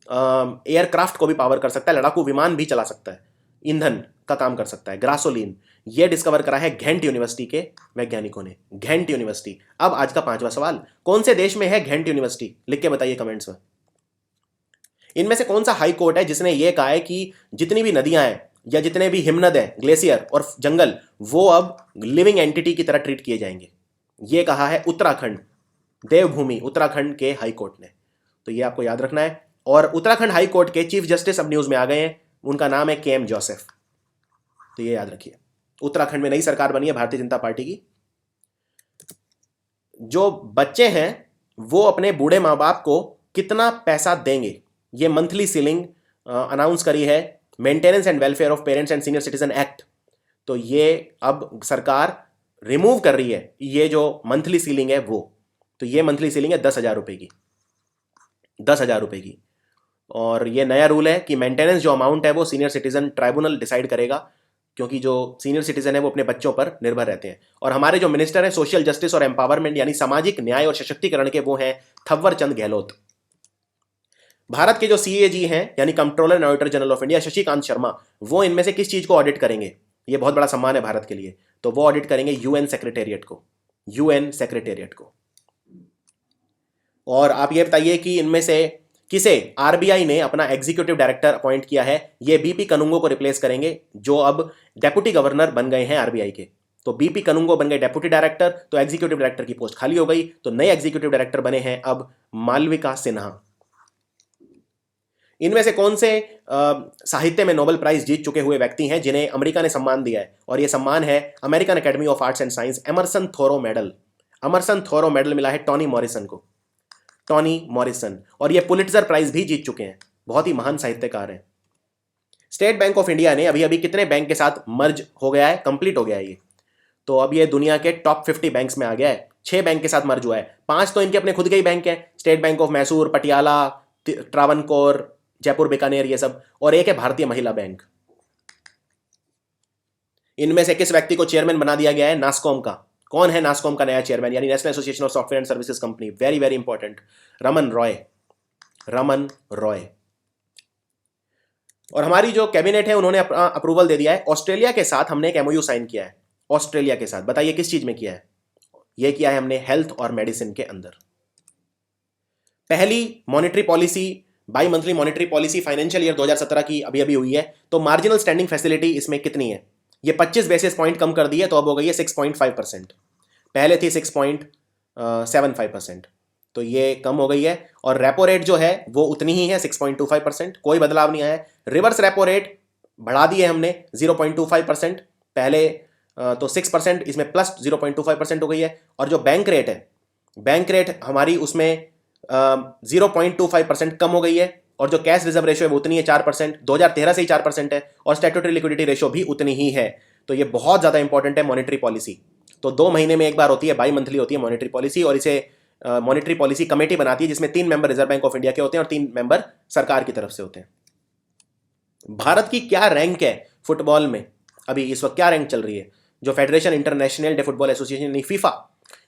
Speaker 1: एयरक्राफ्ट को भी पावर कर सकता है, लड़ाकू विमान भी चला सकता है, ईंधन का काम कर सकता है। ग्रासोलीन ये डिस्कवर करा है घेंट यूनिवर्सिटी के वैज्ञानिकों ने। घेंट यूनिवर्सिटी। अब आज का 5वां सवाल, कौन से देश में है घेंट यूनिवर्सिटी? लिख के बताइए कमेंट्स में। इनमें से कौन सा हाई कोर्ट है जिसने यह कहा है कि जितनी भी नदियां हैं या जितने भी हिमनद हैं, ग्लेशियर और जंगल, वो अब लिविंग एंटिटी की तरह ट्रीट किए जाएंगे? यह कहा है उत्तराखंड, देवभूमि उत्तराखंड के हाई कोर्ट ने। तो ये आपको याद रखना है। और उत्तराखंड हाई कोर्ट के चीफ जस्टिस अब न्यूज में आ गए हैं, उनका नाम है KM जोसेफ। तो ये याद रखिए, उत्तराखंड में नई सरकार बनी है भारतीय जनता पार्टी की। जो बच्चे हैं वो अपने बूढ़े माँ बाप को कितना पैसा देंगे, ये मंथली सीलिंग अनाउंस करी है maintenance and welfare of parents and senior citizen act. तो ये अब सरकार रिमूव कर रही है ये जो मंथली सीलिंग है वो। तो ये मंथली सीलिंग है 10,000 रुपए की, 10,000 रुपए की। और ये नया रूल है कि मेंटेनेंस जो अमाउंट है वो सीनियर सिटीजन ट्राइब्यूनल डिसाइड करेगा, क्योंकि जो सीनियर सिटीजन है वो अपने बच्चों पर निर्भर रहते हैं। और हमारे जो मिनिस्टर हैं सोशल जस्टिस और एम्पावरमेंट यानी सामाजिक न्याय और सशक्तिकरण के, वो हैं थव्वर चंद गहलोत। भारत के जो CAG हैं यानी controller and auditor general of India, Shashikant Sharma, वो इनमें से किस चीज को ऑडिट करेंगे? ये बहुत बड़ा सम्मान है भारत के लिए। तो वो ऑडिट करेंगे UN सेक्रेटेरिएट को। और आप ये बताइए कि इनमें से किसे RBI ने अपना एग्जीक्यूटिव डायरेक्टर अपॉइंट किया है? ये BP कनुंगो को रिप्लेस करेंगे, जो अब डेप्यूटी गवर्नर बन गए हैं RBI के। तो BP कनुंगो बन गए डेप्यूटी डायरेक्टर, तो एग्जीक्यूटिव डायरेक्टर की पोस्ट खाली हो गई। तो नए एग्जीक्यूटिव डायरेक्टर बने हैं अब मालविका सिन्हा। इनमें से कौन से साहित्य में नोबेल प्राइज जीत चुके हुए व्यक्ति हैं जिन्हें अमेरिका ने सम्मान दिया है? और यह सम्मान है American academy of arts and science Emerson Thoreau medal. Emerson Thoreau medal मिला है टॉनी मॉरिसन को, टॉनी मॉरिसन। और ये पुलिट्जर प्राइज भी जीत चुके हैं, बहुत ही महान साहित्यकार हैं। स्टेट बैंक ऑफ इंडिया ने अभी अभी कितने बैंक के साथ मर्ज हो गया है, कंप्लीट हो गया है ये? तो अब ये दुनिया के टॉप 50 बैंक्स में आ गया है। 6 बैंक के साथ मर्ज हुआ है, 5 तो इनके अपने खुद के ही बैंक हैं, state bank of Mysore, Patiala, Travancore, Jaipur, Bikaner, ये सब, और एक है भारतीय महिला बैंक। इनमें से किस व्यक्ति को चेयरमैन बना दिया गया है नास्कॉम का? कौन है नास्कॉम का नया चेयरमैन, यानी national association of software and services company? Very very important, Raman Roy, Raman Roy. और हमारी जो कैबिनेट है उन्होंने अप्रूवल दे दिया है, ऑस्ट्रेलिया के साथ हमने एक एमओयू साइन किया है, ऑस्ट्रेलिया के साथ। बताइए किस चीज में किया है? यह किया है हमने हेल्थ और मेडिसिन के अंदर। पहली monetary policy, by monthly monetary policy financial year 2017 की अभी अभी हुई है। तो मार्जिनल स्टैंडिंग फैसिलिटी इसमें कितनी है? ये 25 बेसिस पॉइंट कम कर दी है, तो अब हो गई है 6.5%। पहले थी 6.75%, तो ये कम हो गई है। और रेपो रेट जो है वो उतनी ही है, 6.25%, कोई बदलाव नहीं आया है। रिवर्स रेपो रेट बढ़ा दी है हमने 0.25%, पहले तो 6%, इसमें प्लस 0.25% हो गई है। और जो बैंक रेट है, बैंक रेट हमारी उसमें 0.25% कम हो गई है। और जो कैश रिजर्व रेशियो है वो उतनी है 4%, 2013 से ही 4% है। और स्टैट्यूटरी लिक्विडिटी रेशियो भी उतनी ही है। तो ये बहुत ज़्यादा इंपॉर्टेंट है मॉनेटरी पॉलिसी। तो 2 महीने में एक बार होती है, बाई मंथली होती है मॉनेटरी पॉलिसी, और इसे मॉनेटरी पॉलिसी कमेटी बनाती है, जिसमें 3 member reserve bank of India के होते हैं और 3 मेंबर सरकार की तरफ से होते हैं। भारत की क्या रैंक है फुटबॉल में? अभी इस वक्त क्या रैंक चल रही है? जो federation international day football association FIFA,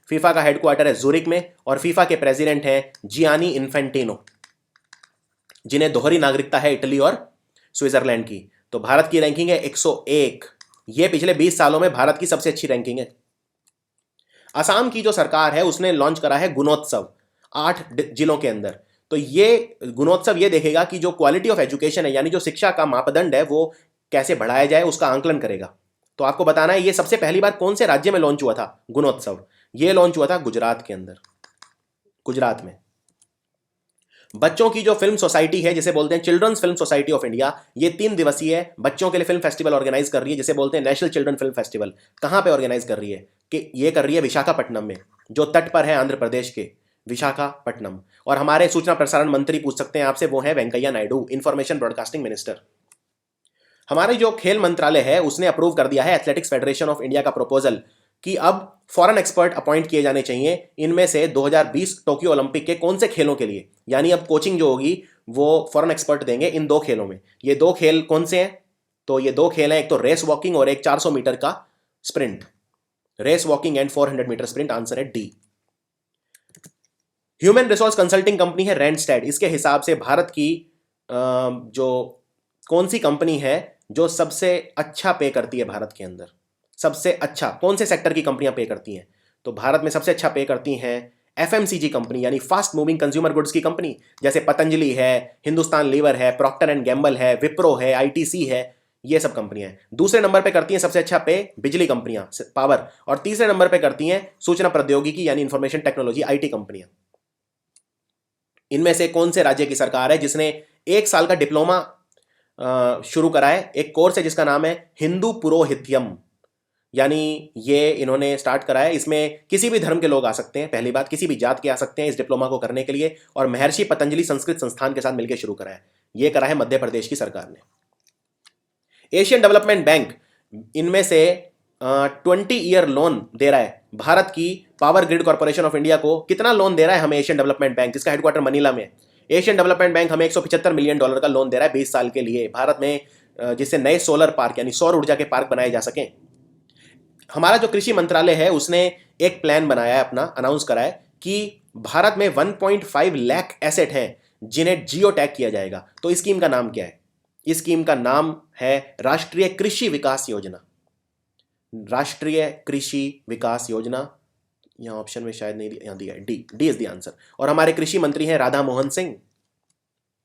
Speaker 1: FIFA का हेडक्वार्टर है जूरिक में, और फीफा के प्रेसिडेंट हैं जियानी इन्फेंटिनो, जिन्हें दोहरी नागरिकता है इटली और स्विट्जरलैंड की। तो भारत की रैंकिंग है 101। ये पिछले 20 सालों में भारत की सबसे अच्छी रैंकिंग है। असम की जो सरकार है उसने लॉन्च करा है गुणोत्सव 8 जिलों के अंदर। तो ये गुणोत्सव ये देखेगा कि जो क्वालिटी ऑफ एजुकेशन है, यानी जो शिक्षा का मापदंड है, वो कैसे बढ़ाया जाए, उसका आंकलन करेगा। तो आपको बताना है ये सबसे पहली बार कौन से राज्य में लॉन्च हुआ था गुणोत्सव? ये लॉन्च हुआ था गुजरात के अंदर, गुजरात में। बच्चों की जो फिल्म सोसाइटी है, जिसे बोलते हैं children's film society of India, ये 3 दिवसीय बच्चों के लिए फिल्म फेस्टिवल ऑर्गेनाइज कर रही है, जिसे बोलते हैं नेशनल चिल्ड्रन फिल्म फेस्टिवल। कहां पे ऑर्गेनाइज कर रही है? कि ये कर रही है विशाखापट्टनम में, जो तट पर है आंध्र प्रदेश के, विशाखापट्टनम। और हमारे सूचना प्रसारण मंत्री पूछ सकते हैं आपसे, वो है Venkaiah Naidu, information broadcasting minister. हमारे जो खेल मंत्रालय है उसने अप्रूव कर दिया है एथलेटिक्स फेडरेशन ऑफ इंडिया का प्रपोजल कि अब फॉरेन एक्सपर्ट अपॉइंट किए जाने चाहिए इनमें से 2020 टोक्यो ओलंपिक के कौन से खेलों के लिए। यानी अब कोचिंग जो होगी वो फॉरेन एक्सपर्ट देंगे इन 2 खेलों में। ये 2 खेल कौन से हैं? तो ये 2 खेल हैं, एक तो रेस वॉकिंग और एक 400 मीटर का sprint. Race walking and 400 metre sprint, answer है D. Human resource consulting company है रैंडस्टैड। इसके हिसाब से भारत की जो कौन सी कंपनी है जो सबसे अच्छा पे करती है भारत के अंदर? सबसे अच्छा कौन से सेक्टर की कंपनियां पे करती हैं? तो भारत में सबसे अच्छा पे करती हैं एफएमसीजी कंपनी, यानी फास्ट मूविंग कंज्यूमर गुड्स की कंपनी, जैसे पतंजलि है, हिंदुस्तान लीवर है, प्रॉक्टर एंड गैम्बल है, विप्रो है, आईटीसी है, ये सब कंपनियां हैं। दूसरे नंबर पे करती हैं सबसे अच्छा पे बिजली कंपनियां, पावर। और तीसरे नंबर पे करती हैं सूचना प्रौद्योगिकी यानी इंफॉर्मेशन टेक्नोलॉजी, आईटी कंपनियां। इनमें से कौन से राज्य की सरकार है जिसने 1 साल का डिप्लोमा शुरू करा है? एक कोर्स है जिसका नाम है हिंदू पुरोहित्यम, यानी ये इन्होंने स्टार्ट करा है। इसमें किसी भी धर्म के लोग आ सकते हैं, पहली बात, किसी भी जात के आ सकते हैं इस डिप्लोमा को करने के लिए। और महर्षि पतंजलि संस्कृत संस्थान के साथ मिलकर शुरू करा है। ये करा है मध्य प्रदेश की सरकार ने। एशियन डेवलपमेंट बैंक इनमें से 20 ईयर लोन दे रहा है। भारत की power grid corporation of India को कितना लोन दे रहा है हमें एशियन डेवलपमेंट बैंक, जिसका हेडक्वार्टर मनीला में है। एशियन डेवलपमेंट बैंक हमें $175 मिलियन का लोन दे रहा है 20 साल के लिए भारत में, जिससे नए सोलर पार्क यानी सौर ऊर्जा के पार्क बनाए जा सकें। हमारा जो कृषि मंत्रालय है उसने एक प्लान बनाया है, अपना अनाउंस करा है कि भारत में 1.5 लाख एसेट हैं जिन्हें जियो टैग किया जाएगा। तो इस स्कीम का नाम क्या है? इस स्कीम का नाम है राष्ट्रीय कृषि विकास योजना। राष्ट्रीय कृषि विकास योजना, यहां ऑप्शन में शायद नहीं, यहां दिया है D, D is the answer. और हमारे कृषि मंत्री हैं राधा मोहन सिंह।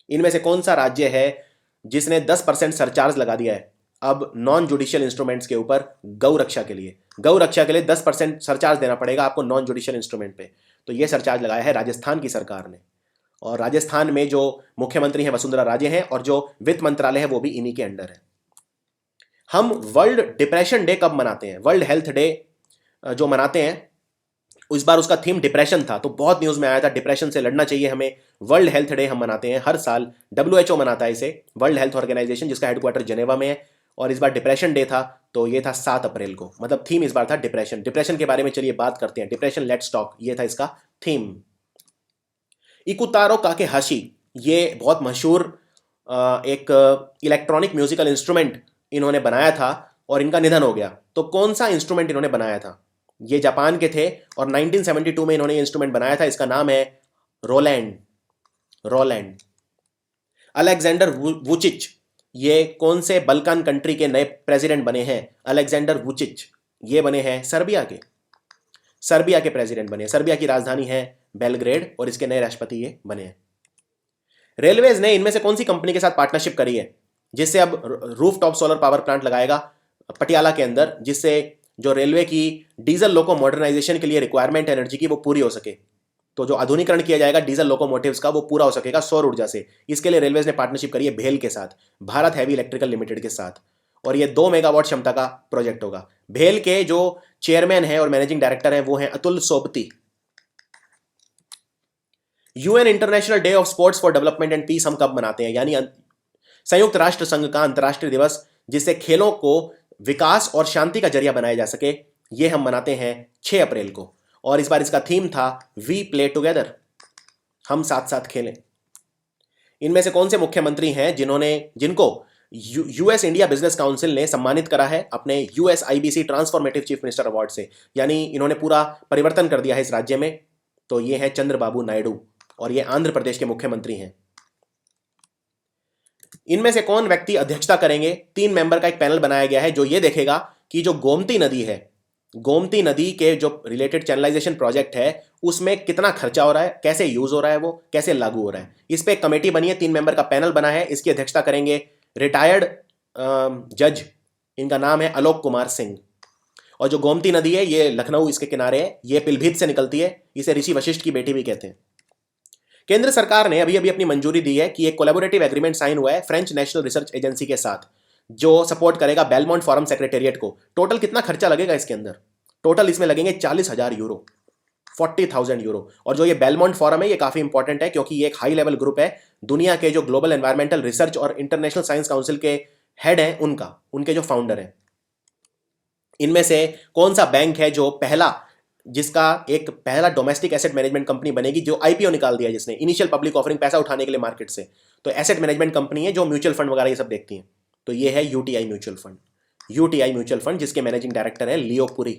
Speaker 1: इनमें से कौन सा राज्य है जिसने 10% सरचार्ज लगा दिया है अब नॉन जुडिशियल इंस्ट्रूमेंट्स के ऊपर? गौ रक्षा के लिए, गौ रक्षा के लिए 10% सरचार्ज देना पड़ेगा आपको नॉन जुडिशियल इंस्ट्रूमेंट पे। तो ये सरचार्ज लगाया है राजस्थान की सरकार ने। और राजस्थान में जो मुख्यमंत्री हैं वसुंधरा राजे हैं, और जो वित्त मंत्रालय है वो भी इन्हीं के अंडर है। हम वर्ल्ड डिप्रेशन डे कब मनाते हैं? वर्ल्ड हेल्थ डे जो मनाते हैं, इस बार उसका थीम डिप्रेशन था, तो बहुत न्यूज़ में आया था डिप्रेशन से लड़ना चाहिए हमें। वर्ल्ड हेल्थ डे हम मनाते हैं हर साल, WHO मनाता है इसे, वर्ल्ड हेल्थ ऑर्गेनाइजेशन, जिसका हेडक्वार्टर जेनेवा में है। और इस बार डिप्रेशन डे था, तो ये था 7 अप्रैल को, मतलब थीम इस बार था डिप्रेशन। डिप्रेशन के बारे में चलिए बात करते हैं। डिप्रेशन लेट्स टॉक, ये था इसका थीम। इकुतारो काके हाशी, ये बहुत मशहूर एक इलेक्ट्रॉनिक म्यूजिकल इंस्ट्रूमेंट इन्होंने बनाया था, और इनका निधन हो गया। तो कौन सा इंस्ट्रूमेंट इन्होंने बनाया था? ये जापान के थे, और 1972 में इन्होंने ये इंस्ट्रूमेंट बनाया था। इसका नाम है रोलैंड। रोलैंड। अलेक्जेंडर वुचिच, ये कौन से बल्कान कंट्री के नए प्रेसिडेंट बने हैं? अलेक्जेंडर वुचिच, ये बने हैं सर्बिया के। सर्बिया के प्रेसिडेंट बने। सर्बिया की राजधानी है बेलग्रेड, और इसके नए राष्ट्रपति ये बने हैं। रेलवेज ने इनमें से कौन सी कंपनी के साथ पार्टनरशिप करी है, जिससे अब roof top solar power plant लगाएगा पटियाला के अंदर, जिससे जो रेलवे की डीजल लोको मॉडर्नाइजेशन के लिए रिक्वायरमेंट एनर्जी की वो पूरी हो सके। तो जो आधुनिकरण किया जाएगा डीजल लोकोमोटिव्स का, वो पूरा हो सकेगा सौर ऊर्जा से। इसके लिए रेलवेज ने पार्टनरशिप करी है भेल के साथ, भारत हैवी इलेक्ट्रिकल लिमिटेड के साथ, और ये 2 मेगावाट क्षमता का प्रोजेक्ट होगा। भेल के जो चेयरमैन है और मैनेजिंग डायरेक्टर हैं वो हैं Atul Sobti. UN international day of sports for development and peace हम कब मनाते हैं? यानी संयुक्त राष्ट्र संघ का अंतर्राष्ट्रीय दिवस, जिससे खेलों को विकास और शांति का जरिया बनाया जा सके, ये हम मनाते हैं 6 अप्रैल को। और इस बार इसका थीम था वी प्ले टुगेदर, हम साथ साथ खेलें। इनमें से कौन से मुख्यमंत्री हैं जिनको यूएस इंडिया बिजनेस काउंसिल ने सम्मानित करा है अपने USIBC transformative chief minister award से? यानी इन्होंने पूरा परिवर्तन कर दिया है इस राज्य में। तो ये है चंद्रबाबू नायडू, और ये आंध्र प्रदेश के मुख्यमंत्री हैं। इनमें से कौन व्यक्ति अध्यक्षता करेंगे? 3 मेंबर का एक पैनल बनाया गया है, जो ये देखेगा कि जो गोमती नदी है, गोमती नदी के जो रिलेटेड चैनलाइजेशन प्रोजेक्ट है, उसमें कितना खर्चा हो रहा है, कैसे यूज हो रहा है, वो कैसे लागू हो रहा है। इस पे एक कमेटी बनी है, 3 मेंबर का पैनल बना है। इसकी अध्यक्षता करेंगे रिटायर्ड जज, इनका नाम है आलोक कुमार सिंह। और जो गोमती नदी है, ये लखनऊ इसके किनारे है, ये पीलीभीत से निकलती है, इसे ऋषि वशिष्ठ की बेटी भी कहते हैं। केंद्र सरकार ने अभी अभी अपनी मंजूरी दी है कि एक कोलैबोरेटिव एग्रीमेंट साइन हुआ है फ्रेंच नेशनल रिसर्च एजेंसी के साथ, जो सपोर्ट करेगा बेलमोंट फॉरम सेक्रेटेरिएट को। टोटल कितना खर्चा लगेगा इसके अंदर? टोटल इसमें लगेंगे 40,000 यूरो, 40,000 यूरो। और जो ये बेलमोंट फॉरम है, ये काफी इंपॉर्टेंट है, क्योंकि ये एक हाई लेवल ग्रुप है। दुनिया के जो ग्लोबल एनवायरमेंटल रिसर्च और इंटरनेशनल साइंस काउंसिल के हेड हैं, उनके जो फाउंडर हैं। इनमें से कौन सा बैंक है जो जिसका एक पहला डोमेस्टिक एसेट मैनेजमेंट कंपनी बनेगी, जो IPO निकाल दिया जिसने, इनिशियल पब्लिक ऑफरिंग, पैसा उठाने के लिए मार्केट से। तो एसेट मैनेजमेंट कंपनी है जो म्यूचुअल फंड वगैरह ये सब देखती है। तो ये है UTI mutual fund. UTI mutual fund, जिसके मैनेजिंग डायरेक्टर है लियो पुरी।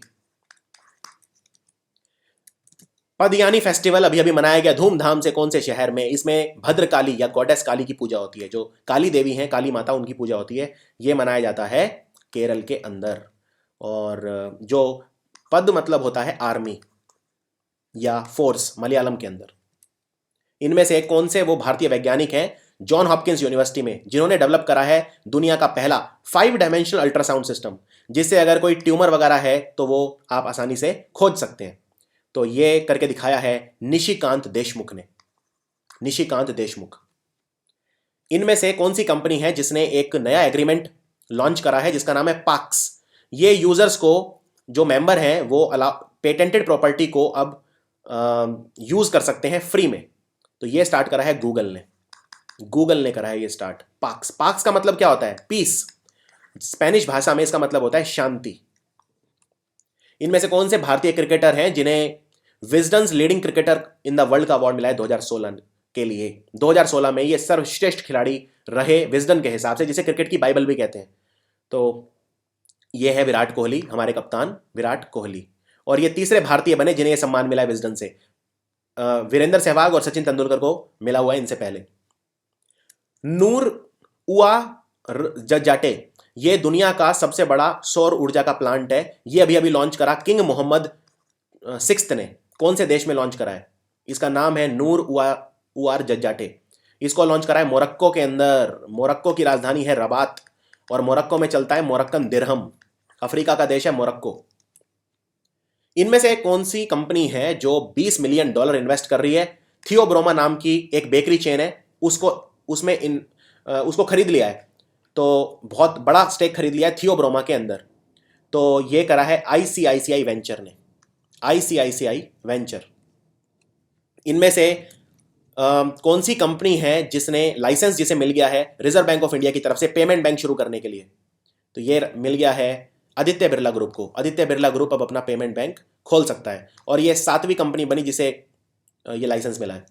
Speaker 1: पदयानी फेस्टिवल अभी अभी मनाया गया धूमधाम से, कौन से शहर में? इसमें भद्रकाली या गॉडेस काली की पूजा होती है, जो काली देवी हैं, काली माता, उनकी पूजा होती है। ये मनाया जाता है केरल के अंदर। और जो पद मतलब होता है आर्मी या फोर्स मलयालम के अंदर। इनमें से कौन से वो भारतीय वैज्ञानिक हैं जॉन हॉपकिंस यूनिवर्सिटी में, जिन्होंने डेवलप करा है दुनिया का पहला 5 डायमेंशनल अल्ट्रासाउंड सिस्टम, जिससे अगर कोई ट्यूमर वगैरह है तो वो आप आसानी से खोज सकते हैं? तो ये करके दिखाया है निशिकांत देशमुख ने। निशिकांत देशमुख। इनमें से कौन सी कंपनी है जिसने एक नया एग्रीमेंट लॉन्च करा है, जिसका नाम है पाक्स? ये यूजर्स को, जो मेंबर हैं, वो पेटेंटेड प्रॉपर्टी को अब यूज कर सकते हैं फ्री में। तो ये स्टार्ट करा है गूगल ने। गूगल ने करा है ये स्टार्ट। पाक्स, पाक्स का मतलब क्या होता है? पीस। स्पेनिश भाषा में इसका मतलब होता है शांति। इनमें से कौन से भारतीय क्रिकेटर हैं जिन्हें Wisden's leading cricketer in the world का अवार्ड मिला है 2016 के लिए? 2016 में ये सर्वश्रेष्ठ खिलाड़ी रहे विजडन के हिसाब से, जिसे क्रिकेट की बाइबल भी कहते हैं। तो ये है विराट कोहली, हमारे कप्तान विराट कोहली। और ये तीसरे भारतीय बने जिन्हें यह सम्मान मिला है विजडन से। वीरेंद्र सहवाग और सचिन तेंदुलकर को मिला हुआ है इनसे पहले। नूर उआ जजाटे, ये दुनिया का सबसे बड़ा सौर ऊर्जा का प्लांट है। ये अभी अभी लॉन्च करा किंग मोहम्मद 6 ने। कौन से देश में लॉन्च करा है? इसका नाम है नूर उआर जजाटे। इसको लॉन्च करा है मोरक्को के अंदर। मोरक्को की राजधानी है रबात, और मोरक्को में चलता है मोरक्कन दिरहम। अफ्रीका का देश है मोरक्को। इनमें से कौन सी कंपनी है जो $20 मिलियन इन्वेस्ट कर रही है थियोब्रोमा नाम की एक बेकरी चेन है, उसको उसको खरीद लिया है। तो बहुत बड़ा स्टेक खरीद लिया है थियोब्रोमा के अंदर। तो ये करा है आईसीआईसीआई वेंचर ने, आईसीआईसीआई वेंचर। इनमें से कौन सी कंपनी है जिसने लाइसेंस जिसे मिल गया है रिजर्व बैंक ऑफ इंडिया की तरफ से पेमेंट बैंक शुरू करने के लिए? तो ये मिल गया है आदित्य बिरला ग्रुप को। आदित्य बिरला ग्रुप अब अपना पेमेंट बैंक खोल सकता है, और ये 7वीं कंपनी बनी जिसे ये लाइसेंस मिला है।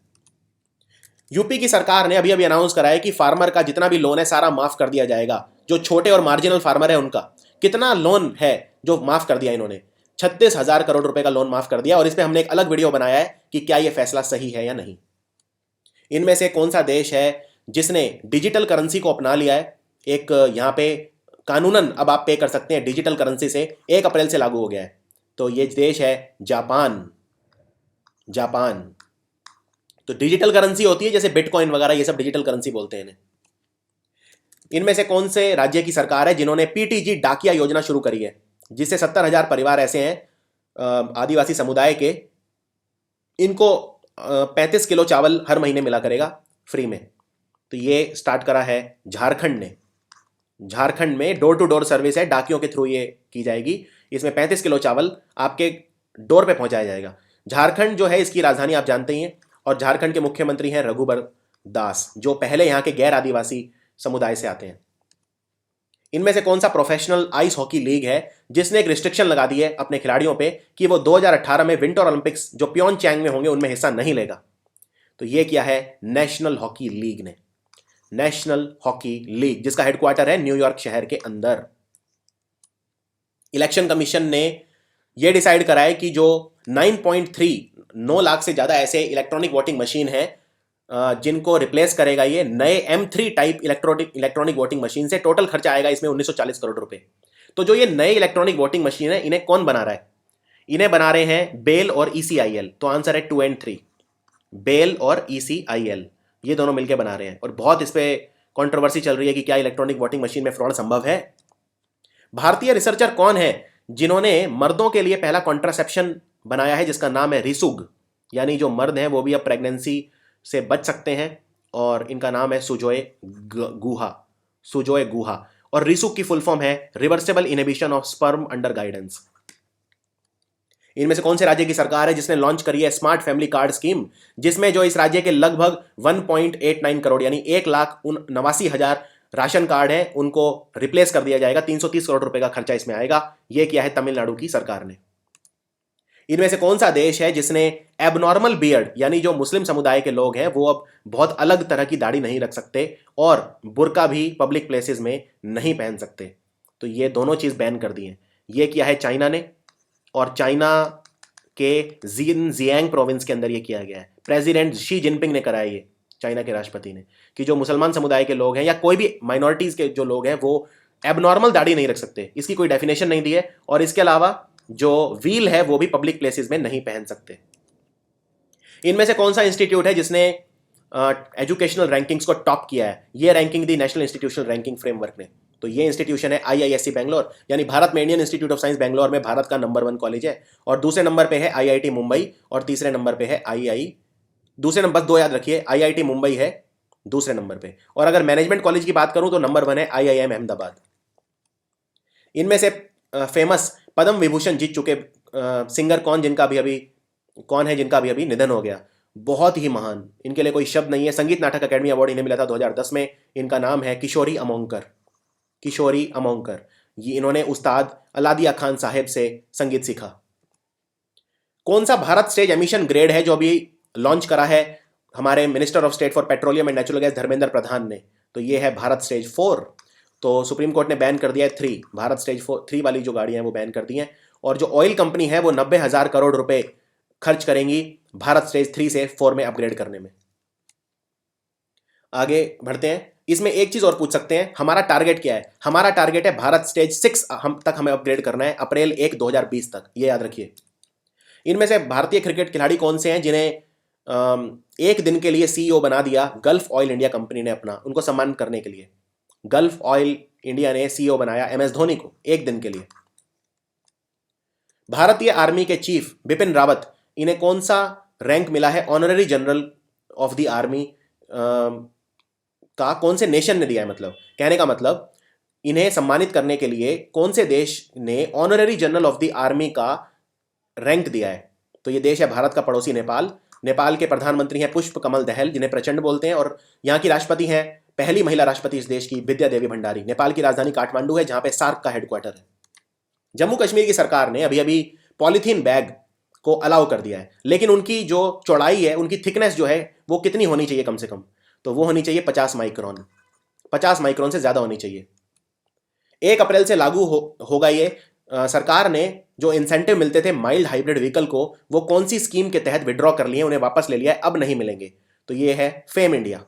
Speaker 1: यूपी की सरकार ने अभी अभी अनाउंस करा है कि फार्मर का जितना भी लोन है सारा माफ कर दिया जाएगा। जो छोटे और मार्जिनल फार्मर है उनका कितना लोन है जो माफ कर दिया इन्होंने? 36,000 करोड़ रुपए का लोन माफ कर दिया। और इस पर हमने एक अलग वीडियो बनाया है कि क्या यह फैसला सही है या नहीं। इनमें से कौन सा देश है जिसने डिजिटल करेंसी को अपना लिया है? एक यहाँ पे कानूनन अब आप पे कर सकते हैं डिजिटल करेंसी से, 1 अप्रैल से लागू हो गया है। तो ये देश है जापान। जापान। तो डिजिटल करेंसी होती है जैसे बिटकॉइन वगैरह, ये सब डिजिटल करेंसी बोलते हैं इन्हें। इनमें से कौन से राज्य की सरकार है जिन्होंने पीटीजी डाकिया योजना शुरू करी है, जिससे 70,000 परिवार ऐसे हैं आदिवासी समुदाय के, इनको 35 किलो चावल हर महीने मिला करेगा फ्री में। तो ये स्टार्ट करा है झारखंड ने। झारखंड में डोर टू डोर सर्विस है, डाकियों के थ्रू ये की जाएगी। इसमें 35 किलो चावल आपके डोर पे पहुंचाया जाएगा। झारखंड जो है इसकी राजधानी आप जानते ही हैं, और झारखंड के मुख्यमंत्री हैं रघुबर दास, जो पहले यहाँ के गैर आदिवासी समुदाय से आते हैं। इनमें से कौन सा प्रोफेशनल आइस हॉकी लीग है जिसने एक रिस्ट्रिक्शन लगा दी है अपने खिलाड़ियों पे कि वो 2018 में विंटर ओलंपिक्स जो प्योंगचैंग में होंगे उनमें हिस्सा नहीं लेगा? तो ये किया है नेशनल हॉकी लीग ने। नेशनल हॉकी लीग, जिसका हेडक्वार्टर है न्यूयॉर्क शहर के अंदर। इलेक्शन कमीशन ने यह डिसाइड करा है कि जो 9 लाख से ज्यादा ऐसे इलेक्ट्रॉनिक वोटिंग मशीन है जिनको रिप्लेस करेगा ये नए M3 type electronic voting machine से, टोटल खर्चा आएगा इसमें 1940 करोड़ रुपए। तो जो ये नए इलेक्ट्रॉनिक वोटिंग मशीन है इन्हें कौन बना रहा है? इन्हें बना रहे हैं बेल और ECIL। तो आंसर है 2 और 3, बेल और ECIL, ये दोनों मिलकर बना रहे हैं। और बहुत इस पर कॉन्ट्रोवर्सी चल रही है कि क्या इलेक्ट्रॉनिक वोटिंग मशीन में फ्रॉड संभव है। भारतीय रिसर्चर कौन है जिन्होंने मर्दों के लिए पहला कॉन्ट्रासेप्शन बनाया है जिसका नाम है रिसुग, यानी जो मर्द हैं वो भी अब प्रेगनेंसी से बच सकते हैं, और इनका नाम है सुजोय गुहा। सुजोय गुहा। और रिसुग की फुल फॉर्म है reversible inhibition of sperm under guidance. इनमें से कौन से राज्य की सरकार है जिसने लॉन्च करी है स्मार्ट फैमिली कार्ड स्कीम, जिसमें जो इस राज्य के लगभग 1.89 करोड़ यानी 1,89,000 राशन कार्ड है उनको रिप्लेस कर दिया जाएगा। 330 करोड़ रुपए का खर्चा इसमें आएगा। यह किया है तमिलनाडु की सरकार ने। इनमें से कौन सा देश है जिसने एबनॉर्मल बियर्ड, यानी जो मुस्लिम समुदाय के लोग हैं वो अब बहुत अलग तरह की दाढ़ी नहीं रख सकते, और बुर्का भी पब्लिक प्लेसेस में नहीं पहन सकते? तो ये दोनों चीज बैन कर दी है। ये किया है चाइना ने, और चाइना के जियांग प्रोविंस के अंदर ये किया गया है। प्रेसिडेंट शी जिनपिंग ने कराया ये, चाइना के राष्ट्रपति ने, कि जो मुसलमान समुदाय के लोग हैं या कोई भी माइनॉरिटीज के जो लोग हैं वो एबनॉर्मल दाढ़ी नहीं रख सकते। इसकी कोई डेफिनेशन नहीं दी है। और इसके अलावा जो व्हील है वो भी पब्लिक प्लेसेस में नहीं पहन सकते। इनमें से कौन सा इंस्टीट्यूट है जिसने एजुकेशनल रैंकिंग्स को टॉप किया है? ये रैंकिंग दी नेशनल इंस्टीट्यूशनल रैंकिंग फ्रेमवर्क ने। तो ये इंस्टीट्यूशन है IISc बेंगलोर, यानी भारत में Indian institute of science Bangalore में भारत का नंबर 1 कॉलेज है। और दूसरे नंबर पे है IIT मुंबई, और तीसरे नंबर पे है दूसरे नंबर 2 याद रखिए, IIT मुंबई है दूसरे नंबर पे। और अगर मैनेजमेंट कॉलेज की बात करूं तो नंबर 1 है IIM अहमदाबाद। इनमें से फेमस पद्म विभूषण जीत चुके सिंगर कौन है जिनका अभी निधन हो गया? बहुत ही महान, इनके लिए कोई शब्द नहीं है। संगीत नाटक अकेडमी अवार्ड इन्हें मिला था 2010 में। इनका नाम है किशोरी अमोंकर। किशोरी अमोंकर। ये इन्होंने उस्ताद अलादिया खान साहेब से संगीत सीखा। कौन सा भारत स्टेज एमिशन ग्रेड है जो अभी लॉन्च करा है हमारे minister of state for petroleum and natural gas Dharmendra Pradhan ने? तो ये है भारत स्टेज 4। तो सुप्रीम कोर्ट ने बैन कर दिया है 3, भारत स्टेज 3 वाली जो गाड़ियां हैं वो बैन कर दी हैं। और जो ऑयल कंपनी है वो 90,000 करोड़ रुपए खर्च करेंगी भारत स्टेज 3 से 4 में अपग्रेड करने में। आगे बढ़ते हैं। इसमें एक चीज और पूछ सकते हैं, हमारा टारगेट क्या है? हमारा टारगेट है भारत स्टेज 6 तक हमें अपग्रेड करना है, अप्रैल 1 2020 तक। ये याद रखिए। इनमें से भारतीय क्रिकेट खिलाड़ी कौन से हैं जिन्हें एक दिन के लिए CEO बना दिया गल्फ ऑयल इंडिया कंपनी ने अपना, उनको सम्मान करने के लिए? गल्फ ऑयल इंडिया ने CEO बनाया MS धोनी को एक दिन के लिए। भारतीय आर्मी के चीफ बिपिन रावत, इन्हें कौन सा रैंक मिला है honorary general of the army का कौन से नेशन ने दिया है, मतलब कहने का मतलब इन्हें सम्मानित करने के लिए कौन से देश ने honorary general of the army का रैंक दिया है। तो ये देश है भारत का पड़ोसी नेपाल। नेपाल के प्रधानमंत्री हैं पुष्प कमल दहल, जिन्हें प्रचंड बोलते हैं, और यहाँ की राष्ट्रपति हैं पहली महिला राष्ट्रपति इस देश की विद्या देवी भंडारी। नेपाल की राजधानी काठमांडू है, जहाँ पे सार्क का हेडक्वार्टर है। जम्मू कश्मीर की सरकार ने अभी अभी पॉलीथीन बैग को अलाउ कर दिया है, लेकिन उनकी जो चौड़ाई है, उनकी थिकनेस जो है वो कितनी होनी चाहिए कम से कम, तो वो होनी चाहिए 50 माइक्रोन। 50 माइक्रोन से ज़्यादा होनी चाहिए। 1 अप्रैल से लागू होगा ये। सरकार ने जो इंसेंटिव मिलते थे माइल्ड हाइब्रिड व्हीकल को, वो कौन सी स्कीम के तहत विड्रॉ कर लिए, उन्हें वापस ले लिया है, अब नहीं मिलेंगे। तो ये है फेम इंडिया।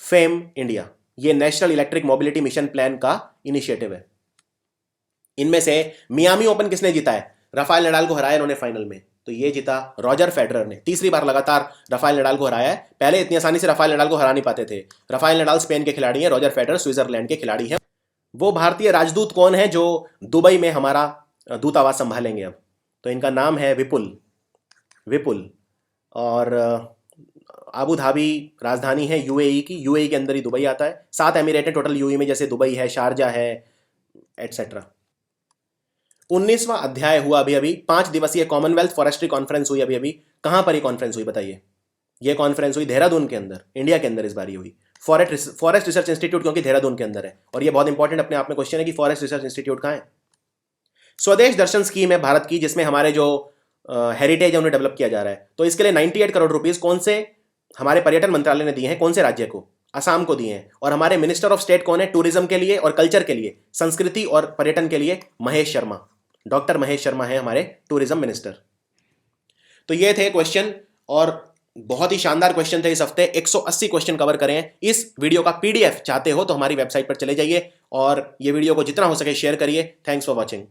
Speaker 1: फेम इंडिया ये national electric mobility mission plan का इनिशिएटिव है। इनमें से मियामी ओपन किसने जीता है? राफेल नडाल को हराया इन्होंने फाइनल में, तो ये जीता रॉजर फेडरर ने। तीसरी बार लगातार राफेल नडाल को हराया है। पहले इतनी आसानी से राफेल नडाल को हरा नहीं पाते थे। राफेल नडाल स्पेन के खिलाड़ी हैं, रॉजर फेडरर स्विट्जरलैंड के खिलाड़ी हैं। वो भारतीय राजदूत कौन है जो दुबई में हमारा दूतावास संभालेंगे अब? तो इनका नाम है विपुल। और आबू धाबी राजधानी है यूएई की। यूएई के अंदर ही दुबई आता है। 7 एमिरेट हैं टोटल यूएई में, जैसे दुबई है, शारजा है, एटसेट्रा। 19वां अध्याय हुआ अभी अभी। 5 दिवसीय कॉमनवेल्थ फॉरेस्ट्री कॉन्फ्रेंस हुई अभी अभी। कहाँ पर ये कॉन्फ्रेंस हुई बताइए? ये कॉन्फ्रेंस हुई देहरादून के अंदर, इंडिया के अंदर इस बार ये हुई। फॉरेस्ट रिसर्च इंस्टीट्यूट, क्योंकि देहरादून के अंदर है। और ये बहुत इंपॉर्टेंट अपने आप में क्वेश्चन है कि फॉरेस्ट रिसर्च इंस्टीट्यूट कहाँ है। स्वदेश दर्शन स्कीम है भारत की, जिसमें हमारे जो हेरिटेज है उन्हें डेवलप किया जा रहा है। तो इसके लिए 98 करोड़ रुपीस कौन से हमारे पर्यटन मंत्रालय ने दिए हैं? कौन से राज्य को? असम को दिए हैं। और हमारे मिनिस्टर ऑफ स्टेट कौन है टूरिज्म के लिए और कल्चर के लिए, संस्कृति और पर्यटन के लिए? महेश शर्मा, डॉक्टर महेश शर्मा है हमारे टूरिज्म मिनिस्टर। तो ये थे क्वेश्चन, और बहुत ही शानदार क्वेश्चन थे इस हफ्ते। 180 क्वेश्चन कवर करें हैं। इस वीडियो का पीडीएफ चाहते हो तो हमारी वेबसाइट पर चले जाइए और ये वीडियो को जितना हो सके शेयर करिए। Thanks for watching.